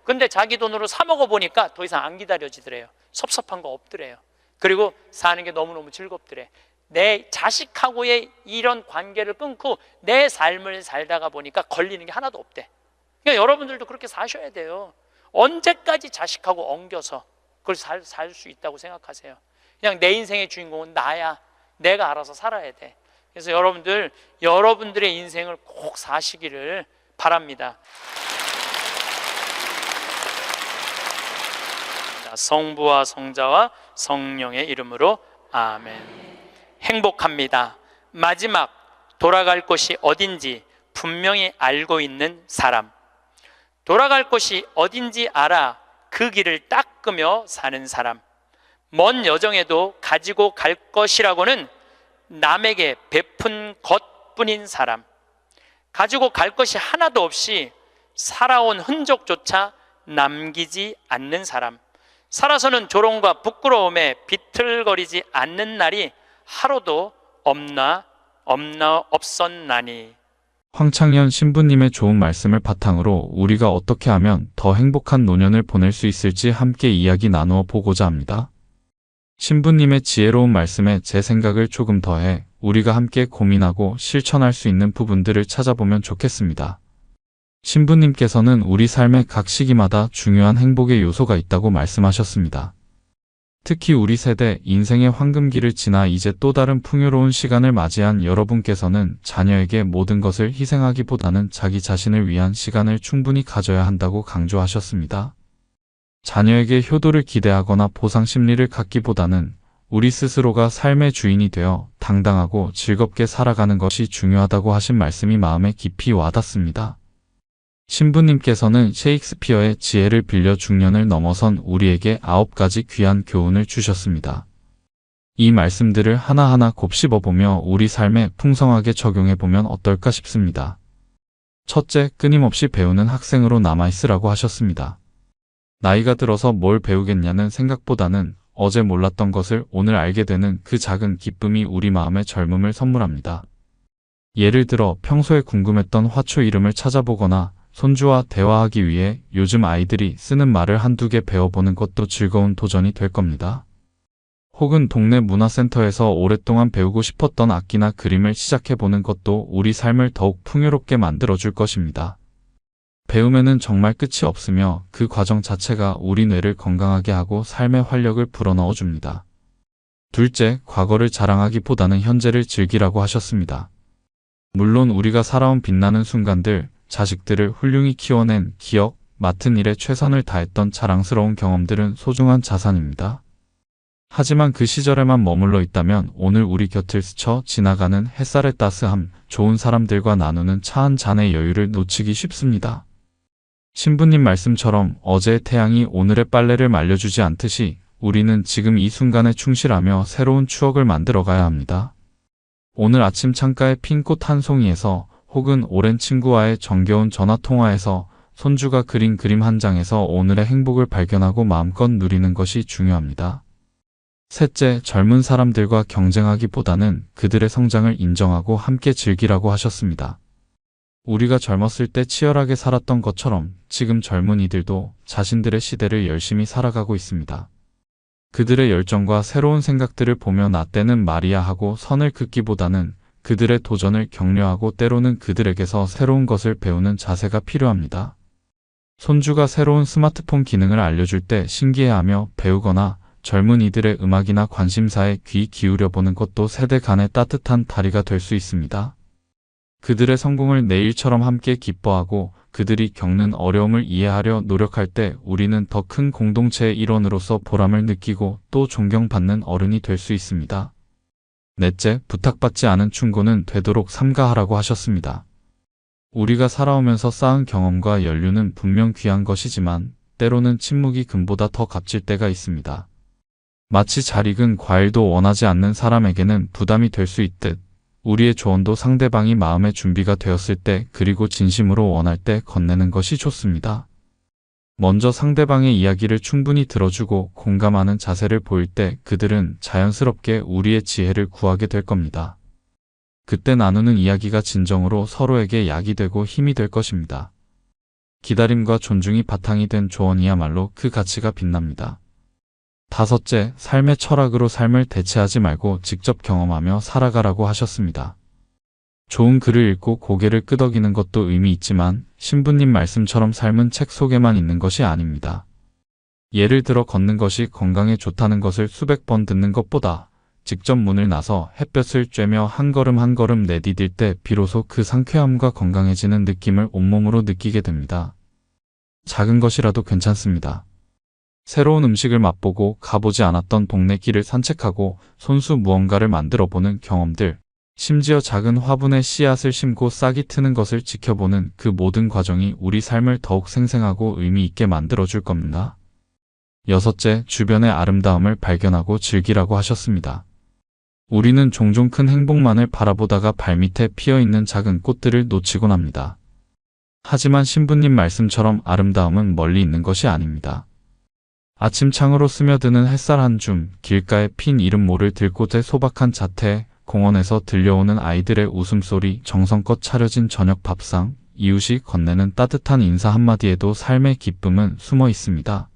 근데 자기 돈으로 사 먹어보니까 더 이상 안 기다려지더래요. 섭섭한 거 없더래요. 그리고 사는 게 너무너무 즐겁더래. 내 자식하고의 이런 관계를 끊고 내 삶을 살다가 보니까 걸리는 게 하나도 없대. 그러니까 여러분들도 그렇게 사셔야 돼요. 언제까지 자식하고 엉겨서 그걸 살 수 있다고 생각하세요? 그냥 내 인생의 주인공은 나야. 내가 알아서 살아야 돼. 그래서 여러분들의 인생을 꼭 사시기를 바랍니다. 성부와 성자와 성령의 이름으로 아멘. 행복합니다. 마지막 돌아갈 곳이 어딘지 분명히 알고 있는 사람. 돌아갈 곳이 어딘지 알아 그 길을 닦으며 사는 사람. 먼 여정에도 가지고 갈 것이라고는 남에게 베푼 것뿐인 사람. 가지고 갈 것이 하나도 없이 살아온 흔적조차 남기지 않는 사람. 살아서는 조롱과 부끄러움에 비틀거리지 않는 날이 하루도 없었나니. 황창현 신부님의 좋은 말씀을 바탕으로 우리가 어떻게 하면 더 행복한 노년을 보낼 수 있을지 함께 이야기 나누어 보고자 합니다. 신부님의 지혜로운 말씀에 제 생각을 조금 더해 우리가 함께 고민하고 실천할 수 있는 부분들을 찾아보면 좋겠습니다. 신부님께서는 우리 삶의 각 시기마다 중요한 행복의 요소가 있다고 말씀하셨습니다. 특히 우리 세대 인생의 황금기를 지나 이제 또 다른 풍요로운 시간을 맞이한 여러분께서는 자녀에게 모든 것을 희생하기보다는 자기 자신을 위한 시간을 충분히 가져야 한다고 강조하셨습니다. 자녀에게 효도를 기대하거나 보상 심리를 갖기보다는 우리 스스로가 삶의 주인이 되어 당당하고 즐겁게 살아가는 것이 중요하다고 하신 말씀이 마음에 깊이 와닿습니다. 신부님께서는 셰익스피어의 지혜를 빌려 중년을 넘어선 우리에게 9가지 귀한 교훈을 주셨습니다. 이 말씀들을 하나하나 곱씹어보며 우리 삶에 풍성하게 적용해보면 어떨까 싶습니다. 첫째, 끊임없이 배우는 학생으로 남아있으라고 하셨습니다. 나이가 들어서 뭘 배우겠냐는 생각보다는 어제 몰랐던 것을 오늘 알게 되는 그 작은 기쁨이 우리 마음의 젊음을 선물합니다. 예를 들어 평소에 궁금했던 화초 이름을 찾아보거나 손주와 대화하기 위해 요즘 아이들이 쓰는 말을 한두 개 배워보는 것도 즐거운 도전이 될 겁니다. 혹은 동네 문화센터에서 오랫동안 배우고 싶었던 악기나 그림을 시작해보는 것도 우리 삶을 더욱 풍요롭게 만들어줄 것입니다. 배움에는 정말 끝이 없으며 그 과정 자체가 우리 뇌를 건강하게 하고 삶의 활력을 불어넣어 줍니다. 둘째, 과거를 자랑하기보다는 현재를 즐기라고 하셨습니다. 물론 우리가 살아온 빛나는 순간들, 자식들을 훌륭히 키워낸 기억, 맡은 일에 최선을 다했던 자랑스러운 경험들은 소중한 자산입니다. 하지만 그 시절에만 머물러 있다면 오늘 우리 곁을 스쳐 지나가는 햇살의 따스함, 좋은 사람들과 나누는 차 한 잔의 여유를 놓치기 쉽습니다. 신부님 말씀처럼 어제의 태양이 오늘의 빨래를 말려주지 않듯이 우리는 지금 이 순간에 충실하며 새로운 추억을 만들어가야 합니다. 오늘 아침 창가에 핀 꽃 한 송이에서 혹은 오랜 친구와의 정겨운 전화통화에서 손주가 그린 그림 한 장에서 오늘의 행복을 발견하고 마음껏 누리는 것이 중요합니다. 셋째, 젊은 사람들과 경쟁하기보다는 그들의 성장을 인정하고 함께 즐기라고 하셨습니다. 우리가 젊었을 때 치열하게 살았던 것처럼 지금 젊은이들도 자신들의 시대를 열심히 살아가고 있습니다. 그들의 열정과 새로운 생각들을 보며 나 때는 말이야 하고 선을 긋기보다는 그들의 도전을 격려하고 때로는 그들에게서 새로운 것을 배우는 자세가 필요합니다. 손주가 새로운 스마트폰 기능을 알려줄 때 신기해하며 배우거나 젊은이들의 음악이나 관심사에 귀 기울여보는 것도 세대 간의 따뜻한 다리가 될 수 있습니다. 그들의 성공을 내일처럼 함께 기뻐하고 그들이 겪는 어려움을 이해하려 노력할 때 우리는 더 큰 공동체의 일원으로서 보람을 느끼고 또 존경받는 어른이 될 수 있습니다. 넷째, 부탁받지 않은 충고는 되도록 삼가하라고 하셨습니다. 우리가 살아오면서 쌓은 경험과 연륜은 분명 귀한 것이지만 때로는 침묵이 금보다 더 값질 때가 있습니다. 마치 잘 익은 과일도 원하지 않는 사람에게는 부담이 될 수 있듯 우리의 조언도 상대방이 마음의 준비가 되었을 때 그리고 진심으로 원할 때 건네는 것이 좋습니다. 먼저 상대방의 이야기를 충분히 들어주고 공감하는 자세를 보일 때 그들은 자연스럽게 우리의 지혜를 구하게 될 겁니다. 그때 나누는 이야기가 진정으로 서로에게 약이 되고 힘이 될 것입니다. 기다림과 존중이 바탕이 된 조언이야말로 그 가치가 빛납니다. 다섯째, 삶의 철학으로 삶을 대체하지 말고 직접 경험하며 살아가라고 하셨습니다. 좋은 글을 읽고 고개를 끄덕이는 것도 의미 있지만 신부님 말씀처럼 삶은 책 속에만 있는 것이 아닙니다. 예를 들어 걷는 것이 건강에 좋다는 것을 수백 번 듣는 것보다 직접 문을 나서 햇볕을 쬐며 한 걸음 한 걸음 내디딜 때 비로소 그 상쾌함과 건강해지는 느낌을 온몸으로 느끼게 됩니다. 작은 것이라도 괜찮습니다. 새로운 음식을 맛보고 가보지 않았던 동네 길을 산책하고 손수 무언가를 만들어보는 경험들, 심지어 작은 화분에 씨앗을 심고 싹이 트는 것을 지켜보는 그 모든 과정이 우리 삶을 더욱 생생하고 의미 있게 만들어줄 겁니다. 여섯째, 주변의 아름다움을 발견하고 즐기라고 하셨습니다. 우리는 종종 큰 행복만을 바라보다가 발밑에 피어있는 작은 꽃들을 놓치곤 합니다. 하지만 신부님 말씀처럼 아름다움은 멀리 있는 것이 아닙니다. 아침 창으로 스며드는 햇살 한 줌, 길가에 핀 이름 모를 들꽃의 소박한 자태, 공원에서 들려오는 아이들의 웃음소리, 정성껏 차려진 저녁 밥상, 이웃이 건네는 따뜻한 인사 한마디에도 삶의 기쁨은 숨어 있습니다.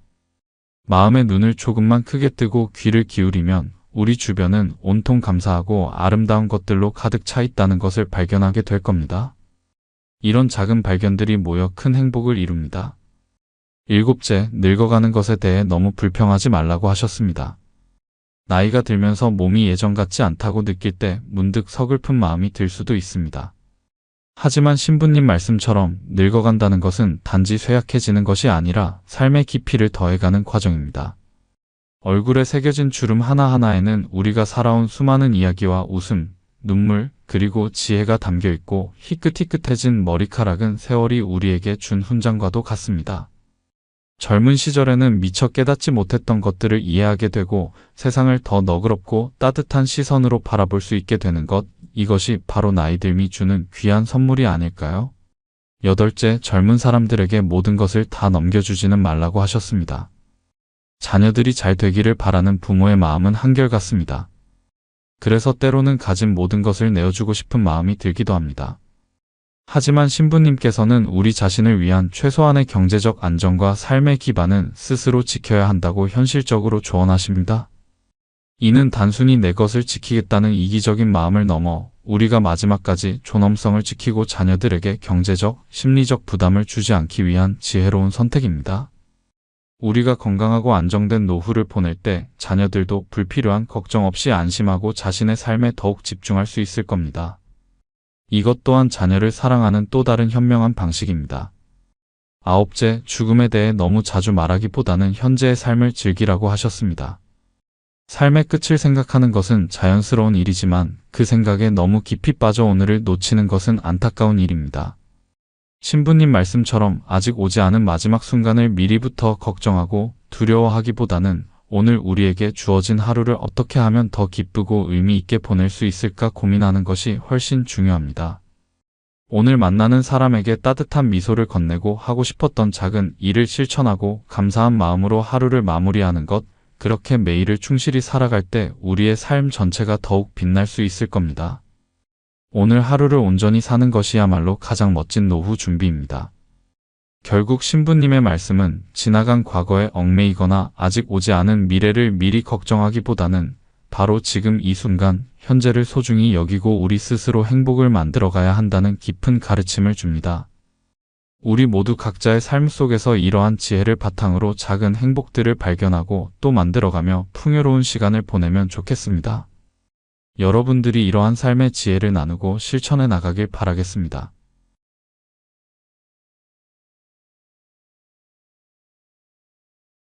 마음의 눈을 조금만 크게 뜨고 귀를 기울이면 우리 주변은 온통 감사하고 아름다운 것들로 가득 차 있다는 것을 발견하게 될 겁니다. 이런 작은 발견들이 모여 큰 행복을 이룹니다. 일곱째, 늙어가는 것에 대해 너무 불평하지 말라고 하셨습니다. 나이가 들면서 몸이 예전 같지 않다고 느낄 때 문득 서글픈 마음이 들 수도 있습니다. 하지만 신부님 말씀처럼 늙어간다는 것은 단지 쇠약해지는 것이 아니라 삶의 깊이를 더해가는 과정입니다. 얼굴에 새겨진 주름 하나하나에는 우리가 살아온 수많은 이야기와 웃음, 눈물, 그리고 지혜가 담겨 있고 희끗희끗해진 머리카락은 세월이 우리에게 준 훈장과도 같습니다. 젊은 시절에는 미처 깨닫지 못했던 것들을 이해하게 되고 세상을 더 너그럽고 따뜻한 시선으로 바라볼 수 있게 되는 것, 이것이 바로 나이 듦이 주는 귀한 선물이 아닐까요? 여덟째, 젊은 사람들에게 모든 것을 다 넘겨주지는 말라고 하셨습니다. 자녀들이 잘 되기를 바라는 부모의 마음은 한결같습니다. 그래서 때로는 가진 모든 것을 내어주고 싶은 마음이 들기도 합니다. 하지만 신부님께서는 우리 자신을 위한 최소한의 경제적 안정과 삶의 기반은 스스로 지켜야 한다고 현실적으로 조언하십니다. 이는 단순히 내 것을 지키겠다는 이기적인 마음을 넘어 우리가 마지막까지 존엄성을 지키고 자녀들에게 경제적, 심리적 부담을 주지 않기 위한 지혜로운 선택입니다. 우리가 건강하고 안정된 노후를 보낼 때 자녀들도 불필요한 걱정 없이 안심하고 자신의 삶에 더욱 집중할 수 있을 겁니다. 이것 또한 자녀를 사랑하는 또 다른 현명한 방식입니다. 아홉째, 죽음에 대해 너무 자주 말하기보다는 현재의 삶을 즐기라고 하셨습니다. 삶의 끝을 생각하는 것은 자연스러운 일이지만 그 생각에 너무 깊이 빠져 오늘을 놓치는 것은 안타까운 일입니다. 신부님 말씀처럼 아직 오지 않은 마지막 순간을 미리부터 걱정하고 두려워하기보다는 오늘 우리에게 주어진 하루를 어떻게 하면 더 기쁘고 의미 있게 보낼 수 있을까 고민하는 것이 훨씬 중요합니다. 오늘 만나는 사람에게 따뜻한 미소를 건네고 하고 싶었던 작은 일을 실천하고 감사한 마음으로 하루를 마무리하는 것, 그렇게 매일을 충실히 살아갈 때 우리의 삶 전체가 더욱 빛날 수 있을 겁니다. 오늘 하루를 온전히 사는 것이야말로 가장 멋진 노후 준비입니다. 결국 신부님의 말씀은 지나간 과거에 얽매이거나 아직 오지 않은 미래를 미리 걱정하기보다는 바로 지금 이 순간, 현재를 소중히 여기고 우리 스스로 행복을 만들어가야 한다는 깊은 가르침을 줍니다. 우리 모두 각자의 삶 속에서 이러한 지혜를 바탕으로 작은 행복들을 발견하고 또 만들어가며 풍요로운 시간을 보내면 좋겠습니다. 여러분들이 이러한 삶의 지혜를 나누고 실천해 나가길 바라겠습니다.